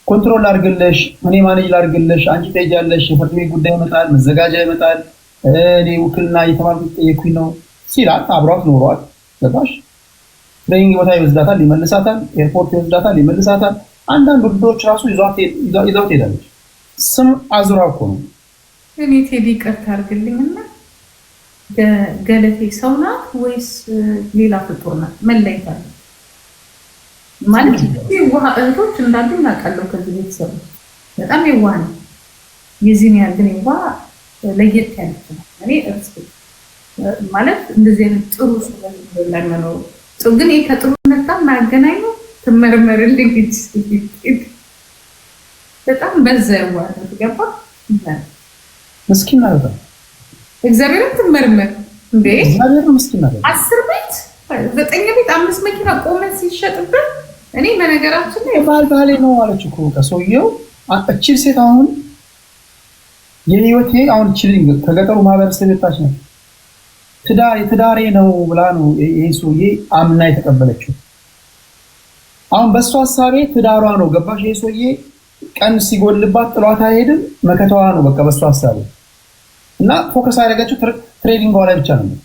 ኮንትሮል አድርግልሽ፣ እኔ ማኔጅ ላድርግልሽ፣ አንቺ ትሄጃለሽ፣ የፍርድ ቤት ጉዳይ ይመጣል፣ መዘጋጃ ይመጣል፣ እኔ ውክልና እየተባልኩ ጠየኩኝ ነው ሲላት አብሯት ኖሯል። ገባሽ? ትሬኒንግ ቦታ ይወስዳታል፣ ይመልሳታል፣ ኤርፖርት ይወስዳታል፣ ይመልሳታል። አንዳንድ ውድድሮች ራሱ ይዛው ትሄዳለች። ስም አዙራ እኮ ነው። እኔ ቴዲ ይቅርታ አድርግልኝና ገለቴ ሰው ናት ወይስ ሌላ ፍጡር ናት? መለየት አለ ማለት የዋህ እህቶች እንዳሉ እናውቃለሁ። ከዚህ ቤተሰብ በጣም የዋህ ነው። የዚህን ያህል ግን የዋህ ለየት ያለች ነው። እኔ ማለት እንደዚህ አይነት ጥሩ ሰው ላይ መኖሩ ግን ይሄ ከጥሩነት ጋር ማገናኝ ነው። ትመርመርልኝ በጣም በዛ የዋህ ነው። ገባ ምስኪን ማለት ነው። እግዚአብሔርን ትመርመር እንዴ! እግዚአብሔር ምስኪን ማለት 10 ቤት 9 ቤት 5 መኪና ቆመን ሲሸጥበት እኔ በነገራችን ላይ ባሌ ነው አለች እኮ ከሰውየው። እቺ ሴት አሁን የህይወቴ አሁን ቺሊንግ ከገጠሩ ማህበረሰብ የታች ነው። ትዳሬ ነው ብላ ነው ይሄ ሰውዬ አምና የተቀበለችው። አሁን በሷ ሐሳቤ ትዳሯ ነው። ገባሽ? ይሄ ሰውዬ ቀን ሲጎልባት ጥሏት አይሄድም። መከታዋ ነው በቃ በሷ ሐሳቤ እና ፎከስ ያደረገችው ትሬዲንግ ላይ ብቻ ነው።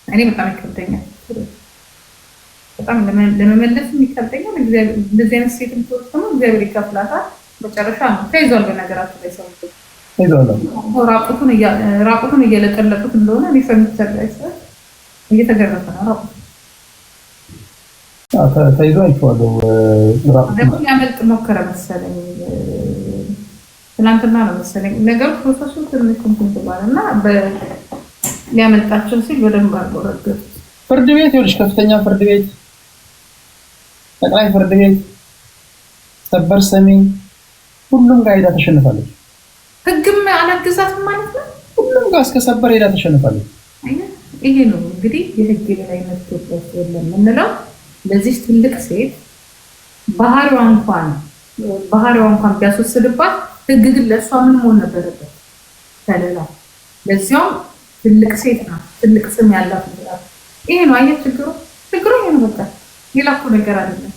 እኔ በጣም ይከብደኛል። በጣም ለመመለስ የሚከብደኛል። እንደዚህ አይነት ሴት ምትወጥ ደግሞ እግዚአብሔር ይከፍላታል። መጨረሻ ነው ተይዟል። በነገራችን ላይ ሰው ራቁቱን እየለቀለቁት እንደሆነ እኔ ፈምቻለሁ። አይሰራ እየተገረፈ ነው ራቁቱ ተይዞ አይቼዋለሁ። ደግሞ ሊያመልጥ ሞከረ መሰለኝ። ትናንትና ነው መሰለኝ ነገሩ ፕሮሰሱ ትንሽ እንትን ብሏል እና ሊያመልጣቸው ሲል በደንብ አድርገው ረገጡት። ፍርድ ቤት ይኸውልሽ፣ ከፍተኛ ፍርድ ቤት፣ ጠቅላይ ፍርድ ቤት፣ ሰበር ሰሚ ሁሉም ጋር ሄዳ ተሸንፋለች። ህግም አላገዛትም ማለት ነው። ሁሉም ጋር እስከ ሰበር ሄዳ ተሸንፋለች። ይሄ ነው እንግዲህ የህግ የበላይነት ኢትዮጵያ የለም የምንለው። ለዚህ ትልቅ ሴት ባህሪዋ እንኳን ቢያስወስድባት ህግ ግን ለእሷ ምን መሆን ነበረበት? ተለላ። ለዚያውም ትልቅ ሴት ናት፣ ትልቅ ስም ያላት ናት። ይሄ ነው አየህ ችግሩ ይሄ ነው በቃ ሌላ እኮ ነገር አይደለም።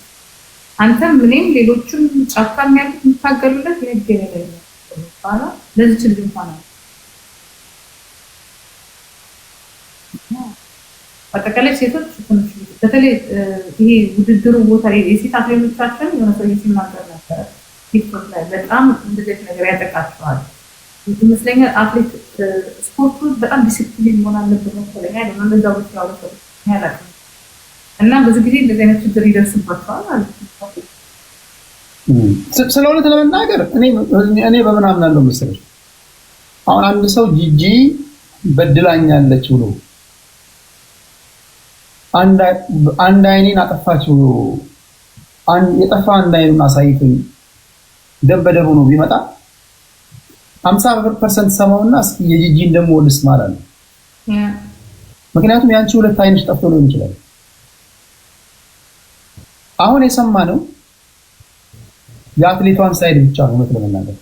አንተም እኔም ሌሎችም ጫካ የሚያሉት የሚታገሉለት የህግ የበላይነት ባላ ለዚህ ችግር እንኳን አጠቃላይ ሴቶች ትንሽ በተለይ ይሄ ውድድሩ ቦታ የሴት አትሌቶቻችን የሆነ ሰው ሲናገር ነበር ቲክቶክ ላይ በጣም እንደዚህ ነገር ያጠቃቸዋል ይመስለኛል። አትሌት ስፖርቱ በጣም ዲሲፕሊን መሆን አለበት መሰለኝ አይደል? እንደዛው ብቻው ነው ያላቀ እና ብዙ ጊዜ እንደዚህ አይነት ችግር ይደርስባቸዋል ማለት ነው። ስለሆነ ለመናገር እኔ በምን አምናለሁ መሰለሽ፣ አሁን አንድ ሰው ጂጂ በድላኛለች ብሎ አንድ አይኔን አጠፋችው የጠፋ አንድ አይኑን አሳይቶኝ ደበደቡ ነው ቢመጣ 50% ሰማውና እስኪ የጂጂን ደግሞ ወልስ ማለት ነው። ምክንያቱም ያንቺ ሁለት አይንሽ ጠፍቶ ሊሆን ይችላል። አሁን የሰማነው የአትሌቷን ሳይድ ብቻ ነው ማለት ለመናገር።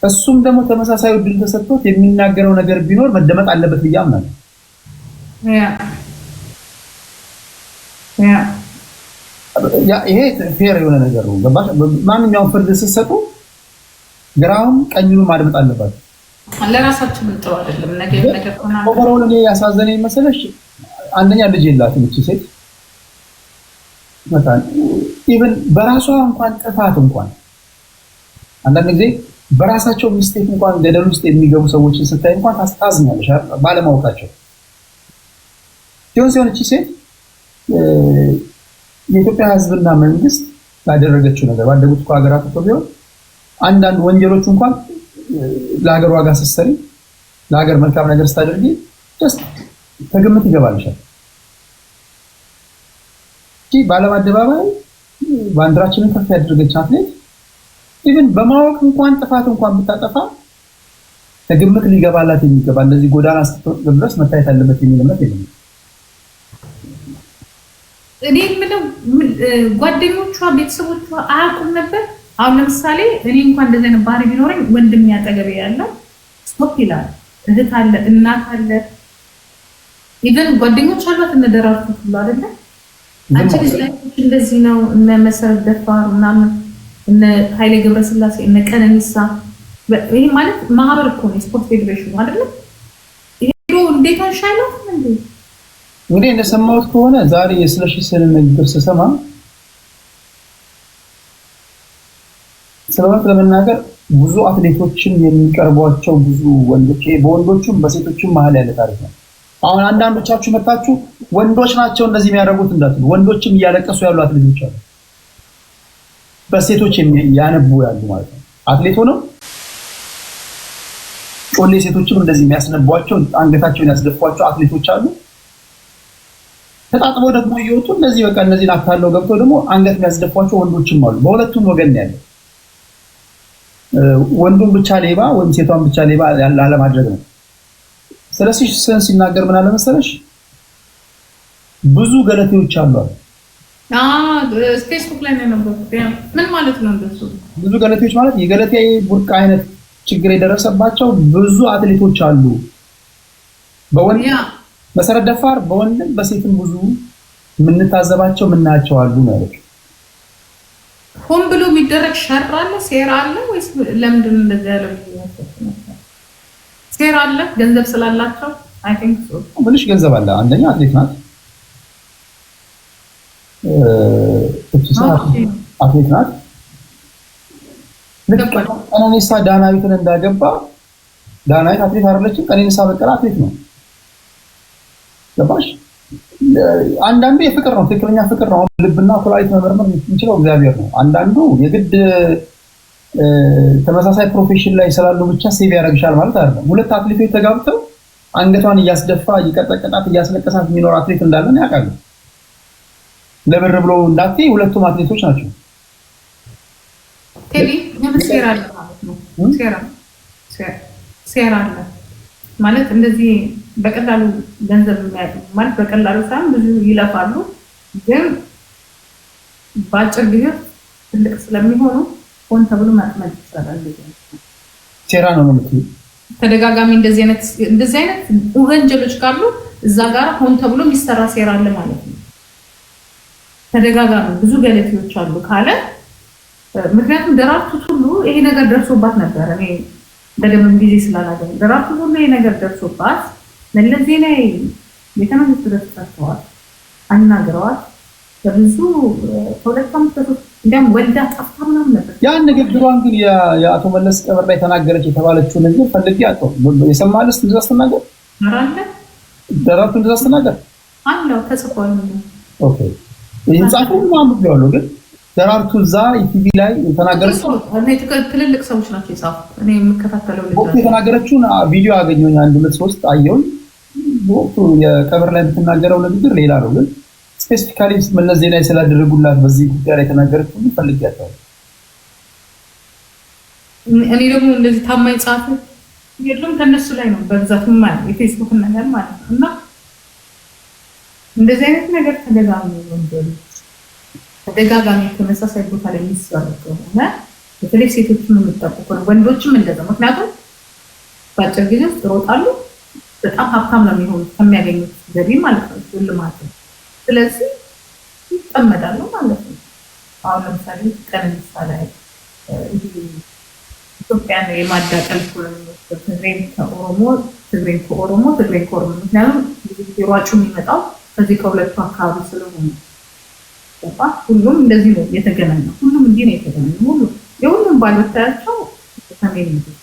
እሱም ደግሞ ተመሳሳይ ዕድል ተሰጥቶት የሚናገረው ነገር ቢኖር መደመጥ አለበት ብዬ አምናለሁ። ይሄ ፌር የሆነ ነገር ነው። ማንኛውም ፍርድ ስትሰጡ ግራውን ቀኙን ማድመጥ አለባችሁ። ለራሳችን ጥሩ አይደለም ነገር ኦቨርኦል እኔ ያሳዘነኝ መሰለሽ አንደኛ ልጅ የላትም እቺ ሴት ማለት ኢቭን በራሷ እንኳን ጥፋት እንኳን አንዳንድ ጊዜ በራሳቸው ሚስቴክ እንኳን ገደል ውስጥ የሚገቡ ሰዎችን ስታይ እንኳን ታስታዝኛለሽ ባለማወቃቸው። ሲሆን እቺ ሴት የኢትዮጵያ ሕዝብና መንግስት ያደረገችው ነገር ባደጉት ሀገራት እኮ ቢሆን አንዳንድ ወንጀሎች እንኳን ለሀገር ዋጋ ስትሰሪ ለሀገር መልካም ነገር ስታደርጊ ጀስት ከግምት ይገባልሻል። እቺ በዓለም አደባባይ ባንዲራችንን ከፍ ያደረገች አትሌት ኢቭን በማወቅ እንኳን ጥፋት እንኳን ብታጠፋ ከግምት ሊገባላት የሚገባ እንደዚህ ጎዳና ስትወጣ ድረስ መታየት አለበት የሚል እምነት የለኝም። እኔ ምንም ጓደኞቿ ቤተሰቦቿ አያውቁም ነበር። አሁን ለምሳሌ እኔ እንኳን እንደዚህ አይነት ባህሪ ቢኖረኝ ወንድም ያጠገበ ያለው ስቶፕ ይላል፣ እህት አለ፣ እናት አለ፣ ኢቭን ጓደኞች አሏት እነ ደራርቱ ሁሉ አይደለ? አንቺ ልጅ ላይ እንደዚህ ነው እነ መሰረት ደፋር ምናምን እነ ኃይሌ ገብረስላሴ እነ ቀነኒሳ ይሄ ማለት ማህበር እኮ ነው ስፖርት ፌዴሬሽን አይደለ? ይሄ እንዴት አንሻለው እንዴ? እንግዲህ እንደሰማሁት ከሆነ ዛሬ የስለሺ ስልን ንግግር ስሰማ ስለሆነ ለመናገር ብዙ አትሌቶችን የሚቀርቧቸው ብዙ ወንዶች በወንዶቹም በሴቶቹም መሀል ያለ ታሪክ ነው። አሁን አንዳንዶቻችሁ መጣችሁ ወንዶች ናቸው እንደዚህ የሚያደርጉት እንዳትሉ፣ ወንዶችም እያለቀሱ ያሉ አትሌቶች አሉ፣ በሴቶች ያነቡ ያሉ ማለት ነው። አትሌት ሆነው ጮሌ ሴቶችም እንደዚህ የሚያስነቧቸው አንገታቸውን ያስደፏቸው አትሌቶች አሉ። ተጣጥበው ደግሞ እየወጡ እንደዚህ በቃ እነዚህን አካለው ገብተው ደግሞ አንገት የሚያስደፏቸው ወንዶችም አሉ። በሁለቱም ወገን ነው ያለው። ወንዱን ብቻ ሌባ ወይም ሴቷን ብቻ ሌባ ላለማድረግ ነው። ስለዚህ ሲናገር ምን አለ መሰለሽ ብዙ ገለቴዎች አሉ። ፌስቡክ ላይ ነው ምን ማለት ነው እንደሱ? ብዙ ገለቴዎች ማለት የገለቴ ቡርቃ አይነት ችግር የደረሰባቸው ብዙ አትሌቶች አሉ። በወንድ መሰረት ደፋር በወንድም በሴትም ብዙ የምንታዘባቸው የምናያቸው አሉ ማለት ነው። ሆን ብሎ የሚደረግ ሸር አለ፣ ሴራ አለ ወይስ ለምንድን ነው እንደዚህ ያለው? ሴራ አለ ገንዘብ ስላላቸው አይ ቲንክ ሶ። ምንሽ ገንዘብ አለ? አንደኛ አትሌት ናት፣ አትሌት ናት። ቀነኒሳ ዳናዊትን እንዳገባ ዳናዊት አትሌት አይደለችም። ቀነኒሳ በቀለ አትሌት ነው። ገባሽ? አንዳንዱ የፍቅር ነው፣ ትክክለኛ ፍቅር ነው። ልብና ኩላሊት መመርመር የሚችለው እግዚአብሔር ነው። አንዳንዱ የግድ ተመሳሳይ ፕሮፌሽን ላይ ስላሉ ብቻ ሴቭ ያደርግሻል ማለት አይደለም። ሁለት አትሌቶች ተጋብተው አንገቷን እያስደፋ እየቀጠቀጣት እያስለቀሳት የሚኖር አትሌት እንዳለን ያውቃሉ። ለብር ብሎ እንዳትዪ ሁለቱም አትሌቶች ናቸው። ቴዲ ሴራ አለ ማለት ነው። ሴራ አለ ማለት እንደዚህ በቀላሉ ገንዘብ የሚያገኙ ማለት በቀላሉ ሳይሆን ብዙ ይለፋሉ፣ ግን በአጭር ጊዜ ትልቅ ስለሚሆኑ ሆን ተብሎ ማጥመድ ይቻላል። ሴራ ነው የምትይው። ተደጋጋሚ እንደዚህ አይነት ወንጀሎች ካሉ እዛ ጋር ሆን ተብሎ የሚሰራ ሴራ አለ ማለት ነው። ተደጋጋሚ ብዙ ገለቴዎች አሉ ካለ ምክንያቱም ደራርቱ ሁሉ ይሄ ነገር ደርሶባት ነበር። እኔ በደንብ ጊዜ ስላላገኘ ደራርቱ ሁሉ ይሄ ነገር ደርሶባት መለስ ዜናዊ ቤተመንግስት ድረስ ጠርተዋል፣ አናግረዋል። በብዙ ከሁለት ዓመት በፊት እንደም ወልዳ ጠፍታ ምናምን ነበር። ያን ንግግሯን ግን የአቶ መለስ ቀብር ላይ ተናገረች የተባለችው ንግግር ፈልጌ አጣሁ። የሰማልስ እንደዛ ስትናገር አራለ ደራርቱ እንደዛ ስትናገር አለው ተጽፏል። ኦኬ ይሄን ጻፈው ማምብ ያለው ግን ደራርቱ እዛ ኢቲቪ ላይ የተናገረችው ትልልቅ ሰዎች ናቸው የጻፉት። እኔ የምከታተለው ልጅ የተናገረችውን ቪዲዮ አገኘሁኝ 1-2-3 አየሁኝ። ወቅቱ የቀብር ላይ የምትናገረው ንግግር ሌላ ነው፣ ግን ስፔሲፊካሊ መለስ ዜናዊ ስላደረጉላት በዚህ ጉዳይ ላይ የተናገረችው ፈልጌያለሁ። እኔ ደግሞ እንደዚህ ታማኝ ጻፉ የለም ከነሱ ላይ ነው በብዛት ማለት የፌስቡክ ነገር ማለት ነው። እና እንደዚህ አይነት ነገር ተደጋጋሚ ተመሳሳይ ቦታ ላይ የሚሰሩ ከሆነ በተለይ ሴቶችን የሚጠቁ ወንዶችም እንደዛ። ምክንያቱም በአጭር ጊዜ ውስጥ ይሮጣሉ፣ በጣም ሀብታም ነው የሚሆኑት ከሚያገኙት ገቢ ማለት ነው ልማት። ስለዚህ ይጠመዳሉ ማለት ነው። አሁን ለምሳሌ ቀነኒሳ ላይ ኢትዮጵያን የማዳቀል ትግሬን ከኦሮሞ ትግሬን ከኦሮሞ ምክንያቱም ሯጩ የሚመጣው ከዚህ ከሁለቱ አካባቢ ስለሆነ ሁሉም እንደዚህ ነው የተገናኘው። ሁሉም እንዲህ ነው የተገናኘው። ሁሉም የሁሉም ባለታያቸው ሰሜን ነው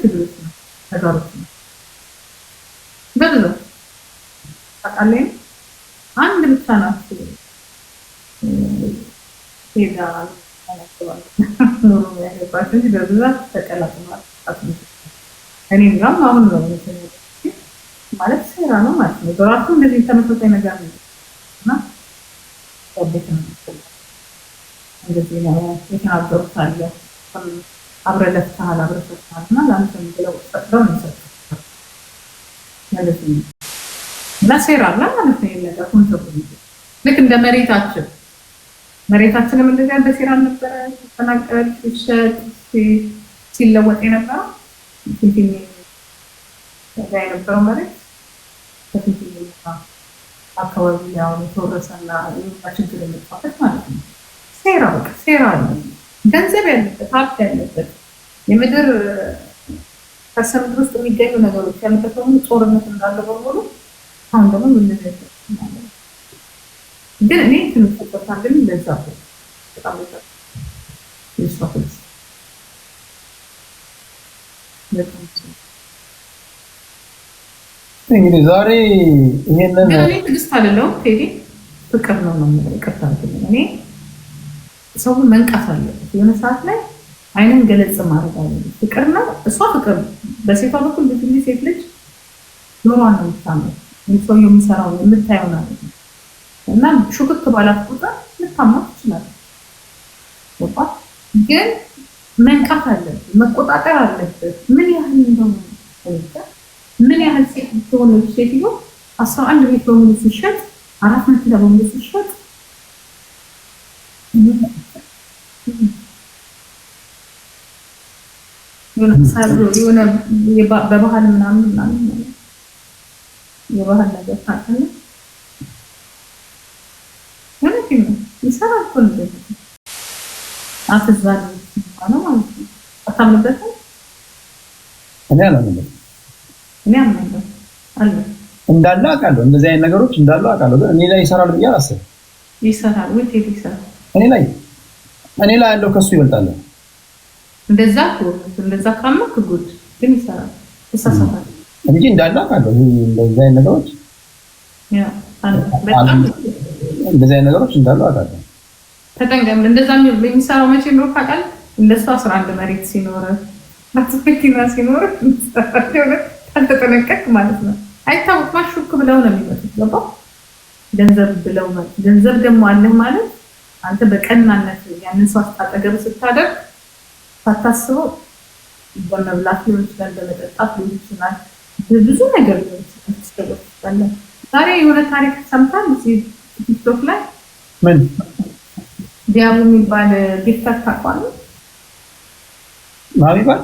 ትግሎች ነው ተጋሮች ነው በብዛት ታውቃለህ። አንድ ብቻ ናት ሄዳ ኑሮ ያገባች እንጂ በብዛት ተቀላቅሏል። እኔም ጋር አሁን ነው ማለት ሴራ ነው ማለት ነው። ደራርቱ እንደዚህ ተመሳሳይ ነገር ነው እና ወደት ነው እንደዚህ ነው የተናገሩት አለ አብረን ለፍተሃል እና ለአንተም ብለው ፈጥረው ነው የሰጡት ማለት ነው። እና ሴራ አለ ማለት ነው። ነገር ኮንትሮል ልክ እንደ መሬታችንም እንደዚህ በሴራ ነበረ ተናቀል ሲለወጥ የነበረው እንትን ላይ የነበረው መሬት አካባቢ ላይ አሁን የተወረሰና ችግር የመጣበት ማለት ነው። ሴራ በቃ ሴራ አለ። ገንዘብ ያለበት ሀብት ያለበት የምድር ከርሰ ምድር ውስጥ የሚገኙ ነገሮች ያለበት በሙሉ ጦርነት እንዳለ በሙሉ አሁን ደግሞ ምንነት ግን እኔ ትንሽ ተቆጣ ግን ለዛ በጣም ለዛ ይስፋት እንግዲህ ዛሬ ይሄንን እኔ ትግስት አይደለም ቴዲ ፍቅር ነው ይቅርታ እኔ ሰው መንቃት አለበት። የሆነ ሰዓት ላይ አይንን ገለጽ ማድረግ አለበት። ፍቅር ነው እሷ ፍቅር በሴቷ በኩል ብዙ ሴት ልጅ ኖሯን ነው የምታምነው ሰው የሚሰራው የምታየው ማለት ነው። እና ሹክክ ባላት ቁጥር ልታማት ትችላለች። ግን መንቃት አለበት፣ መቆጣጠር አለበት። ምን ያህል እንደሆነ ምን ያህል ሴት ትሆነች ሴትዮ 11 ቤት በሙሉ ሲሸጥ 4 መኪና በሙሉ ሲሸጥ የሆነ በባህል ምናምን የባህል ነገር ታውቃለህ ይሰራል እኮ ነው አፍዛል ነው ማለት ነው። አታምንበትም? እኔ አላምንበትም። እኔ አምናለሁ አለ እንዳለ አውቃለሁ። እንደዚህ አይነት ነገሮች እንዳሉ አውቃለሁ። ግን እኔ ላይ ይሰራል ብዬ አላስብም። ይሰራል ወይ ቴዲ ይሰራል? እኔ ላይ ያለው ከሱ ይበልጣል። እንደዛ ካመክ ጉድ ግን ይሰራል። ተሳሳታል እንጂ እንዳለ አውቃለሁ። እንደዚህ አይነት ነገሮች በጣም እንደዚህ አይነት ነገሮች እንዳሉ አውቃለሁ። ተጠንቀም። እንደዛ የሚሰራው መቼ ነው ታውቃለህ? እንደሱ 11 መሬት ሲኖር አጥፍኪና ሲኖር ካልተጠነቀቅ ማለት ነው። አይታወቅም። ሹክ ብለው ነው የሚመጡት። ገባ? ገንዘብ ብለው ማለት ገንዘብ ደግሞ አለህ ማለት አንተ በቀናነት ያንን ሰው አጠገብ ስታደርግ ሳታስበው በመብላት ሊሆን ይችላል፣ በመጠጣት ሊሆን ይችላል፣ ብዙ ነገር ሊሆን ይችላል። ዛሬ የሆነ ታሪክ ሰምታል እዚህ ቲክቶክ ላይ ምን ዲያቡ የሚባል ጊፍተር ታውቃለህ? ማን ይባል?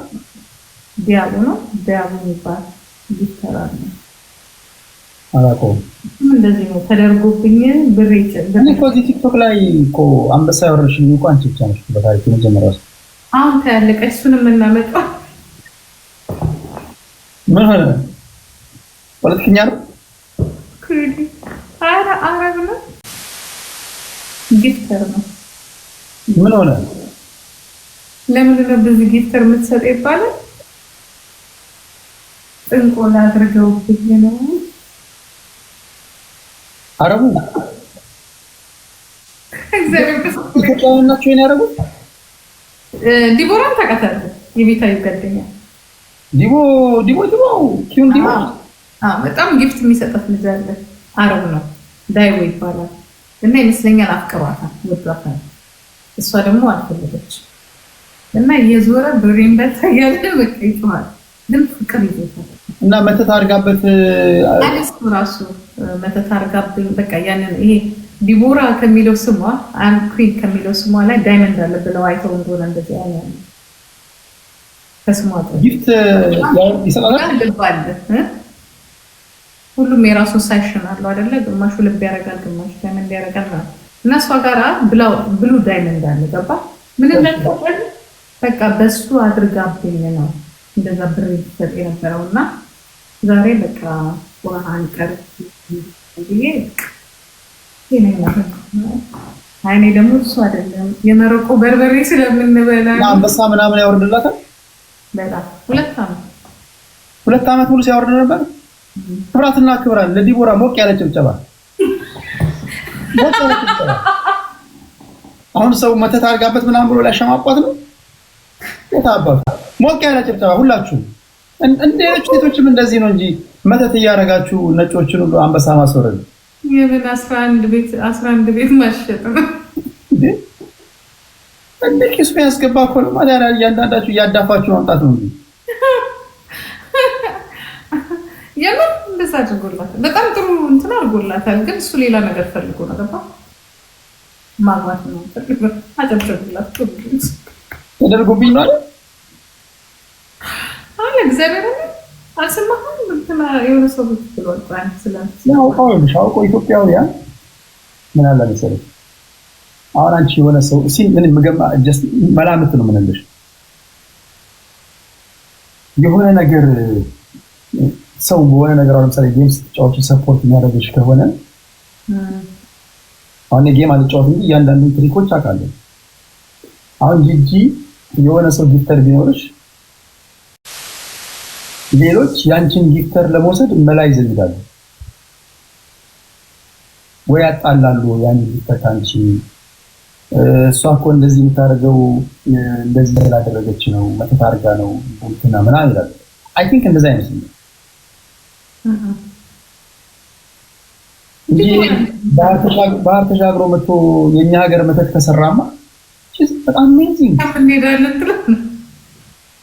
ዲያቡ ነው። ዲያቡ የሚባል ጊፍተር አለ። አላውቀውም። እንደዚህ ነው ተደርጎብኝ ብር እኔ እኮ እዚህ ቲክቶክ ላይ እኮ አንበሳ ያወረድሽልኝ እኮ አንቺ ብቻ ነሽ በታሪክ የመጀመሪያው። አሁን ታያለቀ እሱንም እናመጣው። ምን ሆነ? ፖለቲከኛ ነው? አረብ ነው። ጊፍተር ነው። ምን ሆነ? ለምንድን ነው ብዙ ጊፍተር የምትሰጥ ይባላል? ጥንቆላ አድርገውብኝ ነው። አረቡ ኢትዮጵያውያን ናቸው ያደረጉት። ዲቦራን ታውቃታለህ? የቤታዩ ጓደኛ ዲቦ በጣም ጊፍት የሚሰጣት ልጅ አለ። አረብ ነው። ዳይቦ ይባላል። እና ይመስለኛል አፍቅሯታል፣ ወዷታል። እሷ ደግሞ አልፈለገች እና የዞረ ብሬን በታያለ በቃ ይጮሃል። ግን ፍቅር ይዞታል እና መተት አድርጋበት አለስኩ ራሱ መተት አድርጋብኝ በቃ ያንን ይሄ ዲቦራ ከሚለው ስሟ አም ኩዊን ከሚለው ስሟ ላይ ዳይመንድ አለ ብለው አይተው እንደሆነ እንደዚህ ያለ ከስሟ ጊፍት ይሰጣል። ልብ አለ። ሁሉም የራሱ ሳይሽን አለው አይደለ? ግማሹ ልብ ያደርጋል፣ ግማሹ ዳይመንድ ያደርጋል ማለት እና እሷ ጋራ ብሉ ዳይመንድ አለ። ገባ? ምን እንደተቀበል በቃ በሱ አድርጋብኝ ነው እንደዛ ብር ይሰጥ የነበረውና ዛሬ በቃ ቁርአን ቀርብ ይሄ አይኔ ደግሞ እሱ አይደለም የመረቆ በርበሬ ስለምንበላ አንበሳ ምናምን ያወርድላታል። በጣም 2 ዓመት ሙሉ ሲያወርድ ነበር። ክብራትና ክብራን ለዲቦራ ሞቅ ያለ ጭብጨባ። አሁን ሰው መተት አድርጋበት ምናምን ብሎ ሊያሸማቋት ነው። የታባቱ ሞቅ ያለ ጭብጨባ ሁላችሁ። እንደሌሎች ሴቶችም እንደዚህ ነው እንጂ መተት እያደረጋችሁ ነጮችን ሁሉ አንበሳ ማስወረድ የምን 11 ቤት ማሸጥ ነው እንዴ? ኪሱ ያስገባ እኮ ነው ማለት እያንዳንዳችሁ እያዳፋችሁ ማምጣት ነው እንጂ የምን እንደዛ አድርጎላታል። በጣም ጥሩ እንትን አድርጎላታል። ግን እሱ ሌላ ነገር ፈልጎ ነው። ገባ? ማግባት ነው ፈልጎ አጨብጨብላት ተደርጎብኝ ነው አይደል? አለ እግዚአብሔር አለ። አልሰማህም? እንትና የሆነ ሰው ብትሏል ቋን ስለዚህ አውቀው ኢትዮጵያውያን ምን አለ መሰለኝ፣ አሁን አንቺ የሆነ ሰው ምን ምገማ ጀስት መላምት ነው ምንልሽ የሆነ ነገር ሰው በሆነ ነገር አሁን ለምሳሌ ጌም ስትጫወቺ ሰፖርት የሚያደርግሽ ከሆነ አሁን ጌም አልጫወት እንጂ እያንዳንዱን ትሪኮች አውቃለሁ። አሁን ጂጂ የሆነ ሰው ጊፍተር ቢኖርሽ ሌሎች ያንቺን ጊፍተር ለመውሰድ መላ ይዘጋሉ ወይ ያጣላሉ። ያን ጊፍተር አንቺ እሷ እኮ እንደዚህ የምታደርገው እንደዚህ ስላደረገች ነው መተት አድርጋ ነው እንትና ምናምን ይላል። አይ ቲንክ እንደዛ አይመስልም እንጂ ባህር ተሻግሮ መጥቶ የኛ ሀገር መተት ከሰራማ በጣም አሜዚንግ እንሄዳለን ትላለህ።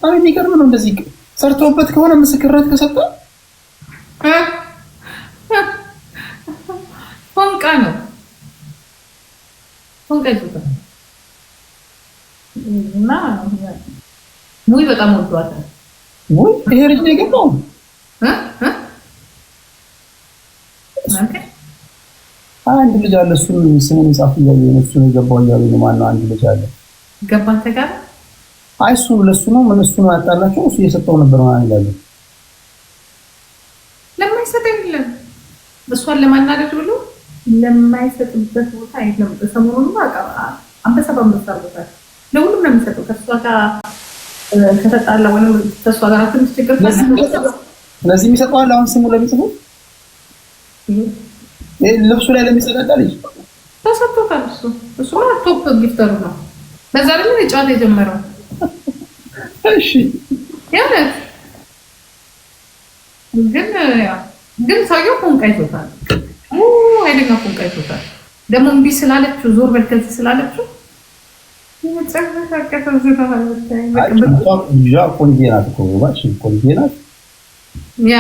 አይ የሚገርም ነው። እንደዚህ ሰርቶበት ከሆነ ምስክርነት ከሰጠ ፎንቃ ነው ፎንቃ ይዟል እና ሙይ በጣም ወዷታል። ሙይ ይሄ ልጅ ነው የገባው አንድ ልጅ አለ። እሱን ስሙን ጻፍ እያለ ነው እሱ ነው የገባው እያለ ነው። ማነው አንድ ልጅ አለ ገባን ተጋር አይ እሱ ለሱ ነው ምን እሱ ነው ያጣላቸው እሱ እየሰጠው ነበር ማለት ይላል። ለምን ይሰጠኝ ይላል እሷን ለማናደድ ብሎ ለማይሰጥበት ቦታ የለም። ሰሞኑን አንበሳ በአንበሳ አድርጎታል። ለሁሉም ነው የሚሰጠው። ከእሷ ጋር ከተጣላ ወይም ከእሷ ጋር ትንሽ ችግር ስለዚህ የሚሰጠዋል። አሁን ስሙ ለሚጽፉ ልብሱ ላይ ለሚጸዳዳ ልጅ ተሰጥቶታል። እሱ ቶፕ ጊፍተሩ ነው። በዛ ደግሞ ጨዋታ የጀመረው እሺ የእውነት ግን ሰውየው ፎንቃ ይዞታል። ኃይለኛ ፎንቃ ይዞታል። ደግሞ እምቢ ስላለችው ዞር በል ከዚህ ስላለችው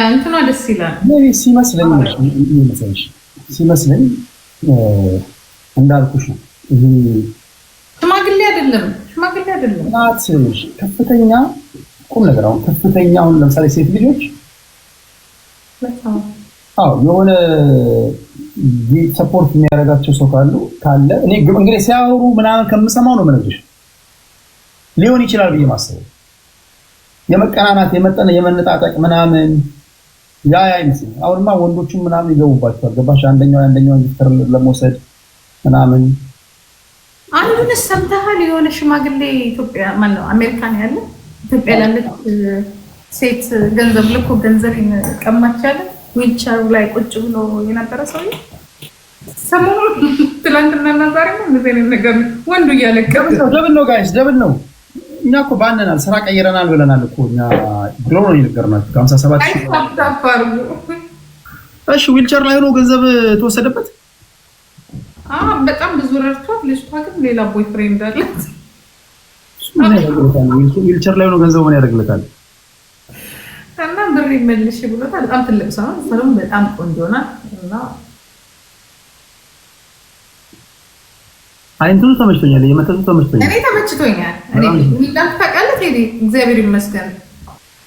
እንትኗ ደስ ይላል ሲመስለኝ እንዳልኩሽ ነው። ሽማግሌ አይደለም ከፍተኛ ቁም ነገር አሁን ከፍተኛ አሁን ለምሳሌ ሴት ልጆች የሆነ ሰፖርት የሚያደርጋቸው ሰው ካለ እኔ እንግዲህ ሲያወሩ ምናምን ከምሰማው ነው የምነግርሽ ሊሆን ይችላል ብዬ ማሰበው የመቀናናት የመነጣጠቅ ምናምን ያ አይመስልም። አሁንማ ወንዶቹም ምናምን ይገቡባቸዋል። ገባሽ? አንደኛው ቪክተር ለመውሰድ ምናምን አንዱን ሰምተሃል? የሆነ ሽማግሌ ኢትዮጵያ ማነው አሜሪካን ያለ ኢትዮጵያ ላለች ሴት ገንዘብ ልኮ ገንዘብ ቀማች ያለ ዊልቸር ላይ ቁጭ ብሎ የነበረ ሰው ሰሞኑን ትላንትና ዛሬ ነው እንደዚህ ነገር ወንዱ እያለቀበ ደብል ነው ጋይስ፣ ደብል ነው። እኛ እኮ ባንናል፣ ስራ ቀይረናል ብለናል እኮ እኛ ድሮ ነው የነገርናችሁ 57,000። እሺ ዊልቸር ላይ ነው ገንዘብ ተወሰደበት። በጣም ብዙ ረድቷት። ልጅቷ ግን ሌላ ቦይፍሬንድ አላት። ዊልቸር ላይ ነው ገንዘብ ምን ያደርግለታል? እና ብር ይመልሽ ብሎታል። በጣም ትልቅ ሰው ነው። ሰለሞን በጣም ቆንጆ ናት እና አይንቱ ተመችቶኛል። የመተቱ ተመችቶኛል። እኔ ተመችቶኛል። እኔ ሚዳት ታውቃለህ ቴዲ፣ እግዚአብሔር ይመስገን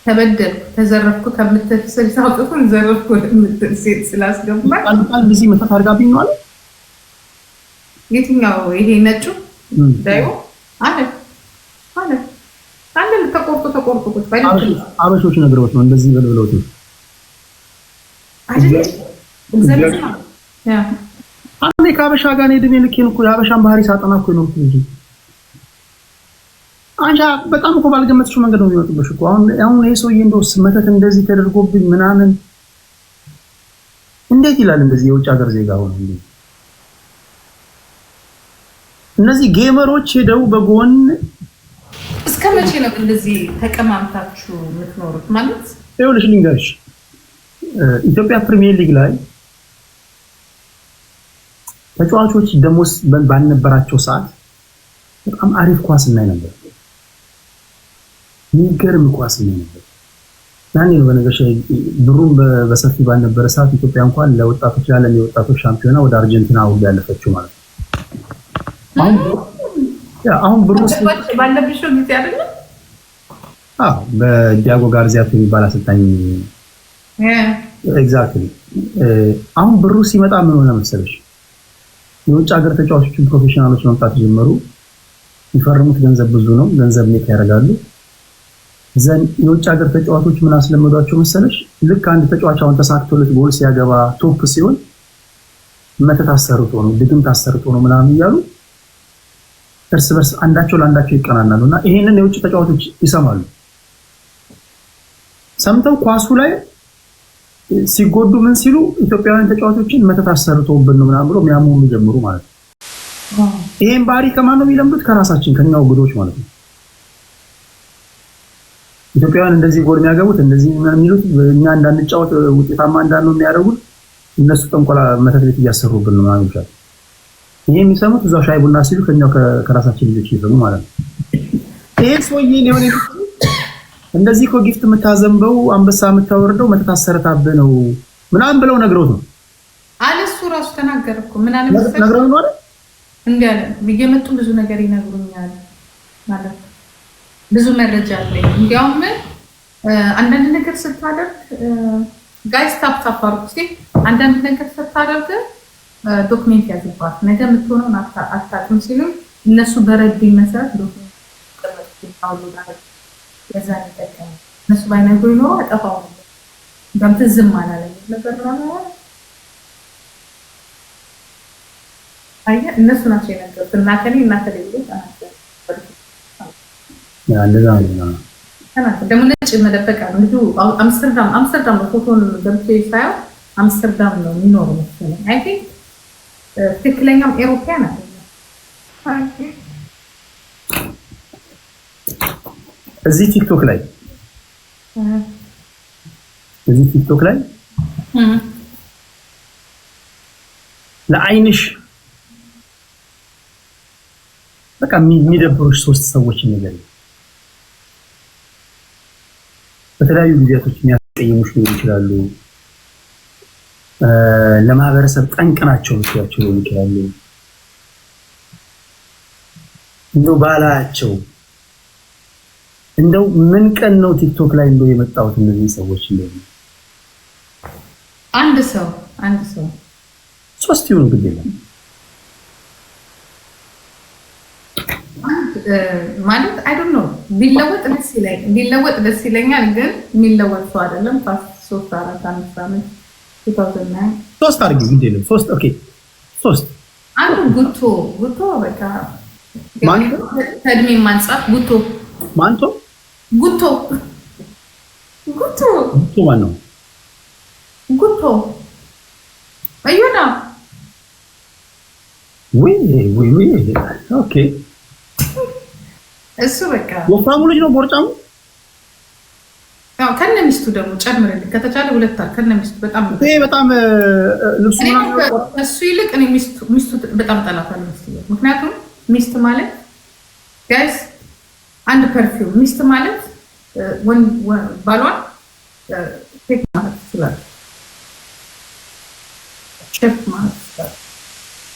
ተበደልኩ ተዘረፍኩ ከምትል ሳውጥኩን ዘረፍኩ ከምትል ሴት ስላስገባኝ አንተ እንደዚህ መተት አድርጋብኝ ነው አለ። የትኛው ይሄ ነጩ ዳዩ አለ ተቆርጦ ቁጭ ባይ አበሾች ነግረውት ነው እንደዚህ በልብለውት አይደል? እግዚአብሔር ያ አንዴ ከአበሻ ጋር ነው ድኔ ልኬን እኮ የአበሻን ባህሪ ሳጠና እኮ ነው እንጂ አንቺ በጣም እኮ ባልገመትሽው መንገድ ነው የሚወጡብሽ እኮ። አሁን ይሄ ሰውዬ እንደው መተት እንደዚህ ተደርጎብኝ ምናምን እንዴት ይላል? እንደዚህ የውጭ ሀገር ዜጋ ሆኖ እንዴ! እነዚህ ጌመሮች ሄደው በጎን እስከ መቼ ነው እንደዚህ ተቀማምታችሁ የምትኖሩት? ማለት ይኸውልሽ ልንገርሽ፣ ኢትዮጵያ ፕሪሚየር ሊግ ላይ ተጫዋቾች ደሞዝ ባልነበራቸው ሰዓት በጣም አሪፍ ኳስ እናይ ነበር። የሚገርም ኳስ እናይ ነበር። ያኔ ነው በነገርሽ ብሩም በሰፊ ባልነበረ ሰዓት ኢትዮጵያ እንኳን ለወጣቶች ያለን የወጣቶች ሻምፒዮና ወደ አርጀንቲና ሁሉ ያለፈችው ማለት ነው። አሁን ብሩ ባለብሽ ጊዜ አይደለም? በዲያጎ ጋርዚያቶ የሚባል አሰልጣኝ ኤግዛክትሊ። አሁን ብሩ ሲመጣ ምን ሆነ መሰለሽ? የውጭ ሀገር ተጫዋቾችን ፕሮፌሽናሎች መምጣት ጀመሩ። ይፈርሙት ገንዘብ ብዙ ነው፣ ገንዘብ ሜክ ያደርጋሉ። ዘን የውጭ ሀገር ተጫዋቾች ምን አስለመዷቸው መሰለሽ? ልክ አንድ ተጫዋች አሁን ተሳክቶለት ጎል ሲያገባ ቶፕ ሲሆን መተት አሰርቶ ነው ድግምት አሰርቶ ነው ምናምን እያሉ እርስ በርስ አንዳቸው ለአንዳቸው ይቀናናሉ። እና ይሄንን የውጭ ተጫዋቾች ይሰማሉ። ሰምተው ኳሱ ላይ ሲጎዱ ምን ሲሉ ኢትዮጵያውያን ተጫዋቾችን መተት አሰርተውብን ነው ምናምን ብሎ የሚያምኑ ጀምሩ ማለት ነው። ይሄን ባህሪ ከማን ነው የሚለምዱት? ከራሳችን ከኛው ግዶች ማለት ነው። ኢትዮጵያውያን እንደዚህ ጎል የሚያገቡት እንደዚህ የሚሉት እኛ እንዳንጫወት ውጤታማ እንዳንሆን የሚያደርጉት እነሱ ጠንቆላ መተት ቤት እያሰሩብን ነው ማለት ነው። ይሄ የሚሰሙት እዛው ሻይ ቡና ሲሉ ከኛው ከራሳችን ልጆች ይሰሙ ማለት ነው። ይሄ ሰውዬ ሊሆን እንደዚህ እኮ ጊፍት የምታዘንበው አንበሳ የምታወርደው መተት አሰርታብህ ነው ምናምን ብለው ነግረውት ነው አለ። እሱ ራሱ ተናገረ እኮ ምን አለ መሰለኝ ነግረውት ነው አይደል? እንዲህ አለ። እየመጡ ብዙ ነገር ይነግሩኛል ማለት ብዙ መረጃ አለኝ። እንዲያውም አንዳንድ ነገር ስታደርግ ጋይስ ታፕ አድርጉ። አንዳንድ ነገር ስታደርግ ዶክሜንት ያዝባት ነገ የምትሆነውን አታውቅም ሲሉ እነሱ በረዱኝ መሰረት ዶክሜንት ቀመጥ የዛ ይጠቀም እነሱ ባይነግሩ ይኖር አጠፋው ነበር። እንደም ትዝም አላለኝ ነበር ነው አየህ እነሱ ናቸው የነገሩት እና ከኔ እና ከሌሎች ተናገሩ እንደዛ ነው ደግሞ ነጭ መደበቃ እንዲሁ አምስተርዳም ፎቶን ገብቼ ሳየው አምስተርዳም ነው የሚኖረው መሰለኝ። አይ ቲንክ ትክክለኛም ኤሮፓያን አይደለም። እዚህ ቲክቶክ ላይ ለአይንሽ በቃ የሚደብሩሽ 3 ሰዎች ነገር በተለያዩ ጊዜያቶች የሚያስቀይሙሽ ሊሆኑ ይችላሉ። ለማህበረሰብ ጠንቅ ናቸው ብቻቸው ሊሆኑ ይችላሉ። እንደው ባላቸው እንደው ምን ቀን ነው ቲክቶክ ላይ እንደው የመጣሁት እነዚህ ሰዎች እንደዚህ አንድ ሰው 3 ይሁን ግድ የለም ማለት አይ ዶንት ኖ ቢለወጥ ደስ ይለኛል፣ ግን የሚለወጥ ሰው አይደለም። 3-4 ዓመት 2009 3 አድርጊ ግድ የለም 3 ኦኬ 3 አንዱ ጉቶ በቃ ማንቶ ተድሜ ማንጻፍ ጉቶ ማን ነው? ጉቶ አዩና ወይ ኦኬ እሱ በቃ ወፍራሙ ልጅ ነው ቦርጫሙ። ያው ከነሚስቱ ደግሞ ጨምርልኝ ከተቻለ 2 ከነሚስቱ በጣም ልብሱ እሱ ይልቅ እኔ ሚስቱ በጣም ጠላታለሁ። ምክንያቱም ሚስት ማለት ጋይስ አንድ ፐርፊውም ሚስት ማለት ባሏን ቴክ ማለት ይችላል፣ ሼፍ ማለት ይችላል።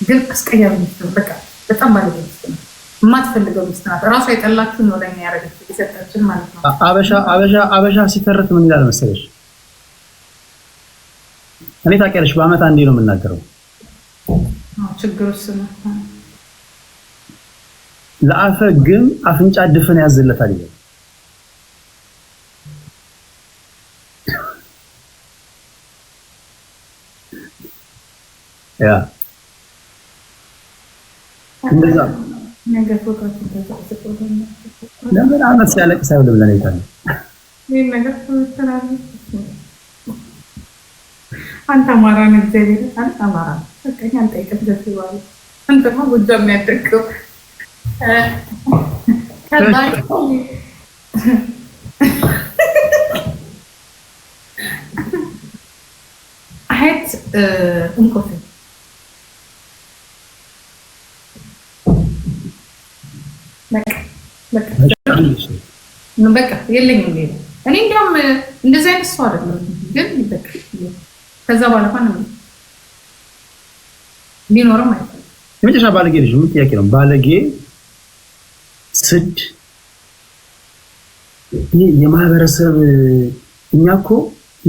ግን አስቀያሚ ሚስት በቃ በጣም ባለጌ ሚስት ነው። የማትፈልገው ሚስት ናት። ራሷ የጠላችሁ ነው ለኛ ያረጋችሁ የሰጠችን ማለት ነው። አበሻ ሲተረት ምን ይላል መሰለሽ? እኔ ታውቂያለሽ በአመት አንዴ ነው የምናገረው። ችግሩስ ነው ለአፈ ግን አፍንጫ ድፍን ያዝለታል ይላል። ያ እንደዛ ነገር ፎቶችን ተዘቅዝቆ ለምን አመት ሲያለቅስ አይውልም ለኔ ታዲያ ይሄን ነገር ተናግረን አንተ አማራ ነህ እግዚአብሔር አንተ አማራ በቃ አንተ ይቀጥል ይዋል አንተማ ጎጃም የሚያደርገው ከላይ አይት እንቆት በቃ የለኝም ሌላ እኔ እንዲያውም እንደዚህ አይነት ሰው አይደለም፣ ግን በቃ ከዛ በኋላ ነው ሊኖርም አይደለም። የመጨረሻ ባለጌ ልጅ ምን ጥያቄ ነው? ባለጌ ስድ የማህበረሰብ እኛ እኮ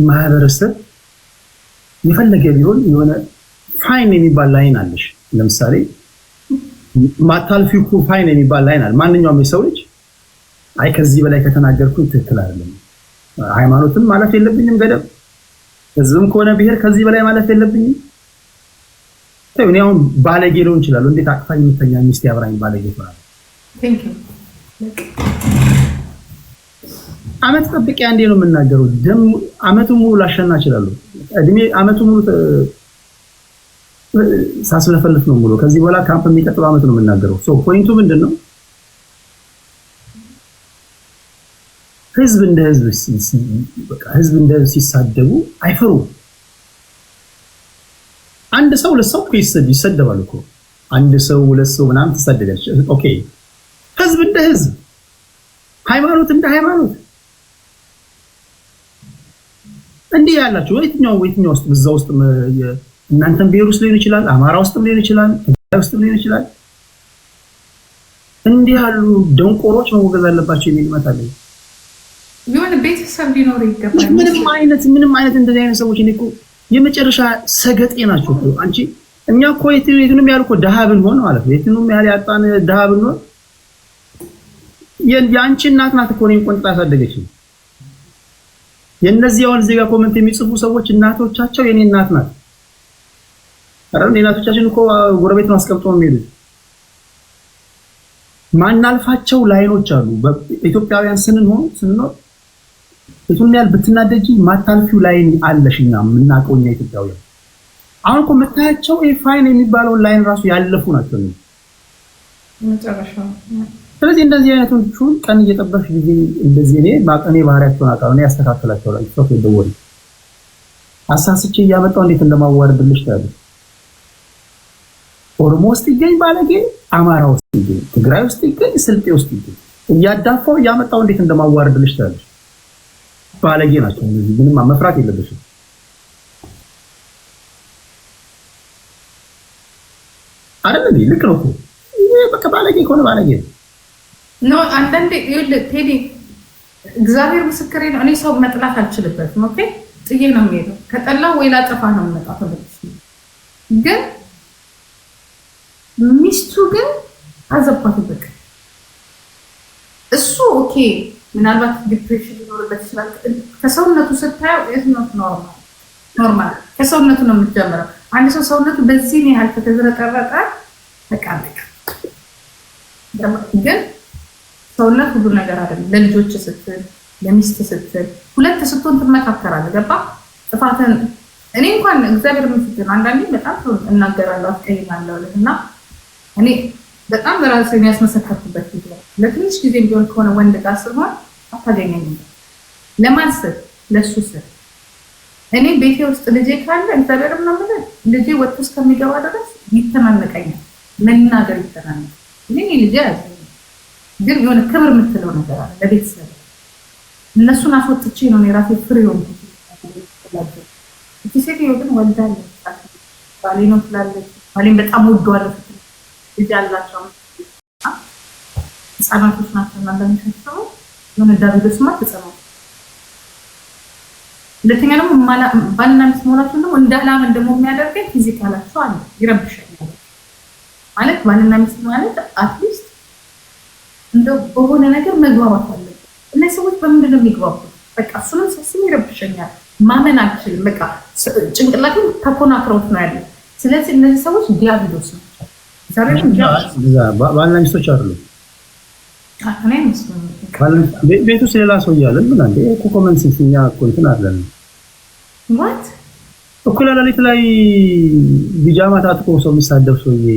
ማህበረሰብ የፈለገ ቢሆን የሆነ ፋይን የሚባል ላይን አለሽ። ለምሳሌ ማታልፊው እኮ ፋይን የሚባል ላይን አለ። ማንኛውም የሰው ልጅ አይ ከዚህ በላይ ከተናገርኩኝ ትክክል አይደለም፣ ሃይማኖትም ማለፍ የለብኝም ገደብ፣ ህዝብም ከሆነ ብሄር ከዚህ በላይ ማለፍ የለብኝም። እኔ አሁን ባለጌ ሊሆን ይችላል። እንዴት አቅፋኝ የምተኛ ሚስት ያብራኝ ባለጌ ይሆናል? አመት ጠብቄ አንዴ ነው የምናገረው። ደም አመቱ ሙሉ ላሸና እችላለሁ። እድሜ አመቱ ሙሉ ሳስለፈልፍ ነው ሙሉ። ከዚህ በኋላ ካምፕ የሚቀጥለው አመት ነው የምናገረው። ፖይንቱ ምንድነው? ህዝብ እንደ ህዝብ ሲሳደቡ አይፈሩም። አንድ ሰው ለሰው ይሰደባል እኮ አንድ ሰው ሁለት ሰው ምናምን ተሰደደች። ኦኬ ህዝብ እንደ ህዝብ፣ ሃይማኖት እንደ ሃይማኖት እንዲህ ያላችሁ የትኛው ውስጥ በዛ ውስጥ እናንተም ብሄር ውስጥ ሊሆን ይችላል፣ አማራ ውስጥም ሊሆን ይችላል፣ ትግራይ ውስጥም ሊሆን ይችላል። እንዲህ ያሉ ደንቆሮች መወገዝ አለባቸው የሚል መታለኝ። የሆነ ቤተሰብ ሊኖር ይገባል። ምንም አይነት እንደዚህ አይነት ሰዎች እኮ የመጨረሻ ሰገጤ ናቸው እኮ። አንቺ እኛ እኮ የትንም ያህል እኮ ደሃ ብንሆን ማለት ነው፣ የትንም ያህል ያጣን ደሃ ብንሆን የአንቺ እናት ናት እኮ እኔን ቆንጥጣ ያሳደገችኝ። የእነዚህ አሁን እዚህ ጋር ኮመንት የሚጽፉ ሰዎች እናቶቻቸው የኔ እናት ናት። አረን እናቶቻችን እኮ ጎረቤት ነው አስቀምጠው የሚሄዱት። ማናልፋቸው ላይኖች አሉ። በኢትዮጵያውያን ስንኖር የቱን ያህል ብትናደጂ ማታልፊው ላይን አለሽኛ የምናውቀው እኛ ኢትዮጵያውያን። አሁን እኮ የምታያቸው ፋይን የሚባለውን ላይን ራሱ ያለፉ ናቸው መጨረሻው። ስለዚህ እንደዚህ አይነቶቹን ቀን እየጠበሽ ጊዜ እንደዚህ እኔ ባህሪያቸውን አውቃለሁ፣ እኔ ያስተካክላቸዋለሁ። ኢትዮጵያ ይደወል አሳስቼ እያመጣው እንዴት እንደማዋረድልሽ ታያለሽ። ኦሮሞ ውስጥ ይገኝ ባለጌ፣ አማራ ውስጥ ይገኝ፣ ትግራይ ውስጥ ይገኝ፣ ስልጤ ውስጥ ይገኝ እያዳፋው እያመጣው እንዴት እንደማዋረድልሽ ታያለሽ። ባለጌ ናቸው እነዚህ። ምንም መፍራት የለብሽም። አይደል? ልክ ነው እኮ በቃ ባለጌ ከሆነ ባለጌ ነው። አንዳንዴ ይኸውልህ ቴዲ እግዚአብሔር ምስክሬ ነው። እኔ ሰው መጥላት አልችልበትም። ኦኬ ጥዬ ነው የምሄደው። ከጠላው ወይ ላጠፋ ነው የምመጣው። ግን ሚስቱ ግን አዘባት በቃ እሱ ኦኬ ምናልባት ዲፕሬሽን ሊኖርበት ይችላል። ከሰውነቱ ስታየው ኢዝ ኖት ኖርማል ከሰውነቱ ነው የምትጀምረው። አንድ ሰው ሰውነቱ በዚህ ያህል ከተዝረቀረቀ ተቃለቀ። ግን ሰውነት ሁሉ ነገር አይደለም። ለልጆች ስትል፣ ለሚስት ስትል፣ ሁለት ስትሆን ትመካከራለህ። ገባ ጥፋትን እኔ እንኳን እግዚአብሔር ይመስገን አንዳንዴ በጣም እናገራለሁ፣ አስቀይማለሁ እና እኔ በጣም ራሴ የሚያስመሰከርኩበት ጊዜ ለትንሽ ጊዜ ቢሆን ከሆነ ወንድ ጋር ስለሆነ አታገኘኝም። ለማን ስል ለሱ ስል እኔ ቤቴ ውስጥ ልጄ ካለ እግዚአብሔርም ነው የምልህ ልጄ ወጥቶ እስከሚገባ ድረስ ይተናነቀኛል። መናገር ይተናነቅ እኔ ልጄ አይደለም ግን የሆነ ክብር የምትለው ነገር አለ ለቤተሰብ። እነሱን አስወጥቼ ነው የራሴ ፍሬ ሆንኩት። እቺ ሴትዮ ግን ወልዳለች፣ ባሌ ነው ትላለች። ባሌን በጣም ወደዋለሁ ልጅ አላቸው ህፃናቶች ናቸው እና እንደሚሸፈው የሆነ ዳቪዶስ ማለት ህፃናት። ሁለተኛ ደግሞ ባልና ሚስት መሆናቸውን ደግሞ እንዳላምን ደግሞ የሚያደርገኝ ፊዚካላቸው አለ ይረብሻል። ማለት ባልና ሚስት ማለት አትሊስት እንደው በሆነ ነገር መግባባት አለበት። እነዚህ ሰዎች በምንድን ነው የሚግባቡት? በቃ እሱንም ሳስብ ይረብሸኛል። ማመን አልችልም። በቃ ጭንቅላቴን ተኮናክረውት ነው ያለው። ስለዚህ እነዚህ ሰዎች ዲያብሎስ ናቸው። ባልና ሚስቶች አይደሉም። ቤት ውስጥ ሌላ ሰው እያለን ምን አንዴ እኮ ኮመን ሴንስ እኛ እኮ እንትን አለን ማለት እኩለ ሌሊት ላይ ቢጃማ ታጥቆ ሰው የሚሳደብ ሰውዬ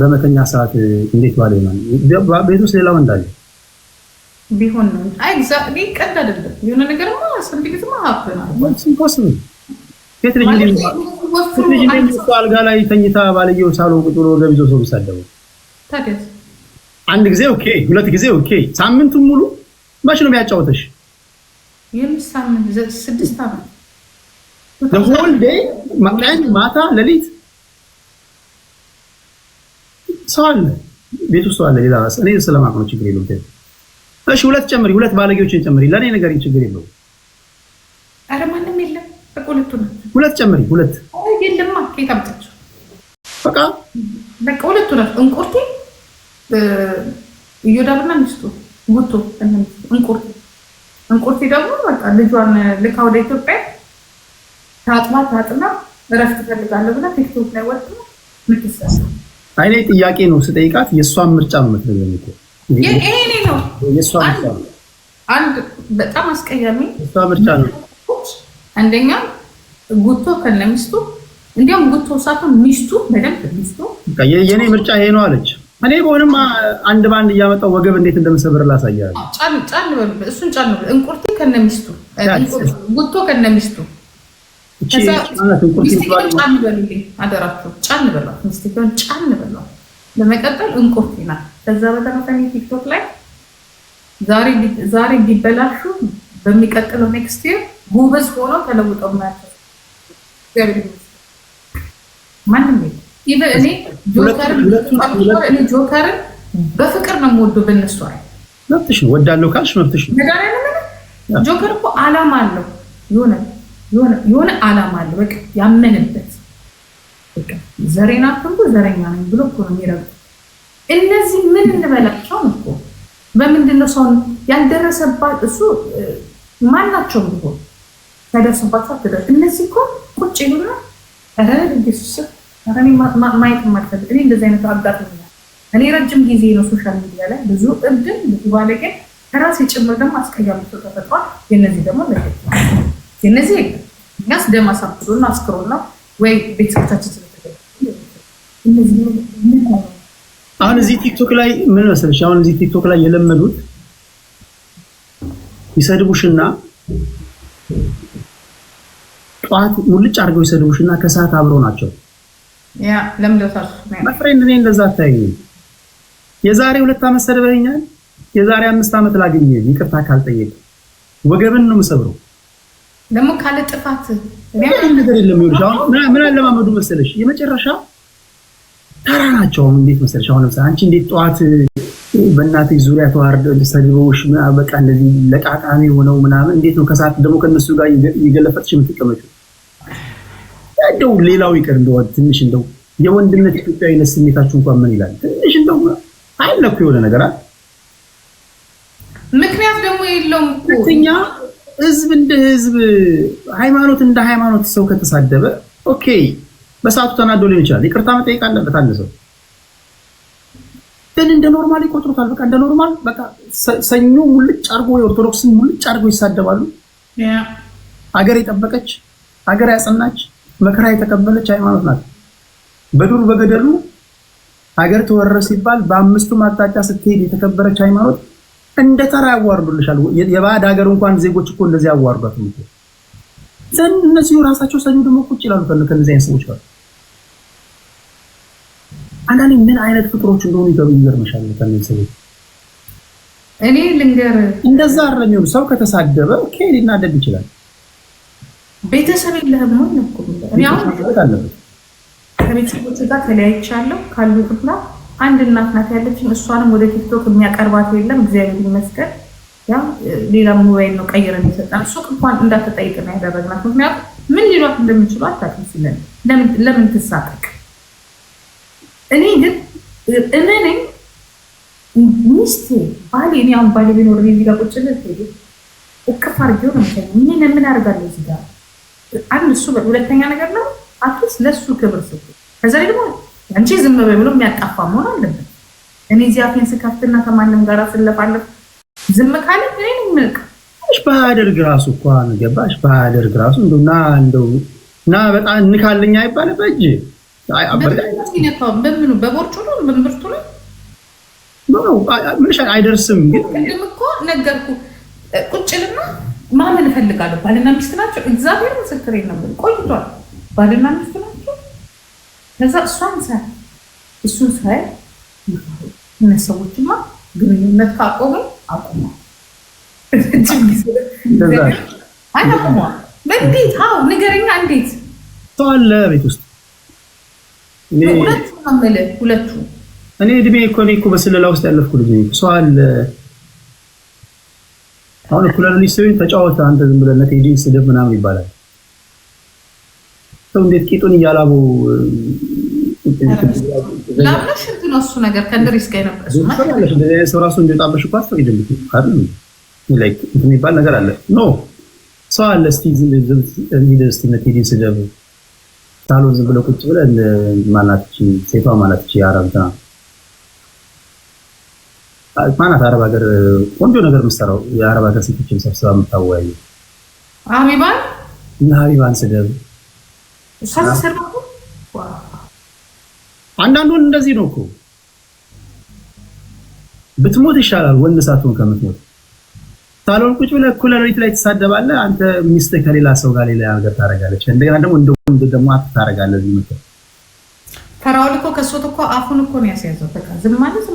በመተኛ ሰዓት እንዴት ባለ ይሆናል? ቤት ውስጥ ሌላው እንዳለ ቢሆን ነው። አይ ኤግዛክትሊ ቀድ አይደለም። የሆነ ነገርማ ሰምቲንግማ ሀፕን what's impossible ሴት ልጅ አልጋ ላይ ተኝታ ባልየው ሳሎን ቁጭ ብሎ ገብዞ ሰው የሚሳደበው ታዲያ አንድ ጊዜ ኦኬ፣ ሁለት ጊዜ ኦኬ፣ ሳምንቱን ሙሉ መች ነው የሚያጫውተሽ? ሳምንት 6 ዓመት the whole day ቀን ማታ ሌሊት ሰው አለ ቤት ውስጥ አለ። ሌላ እኔ ስለማውቅ ነው ችግር የለውም። እሺ ሁለት ጨምሪ፣ ሁለት ባለጌዎችን ጨምሪ፣ ለኔ ነገር ችግር የለውም። ኧረ ማንም የለም። በቆልቱ ነው ሁለት ጨምሪ፣ ሁለት የለማ ከየት አምጣችሁ? በቃ ሁለቱ ነው እንቁርቴ እዮዳብና ሚስቱ ጉቶ እንቁርቴ ደግሞ በቃ ልጇን ልካ ወደ ኢትዮጵያ ታጥና እረፍት ፈልጋለሁ ብላ ቲክቶክ ላይ ወጥቶ ምትሰራ አይኔ ጥያቄ ነው ስጠይቃት የሷን ምርጫ ነው የምትለኝ እኮ የኔ ነው የሷን ምርጫ ነው። አንድ በጣም አስቀያሚ የሷ ምርጫ ነው። አንደኛ ጉቶ ከነሚስቱ እንዲያውም ጉቶ ሳይሆን ሚስቱ በደንብ ሚስቱ የኔ ምርጫ ይሄ ነው አለች። እኔ በሆነም አንድ ባንድ እያመጣው ወገብ እንዴት እንደምሰብር ላሳያለሁ። ጫን በሉ እሱን ጫን በሉ እንቁርቴ ከነሚስቱ ጉቶ ከነሚስቱ ጫን በሉልኝ አደራችሁ። ጫን በሏት ሚስቴን ጫን በሏት። በመቀጠል እንቁርቴ ናት። ከዛ በተረፈ ቲክቶክ ላይ ዛሬ ቢበላሹ በሚቀጥለው ኔክስት ይር ጎበዝ ሆኖ ተለውጠው ማለት ማንም እኔ ጆከርን በፍቅር ነው የምወደው። በእነሱ አይ መብትሽ ነው ወዳለው ካልሽ መብትሽ ነው። ጆከር እኮ ዓላማ አለው። የሆነ ዓላማ አለው። በቃ ያመንበት በቃ ዘሬና አትንኩ ዘረኛ ነኝ ብሎ እኮ ነው የሚረግጠው። እነዚህ ምን እንበላቸው እኮ በምንድን ነው ሰውን ያልደረሰባት እሱ ማናቸውም ቢሆን ተደረሰባቸው አትደረስ። እነዚህ እኮ ቁጭ ይሉና ኧረ ኢየሱስ እኔ ማየት ማጥፈት እኔ እንደዚህ አይነት አጋጥሞኛል። እኔ ረጅም ጊዜ ነው ሶሻል ሚዲያ ላይ ብዙ እብድን ብዙ ባለጌ ከራሴ ጭምር ደግሞ አስቀያሚ ሰው ተፈጥሯል። የነዚህ ደግሞ ለየት የነዚህ እኛስ ደም አሳፍሮና አስክሮና ወይ ቤተሰቦቻችን ስለተገኘ እነዚህ ምን ሆነ? አሁን እዚህ ቲክቶክ ላይ ምን መሰለሽ፣ አሁን እዚህ ቲክቶክ ላይ የለመዱት ይሰድቡሽና ጧት ሙልጭ አድርገው ይሰድቡሽና ከሰዓት አብረው ናቸው። ያ ለምደታሽ ነው ማፍሬንድ እኔ እንደዛ ታይኝ። የዛሬ 2 ዓመት ሰድበኛል፣ የዛሬ 5 ዓመት ላገኘ ይቅርታ ካልጠየቅ ወገብን ነው የምሰብረው። ደግሞ ካለ ጥፋት እኔ ነገር የለም ይሉሽ። አሁን ምን አለማመዱ መሰለሽ የመጨረሻ ተራ ናቸው። እንዴት መሰለሽ አሁን አንቺ እንዴት ጧት በእናትሽ ዙሪያ ተዋርደ ሰድበውሽ በቃ እንደዚህ ለቃቃሚ ሆነው ምናምን እንዴት ነው ከሰዓት ደግሞ ከነሱ ጋር ይገለፈጥሽ የምትቀመጪው? እንደው ሌላው ይቀር እንደው ትንሽ እንደው የወንድነት ኢትዮጵያዊነት ስሜታችሁ እንኳን ምን ይላል? ትንሽ እንደው አይለኩ የሆነ ነገር አለ። ምክንያት ደግሞ የለውም እኮ እኛ ህዝብ እንደ ህዝብ ሃይማኖት እንደ ሃይማኖት ሰው ከተሳደበ ኦኬ በሰዓቱ ተናዶ ሊሆን ይችላል። ይቅርታ መጠየቅ አለበት አንድ ሰው። ግን እንደ ኖርማል ይቆጥሩታል። በቃ እንደ ኖርማል በቃ ሰኞ ሙልጭ አርጎ የኦርቶዶክስን ሙልጭ አርጎ ይሳደባሉ። አገር የጠበቀች አገር ያጸናች መከራ የተቀበለች ሃይማኖት ናት። በዱር በገደሉ አገር ተወረረ ሲባል በአምስቱም አቅጣጫ ስትሄድ የተከበረች ሃይማኖት እንደ ተራ ያዋርዱልሻል። የባዕድ ሀገር እንኳን ዜጎች እኮ እንደዚህ ያዋርዷት ነው። ዘን እነዚህ ራሳቸው ሰኞ ደግሞ ቁጭ ይላሉ ከነዚህ አይነት ሰዎች ጋር። አንዳንዴ ምን አይነት ፍቅሮች እንደሆኑ ይገርምሻል። ከነዚህ ሰዎች እኔ ልንገር እንደዛ አረሚው ሰው ከተሳደበ ኦኬ ሊናደድ ይችላል። ቤተሰብ የለህም ነው እኮ እኔ አሁን ከቤተሰቦቼ ጋር ተለያይቻለሁ ካሉት ጋር አንድ እናት ናት ያለችኝ። እሷንም ወደ ቲክቶክ የሚያቀርባት የለም እግዚአብሔር ይመስገን። ያ ሌላ ሞባይል ነው ቀይረን ይሰጣል። ሱቅ እንኳን እንዳትጠይቅ ነው ያደረግናት። ምክንያቱም ምን ሊሏት እንደሚችሉ አታውቅም። ለምን ትሳቀቅ? እኔ ግን እመነኝ ሚስቴ ባሌ እኔ አሁን ባሌ ቢኖር እዚህ ጋር ቁጭ ልል ሄዱ እቅፍ አድርጌው ነው ምን አደርጋለሁ እዚህ ጋር አንድ እሱ ሁለተኛ ነገር ነው አትሊስት ለሱ ክብር ስጥ። ከዛ ደግሞ አንቺ ዝም በይ ብሎ የሚያጣፋ መሆን አለበት። እኔ እዚህ አፌን ስከፍትና ከማንም ጋር ስለፋለፍ ዝም ካለ እኔ ነው የምልክ። እሺ ባያደርግ ራሱ እኮ ገባሽ? ባያደርግ ራሱ እንደውና በጣም እንካለኛ አይባልም በእጅ በምኑ በቦርጩ ነው በምርቱ ነው ምንሽ አይደርስም። ግን እኮ ነገርኩ ቁጭልና ማመን እፈልጋለሁ። ባልና ሚስት ናቸው። እግዚአብሔር ምስክሬ ነው። ቆይቷል። ባልና ሚስት ናቸው። ከዛ እሱን ሳይ እነዚህ ሰዎችማ ግንኙነት ካቆሙ አቁሙ። አቁሙ። እንዴት? አዎ ንገረኛ። እንዴት ሰው አለ ቤት ውስጥ ሁለቱ እኔ እድሜ እኮ በስለላ ውስጥ ያለፍኩ ልጅ ነኝ። ሰው አለ አሁን ኩላሊት ሲሆን ተጫወተ አንተ ዝም ብለህ ለቴዲ ስድብ ምናምን ይባላል። ሰው እንዴት ቂጡን እያላቡ ላምነሽ እንትን እሱ ነገር ከእንድሪስ ጋር ነበር እሱ ማለት ነው። ሰው ራሱ እንዲወጣበሽ እኮ አትፈቅድልኝ አይደል? ላይክ የሚባል ነገር አለ። ኖ ሰው አለ። እስቲ ቴዲ ስድብ ሳሎን ዝም ብለህ ቁጭ ብለህ ማናትቺ ሴቷ ማናትቺ አረብታ ማናት አረብ ሀገር ቆንጆ ነገር የምትሰራው የአረብ ሀገር ሴቶችን ሰብስባ የምታወያዩ ሀቢባን ስደብ አንዳንዱ እንደዚህ ነው እኮ ብትሞት ይሻላል ወንድ ሳትሆን ከምትሞት። ሳሎን ቁጭ ብለህ እኩለ ሌሊት ላይ ትሳደባለህ። አንተ ሚስትህ ከሌላ ሰው ጋር ሌላ ነገር ታደርጋለች። እንደገና ደግሞ እንደ ወንድ ደግሞ አትታረጋለህ። እዚህ መጥተህ ተራውል እኮ ከሶት እኮ አፉን እኮ ነው ያስያዘው። በቃ ዝም ማለት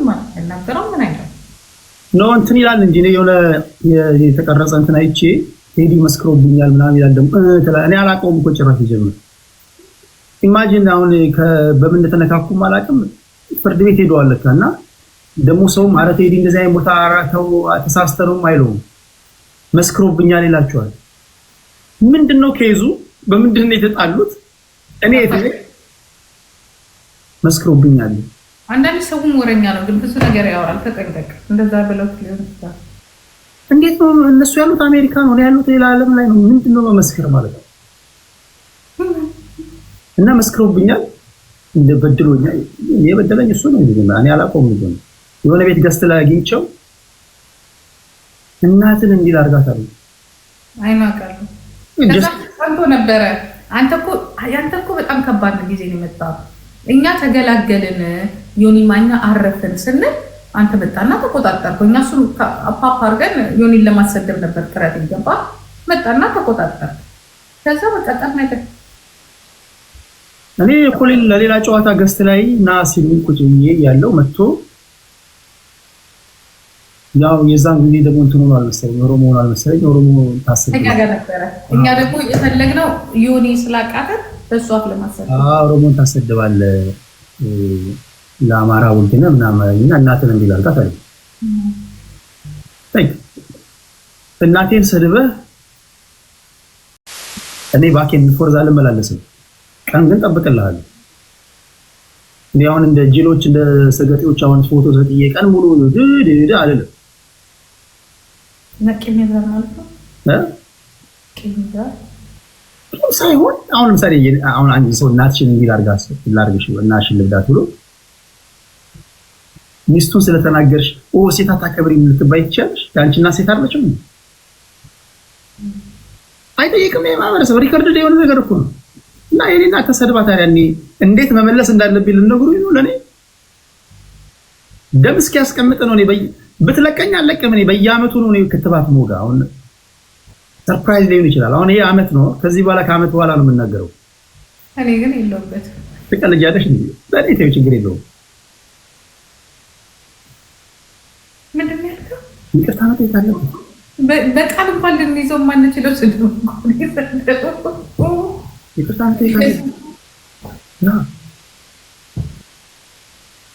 እናገረው ምን አይደለም ነው እንትን ይላል እንጂ ነው የሆነ የተቀረጸ እንትን አይቼ ቴዲ መስክሮብኛል ምናምን ይላል። ደግሞ እኔ አላውቀውም እኮ ጭራሽ ይጀምር ኢማጂን አሁን በምን እንደተነካኩም አላውቅም። ፍርድ ቤት ሄደዋል እና ደግሞ ሰውም ኧረ ቴዲ እንደዚህ አይነት ቦታ አራተው ተሳስተሩም አይለውም መስክሮብኛል ይላቸዋል። ምንድነው ኬዙ? በምንድነው የተጣሉት? እኔ መስክሮብኛል። አንዳንድ ሰውም ወረኛ ነው ግን ብዙ ነገር ያወራል። ተጠንቀቅ። እንደዛ ብለው ሊሆን ይችላል። እንዴት ነው እነሱ ያሉት አሜሪካ ነው ያሉት ሌላ ዓለም ላይ ነው። ምንድነው መመስከር ማለት ነው? እና መስክሮብኛል እንደበድሎኛል። የበደለኝ እሱ ነው እንዴ እኔ አላቆም ነው የሆነ ቤት ገዝት ላይ አግኝቸው እናትን እንዲል አርጋታለሁ አይናቀርም ከዛ አንተ ነበረ አንተ እኮ በጣም ከባድ ጊዜ ነው የመጣው። እኛ ተገላገልን ዮኒ ማኛ አረፈን ስንል አንተ መጣና ተቆጣጣርከው። እኛ እሱ አፓፓ አድርገን ዮኒን ለማሰደብ ነበር ጥረት ይገባ መጣና ተቆጣጣር። ከዛ በቃ ጠርነቀ እኔ ኮሌል ለሌላ ጨዋታ ገዝት ላይ ና ሲሉ ቁጭ ብዬ ያለው መጥቶ ያው የዛን ጊዜ ደግሞ እንትኑ ነው አልመሰለኝ ኦሮሞ ነው አልመሰለኝ ኦሮሞ ታስብ እኛ ጋር ነበረ። እኛ ደግሞ የፈለግነው ዮኒ ስላቃተን በሱ አፍ ለማሰደብ ኦሮሞን ታሰደባለ ለአማራ ወልድና ምናምን እናትን እንዲል አልካት አይደል? እናቴን ሰድበህ እኔ ባኬን ፎርዛለ መላለስም ቀን ግን ጠብቅልሃለሁ። እኔ አሁን እንደ ጅሎች እንደ ሰገጤዎች አሁን ፎቶ ሰጥዬ ቀን ሙሉ ድድ አይደለም ነቅሜዛ ማለት ነው ቂምዛ ሳይሆን አሁን ለምሳሌ አሁን አንድ ሰው እናትሽን እንዲል አርጋስ ላርግሽ እናትሽን ልብዳት ብሎ ሚስቱን ስለተናገርሽ ሴት አታከብሪ ልትባይ ትችያለሽ። ያንቺና ሴት አለችም አይጠይቅም። የማህበረሰብ ሪከርድ የሆነ ነገር እኮ ነው። እና የኔና ተሰድባ ታዲያ እኔ እንዴት መመለስ እንዳለብኝ ልነግሩኝ ነው? ለኔ ደም እስኪያስቀምጥ ነው። እኔ ብትለቀኝ አለቅም። እኔ በየአመቱ ነው እኔ ክትባት ሞጋ አሁን ሰርፕራይዝ ሊሆን ይችላል። አሁን ይሄ አመት ነው። ከዚህ በኋላ ከአመት በኋላ ነው የምናገረው። እኔ ግን የለውበት ትቀልጃለሽ እንዴ? በኔ ተይው፣ ችግር የለውም። ምንድን ነው ያልከው? ይቅርታ ነው ታለው በቃል እንኳን ልንይዘው ማንችለው ስድብ ነው። ይቅርታ ነው ታለው ና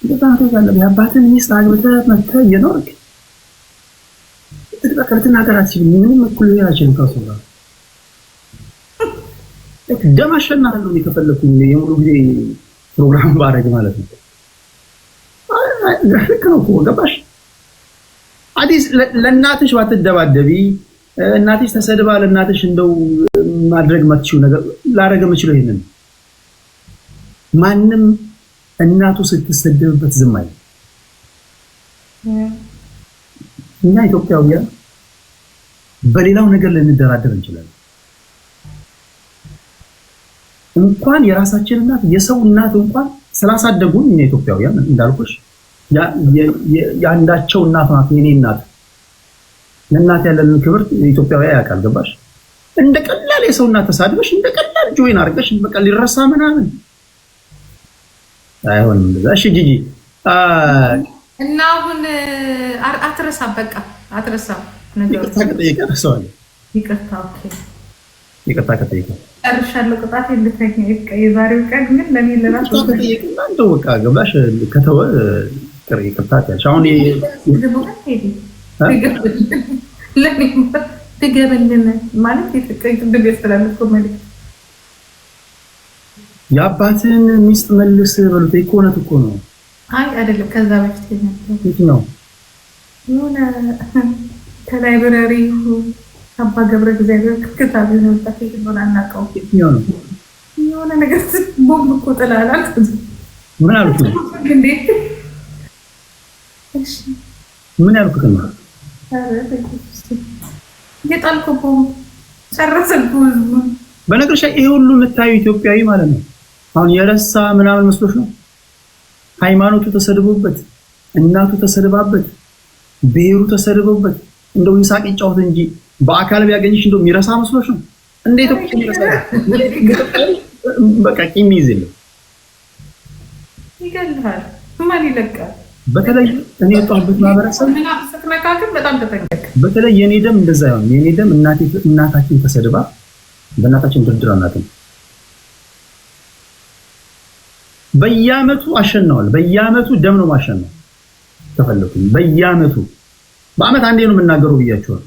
ይቅርታ ነው ታለው የአባትን ሚስት አግብተህ መተህ እየኖርክ ተጠቀምትና ሀገራችን ምንም እኩል ያላችን ከሱ ጋር ደም አሸናለሁ ከፈለኩኝ የሙሉ ጊዜ ፕሮግራም ባረግ ማለት ነው። ልክ ነው እኮ ገባሽ? አዲስ ለእናትሽ ባትደባደቢ እናትሽ ተሰድባ ለእናትሽ እንደው ማድረግ ማትችው ነገር ላረገ የምችለው ይሄንን ማንም እናቱ ስትሰደብበት ዝም አይል። እኛ ኢትዮጵያውያን በሌላው ነገር ልንደራደር እንችላለን። እንኳን የራሳችን እናት የሰው እናት እንኳን ስላሳደጉን እኛ ኢትዮጵያውያን እንዳልኩሽ ያንዳቸው እናት ናት። የኔ እናት ለእናት ያለንን ክብር ኢትዮጵያዊ ያውቃል። ገባሽ? እንደ ቀላል የሰው እናት ተሳድበሽ እንደ ቀላል ጆይን አድርገሽ በቃ ሊረሳ ምናምን አይሆንም እንደዛ። እሺ ጂጂ እና አሁን አትረሳ፣ በቃ አትረሳ። ይቅርታ ከጠየቀ ረሳዋለሁ። ይቅርታ ከጠየቀ ጨርሻለሁ። ቅጣት ልተኛ የዛሬው ቀን ግን ለኔ ለራሱ ከጠየቀ እንደው በቃ ገባሽ ከተወ ይቅርታ ያልሽ አሁን ትገበልን ማለት የፍቅር ድብ ያስተላልፎ ማለት የአባትን ሚስት መልስ በሉት እኮ ነው እኮ ነው። አይ አይደለም፣ ከዛ በፊት ነው የሆነ ከላይብረሪ አባ ገብረ እግዚአብሔር ክታብ ነው ታከይ ነው አናውቀው የሆነ ነገር ቦምብ እኮ ጥላላል። ምን አልኩ እንዴ? እሺ ምን ያልኩት ነው? የጣልኩ ቦምብ ጨረሰልኩ። በነገርሽ ይሄ ሁሉ የምታዩ ኢትዮጵያዊ ማለት ነው አሁን የረሳ ምናምን መስሎሽ ነው? ሃይማኖቱ ተሰድቦበት፣ እናቱ ተሰድባበት፣ ብሔሩ ተሰድቦበት እንደው ይሳቅ ይጫወት እንጂ በአካል ቢያገኝሽ እንደው የሚረሳ መስሎሽ ነው? እንዴት እኮ የሚረሳ በቃ ቂም ይዘል ይገልሃል። ማን ይለቃል? በተለይ እኔ የወጣሁበት ማህበረሰብ በጣም ተጠንቀቅ። በተለይ የኔ ደም እንደዛ ይሆን። የኔ ደም እናታችን ተሰድባ በእናታችን ድርድር አናውቅም። በየአመቱ አሸናዋል። በየአመቱ ደም ነው ማሸነው ተፈለኩኝ። በየአመቱ በአመት አንዴ ነው የምናገረው ብያቸዋል።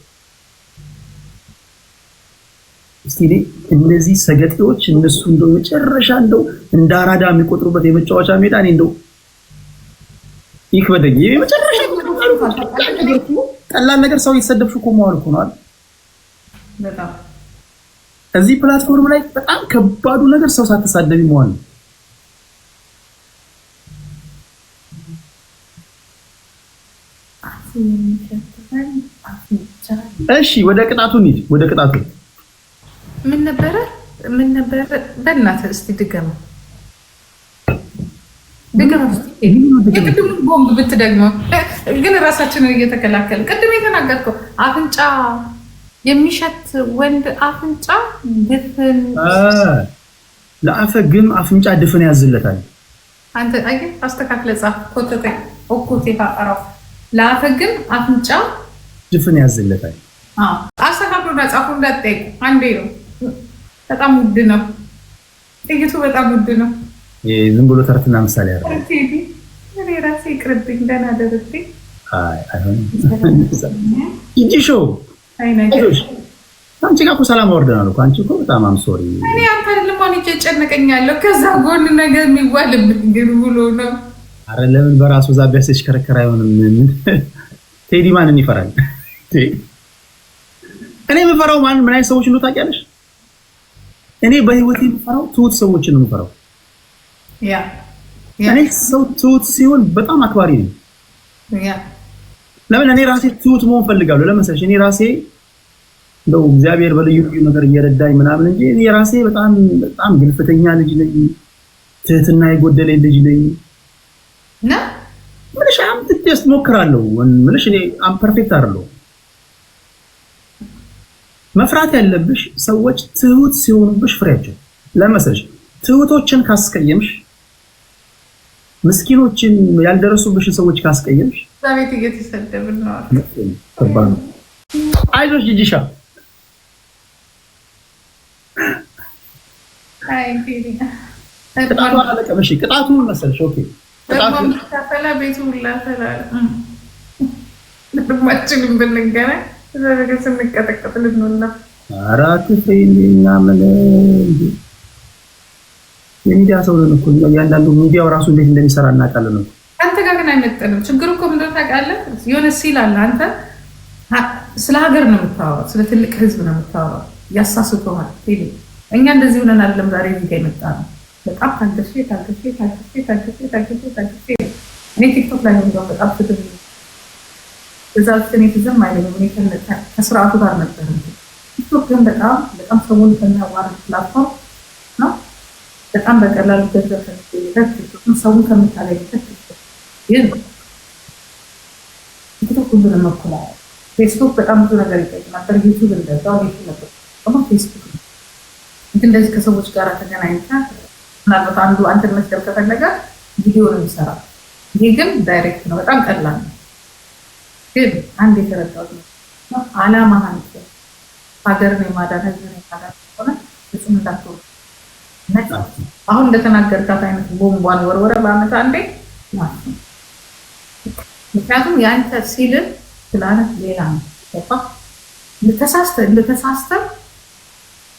እስቲ እነዚህ ሰገጤዎች እነሱ እንደው መጨረሻ እንደው እንደ አራዳ የሚቆጥሩበት የመጫወቻ ሜዳ እኔ እንደው ይክበደኝ። የመጨረሻ ቀላል ነገር ሰው እየተሰደብሽ እኮ መዋል እኮ ነው አይደል? እዚህ ፕላትፎርም ላይ በጣም ከባዱ ነገር ሰው ሳትሳደቢ መሆን ነው። እሺ ወደ ቅጣቱ እንሂድ። ወደ ቅጣቱ ምን ነበረ በእናትህ እስቲ ድገመው የቅድሙን ቦምብ ብትደግመው ግን ራሳችንን እየተከላከል ቅድም የተናገርከው አፍንጫ የሚሸት ወንድ አፍንጫ ድፍን ለአፈግም አፍንጫ ድፍን ያዝለታል። አንተ አየህ አስተካክለ ጻፍ ኮተተ ኦኮቴ ታራው ለአፈግም አፍንጫ ድፍን ያዝለታል። አስተካክሉና ጻፉ እንዳትጠይቁ። አንዴ ነው በጣም ውድ ነው ጥይቱ በጣም ውድ ነው። ዝም ብሎ ተረትና ምሳሌ ያደርጋል። እኔ ራሴ ይቅርብኝ ደህና ደረስኩኝ። አይሆንም ይጂሾ አንቺ ጋር እኮ ሰላም አወርደናል እኮ አንቺ እኮ በጣም ሶሪ። እኔ አንተ አይደለም አሁን እጨነቀኛለሁ ከዛ ጎን ነገር የሚዋልብኝ ግን ብሎ ነው። አረ ለምን በራሱ ዛቢያ ሲሽከረከር አይሆንም? ቴዲ ማንን ይፈራል? እኔ የምፈራው ምን አይነት ሰዎች ነው ታውቂያለሽ? እኔ በህይወቴ የምፈራው ትሁት ሰዎችን ነው የምፈራው። እኔ ሰው ትሁት ሲሆን በጣም አክባሪ ነኝ። ለምን እኔ ራሴ ትሁት መሆን ፈልጋለሁ። ለምን ሰሽ እኔ ራሴ እንደው እግዚአብሔር በልዩ ልዩ ነገር እየረዳኝ ምናምን እንጂ እኔ ራሴ በጣም ግልፍተኛ ልጅ ነኝ። ትህትና የጎደለኝ ልጅ ነኝ። ምንሽ አምጥቼ ሞክራለሁ። ምንሽ እኔ ፐርፌክት አይደለሁም። መፍራት ያለብሽ ሰዎች ትሁት ሲሆኑብሽ ፍሬያቸው። ለመሰለሽ ትሁቶችን ካስቀየምሽ፣ ምስኪኖችን ያልደረሱብሽን ሰዎች ካስቀየምሽ ዛሬት እየተሰደብን ነው። ከባድ ነው። አይዞሽ ጂጂሻ። አይ ቢሪ ቅጣቱ አላለቀም። እሺ ቅጣቱ መሰለሽ ኦኬ ቅጣቱ ታፈላ ቤቱ ላፈላ ለማችንም ብንገናኝ ዘረገ ስንቀጠቀጥ ልንውላ አራት ፈይልና ምን የሚዲያ ሰው ነው እኮ ያንዳንዱ ሚዲያው ራሱ እንዴት እንደሚሰራ እናውቃለን። አንተ ጋር ግን አይመጥንም። ችግሩ እኮ ምንድን ነው ታውቃለህ? የሆነ ሲል አለ። አንተ ስለ ሀገር ነው የምታወራው፣ ስለ ትልቅ ህዝብ ነው የምታወራው። ያሳስቶሃል። እኛ እንደዚህ ሆነን አይደለም ዛሬ እዚህ ጋር የመጣ ነው። በጣም ታገሼ እኔ ቲክቶክ ላይ ነው በጣም ፍትህ እዛ ስኔት ዝም አይለኝም። እኔ ከስርዓቱ ጋር ነበር። ቲክቶክ ግን በጣም ሰውን ከሚያዋርድ ፕላትፎርም ነው። በጣም በቀላሉ ገንዘብ ከሚገኝበት ሰውን ከምታገኝበት ግን ቲክቶክ ሁሉንም እኩል አያየም። ፌስቡክ በጣም ብዙ ነገር ይጠይቅ ነበር። ዩቱብ እንደዛው ቤት ነበር። ደግሞ ፌስቡክ ግን እንደዚህ ከሰዎች ጋር ተገናኝታ ምናልባት አንዱ አንተን መስደብ ከፈለገ ቪዲዮ ነው የሚሰራው። ይሄ ግን ዳይሬክት ነው፣ በጣም ቀላል ነው። ግን አንድ የተረዳሁት ነው ዓላማህን ሀገርን የማዳን ህዝብን የማዳን ሆነ ፍጹም እንዳትወር አሁን እንደተናገርካት አይነት ቦምቧን ወርወረ በአመት አንዴ ማለት ነው። ምክንያቱም የአንተ ሲልን ፕላነት ሌላ ነው። ልተሳስተ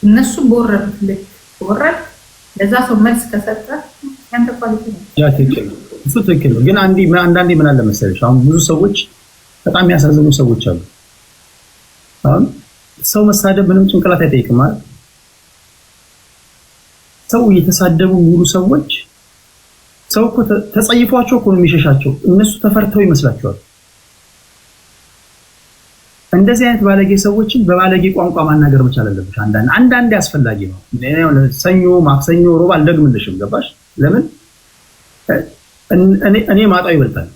እነሱ በወረዱት ልክ ወረድ ለዛ ሰው መልስ ከሰጠ ያንተ ኳሊቲ ነው። ያ እሱ ትክክል ነው። ግን አንዳንዴ ምን አለ መሰለሽ አሁን ብዙ ሰዎች በጣም የሚያሳዝኑ ሰዎች አሉ። አሁን ሰው መሳደብ ምንም ጭንቅላት አይጠይቅም ማለት ሰው እየተሳደቡ ሙሉ ሰዎች ሰው እኮ ተጸይፏቸው እኮ ነው የሚሸሻቸው። እነሱ ተፈርተው ይመስላቸዋል። እንደዚህ አይነት ባለጌ ሰዎችን በባለጌ ቋንቋ ማናገር መቻል አለብሽ። አንዳንዴ አስፈላጊ ነው። ሰኞ፣ ማክሰኞ፣ ሮብ አልደግምልሽም። ገባሽ? ለምን እኔ ማጣው ይበልጣል።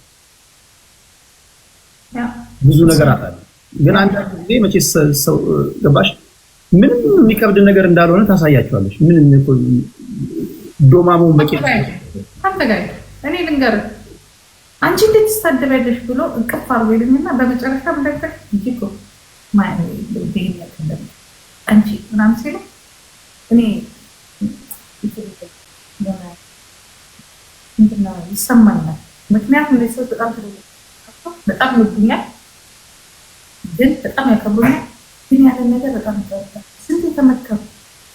ብዙ ነገር አጣለ። ግን አንዳንድ ጊዜ መቼስ ሰው ገባሽ ምንም የሚከብድ ነገር እንዳልሆነ ታሳያቸዋለሽ። ምን ዶማሙ በቂ አንተ ጋር እኔ ልንገርህ አንቺ እንዴት ትሳደቢያለሽ ብሎ እንቅፍ አድርጎ ይልኝና በመጨረሻ እንደዚህ ይቆ ማይ ለቤት እንደም አንቺ ምናምን ሲል እኔ ምንድነው ይሰማኛል። ምክንያቱም ለሰው በጣም ይወዱኛል፣ ግን በጣም ያከብሩኛል። ግን ያለ ነገር በጣም ይወዳል። ስንት ተመከሩ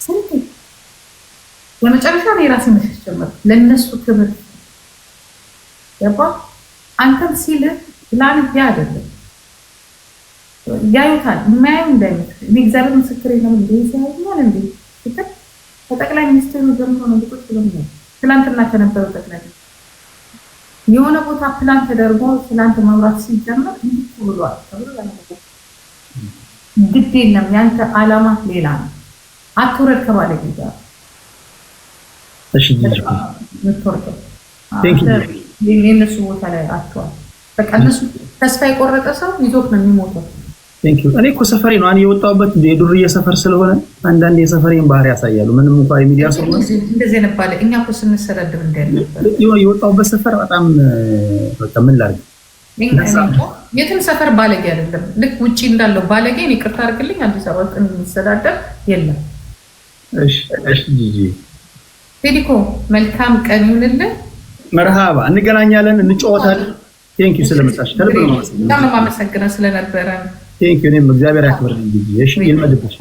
ስንት በመጨረሻ ነው የራሴ መሸሽ ጀመርኩ ለነሱ ክብር ገባ። አንተም ሲል ፕላን ያ አይደለም ያዩታል። የማያዩ እንዳይመስል እኔ እግዚአብሔር ምስክሬ ነው። ይዛይኛል እንዴ ከጠቅላይ ሚኒስትሩ ጀምሮ ነው ቁጭ ብሎ ነው ትናንትና ከነበረው ጠቅላይ የሆነ ቦታ ፕላን ተደርጎ ትናንት መብራት ሲጀመር እንዲህ ብሏል ተብሎ ያለው ግድ የለም ያንተ ዓላማ ሌላ ነው። አትወረድ ከባለጌ ጋር እሺ ጂጂ የእነሱ ቦታ ላይ አትዋል። በቃ እነሱ ተስፋ የቆረጠ ሰው ይዞት ነው የሚሞተው። እኔ እኮ ሰፈሬ ነው እኔ የወጣሁበት የዱርዬ ሰፈር ስለሆነ አንዳንድ የሰፈሬን ባህሪ ያሳያሉ። ምንም እንኳን የሚዲያ ሰው እንደዚህ ነበር። እኛ እኮ ስንሰዳደብ እንደነበር የወጣሁበት ሰፈር በጣም በቃ ምን ላድርግ የትም ሰፈር ባለጌ አይደለም። ልክ ውጪ እንዳለው ባለጌ ይቅርታ አድርግልኝ አዲስ አበባ ውስጥ የሚሰዳደብ የለም። እሺ ጂጂ ቴዲኮ መልካም ቀን ይሁንልህ። መርሃባ እንገናኛለን፣ እንጫወታለን። ቴንክ ዩ ስለመጣሽ ከልብ ነው በጣም የማመሰግነው ስለነበረ። ቴንክ ዩ። እኔም እግዚአብሔር ያክብርልኝ ጂጂ። እሺ ይልመድብሽ።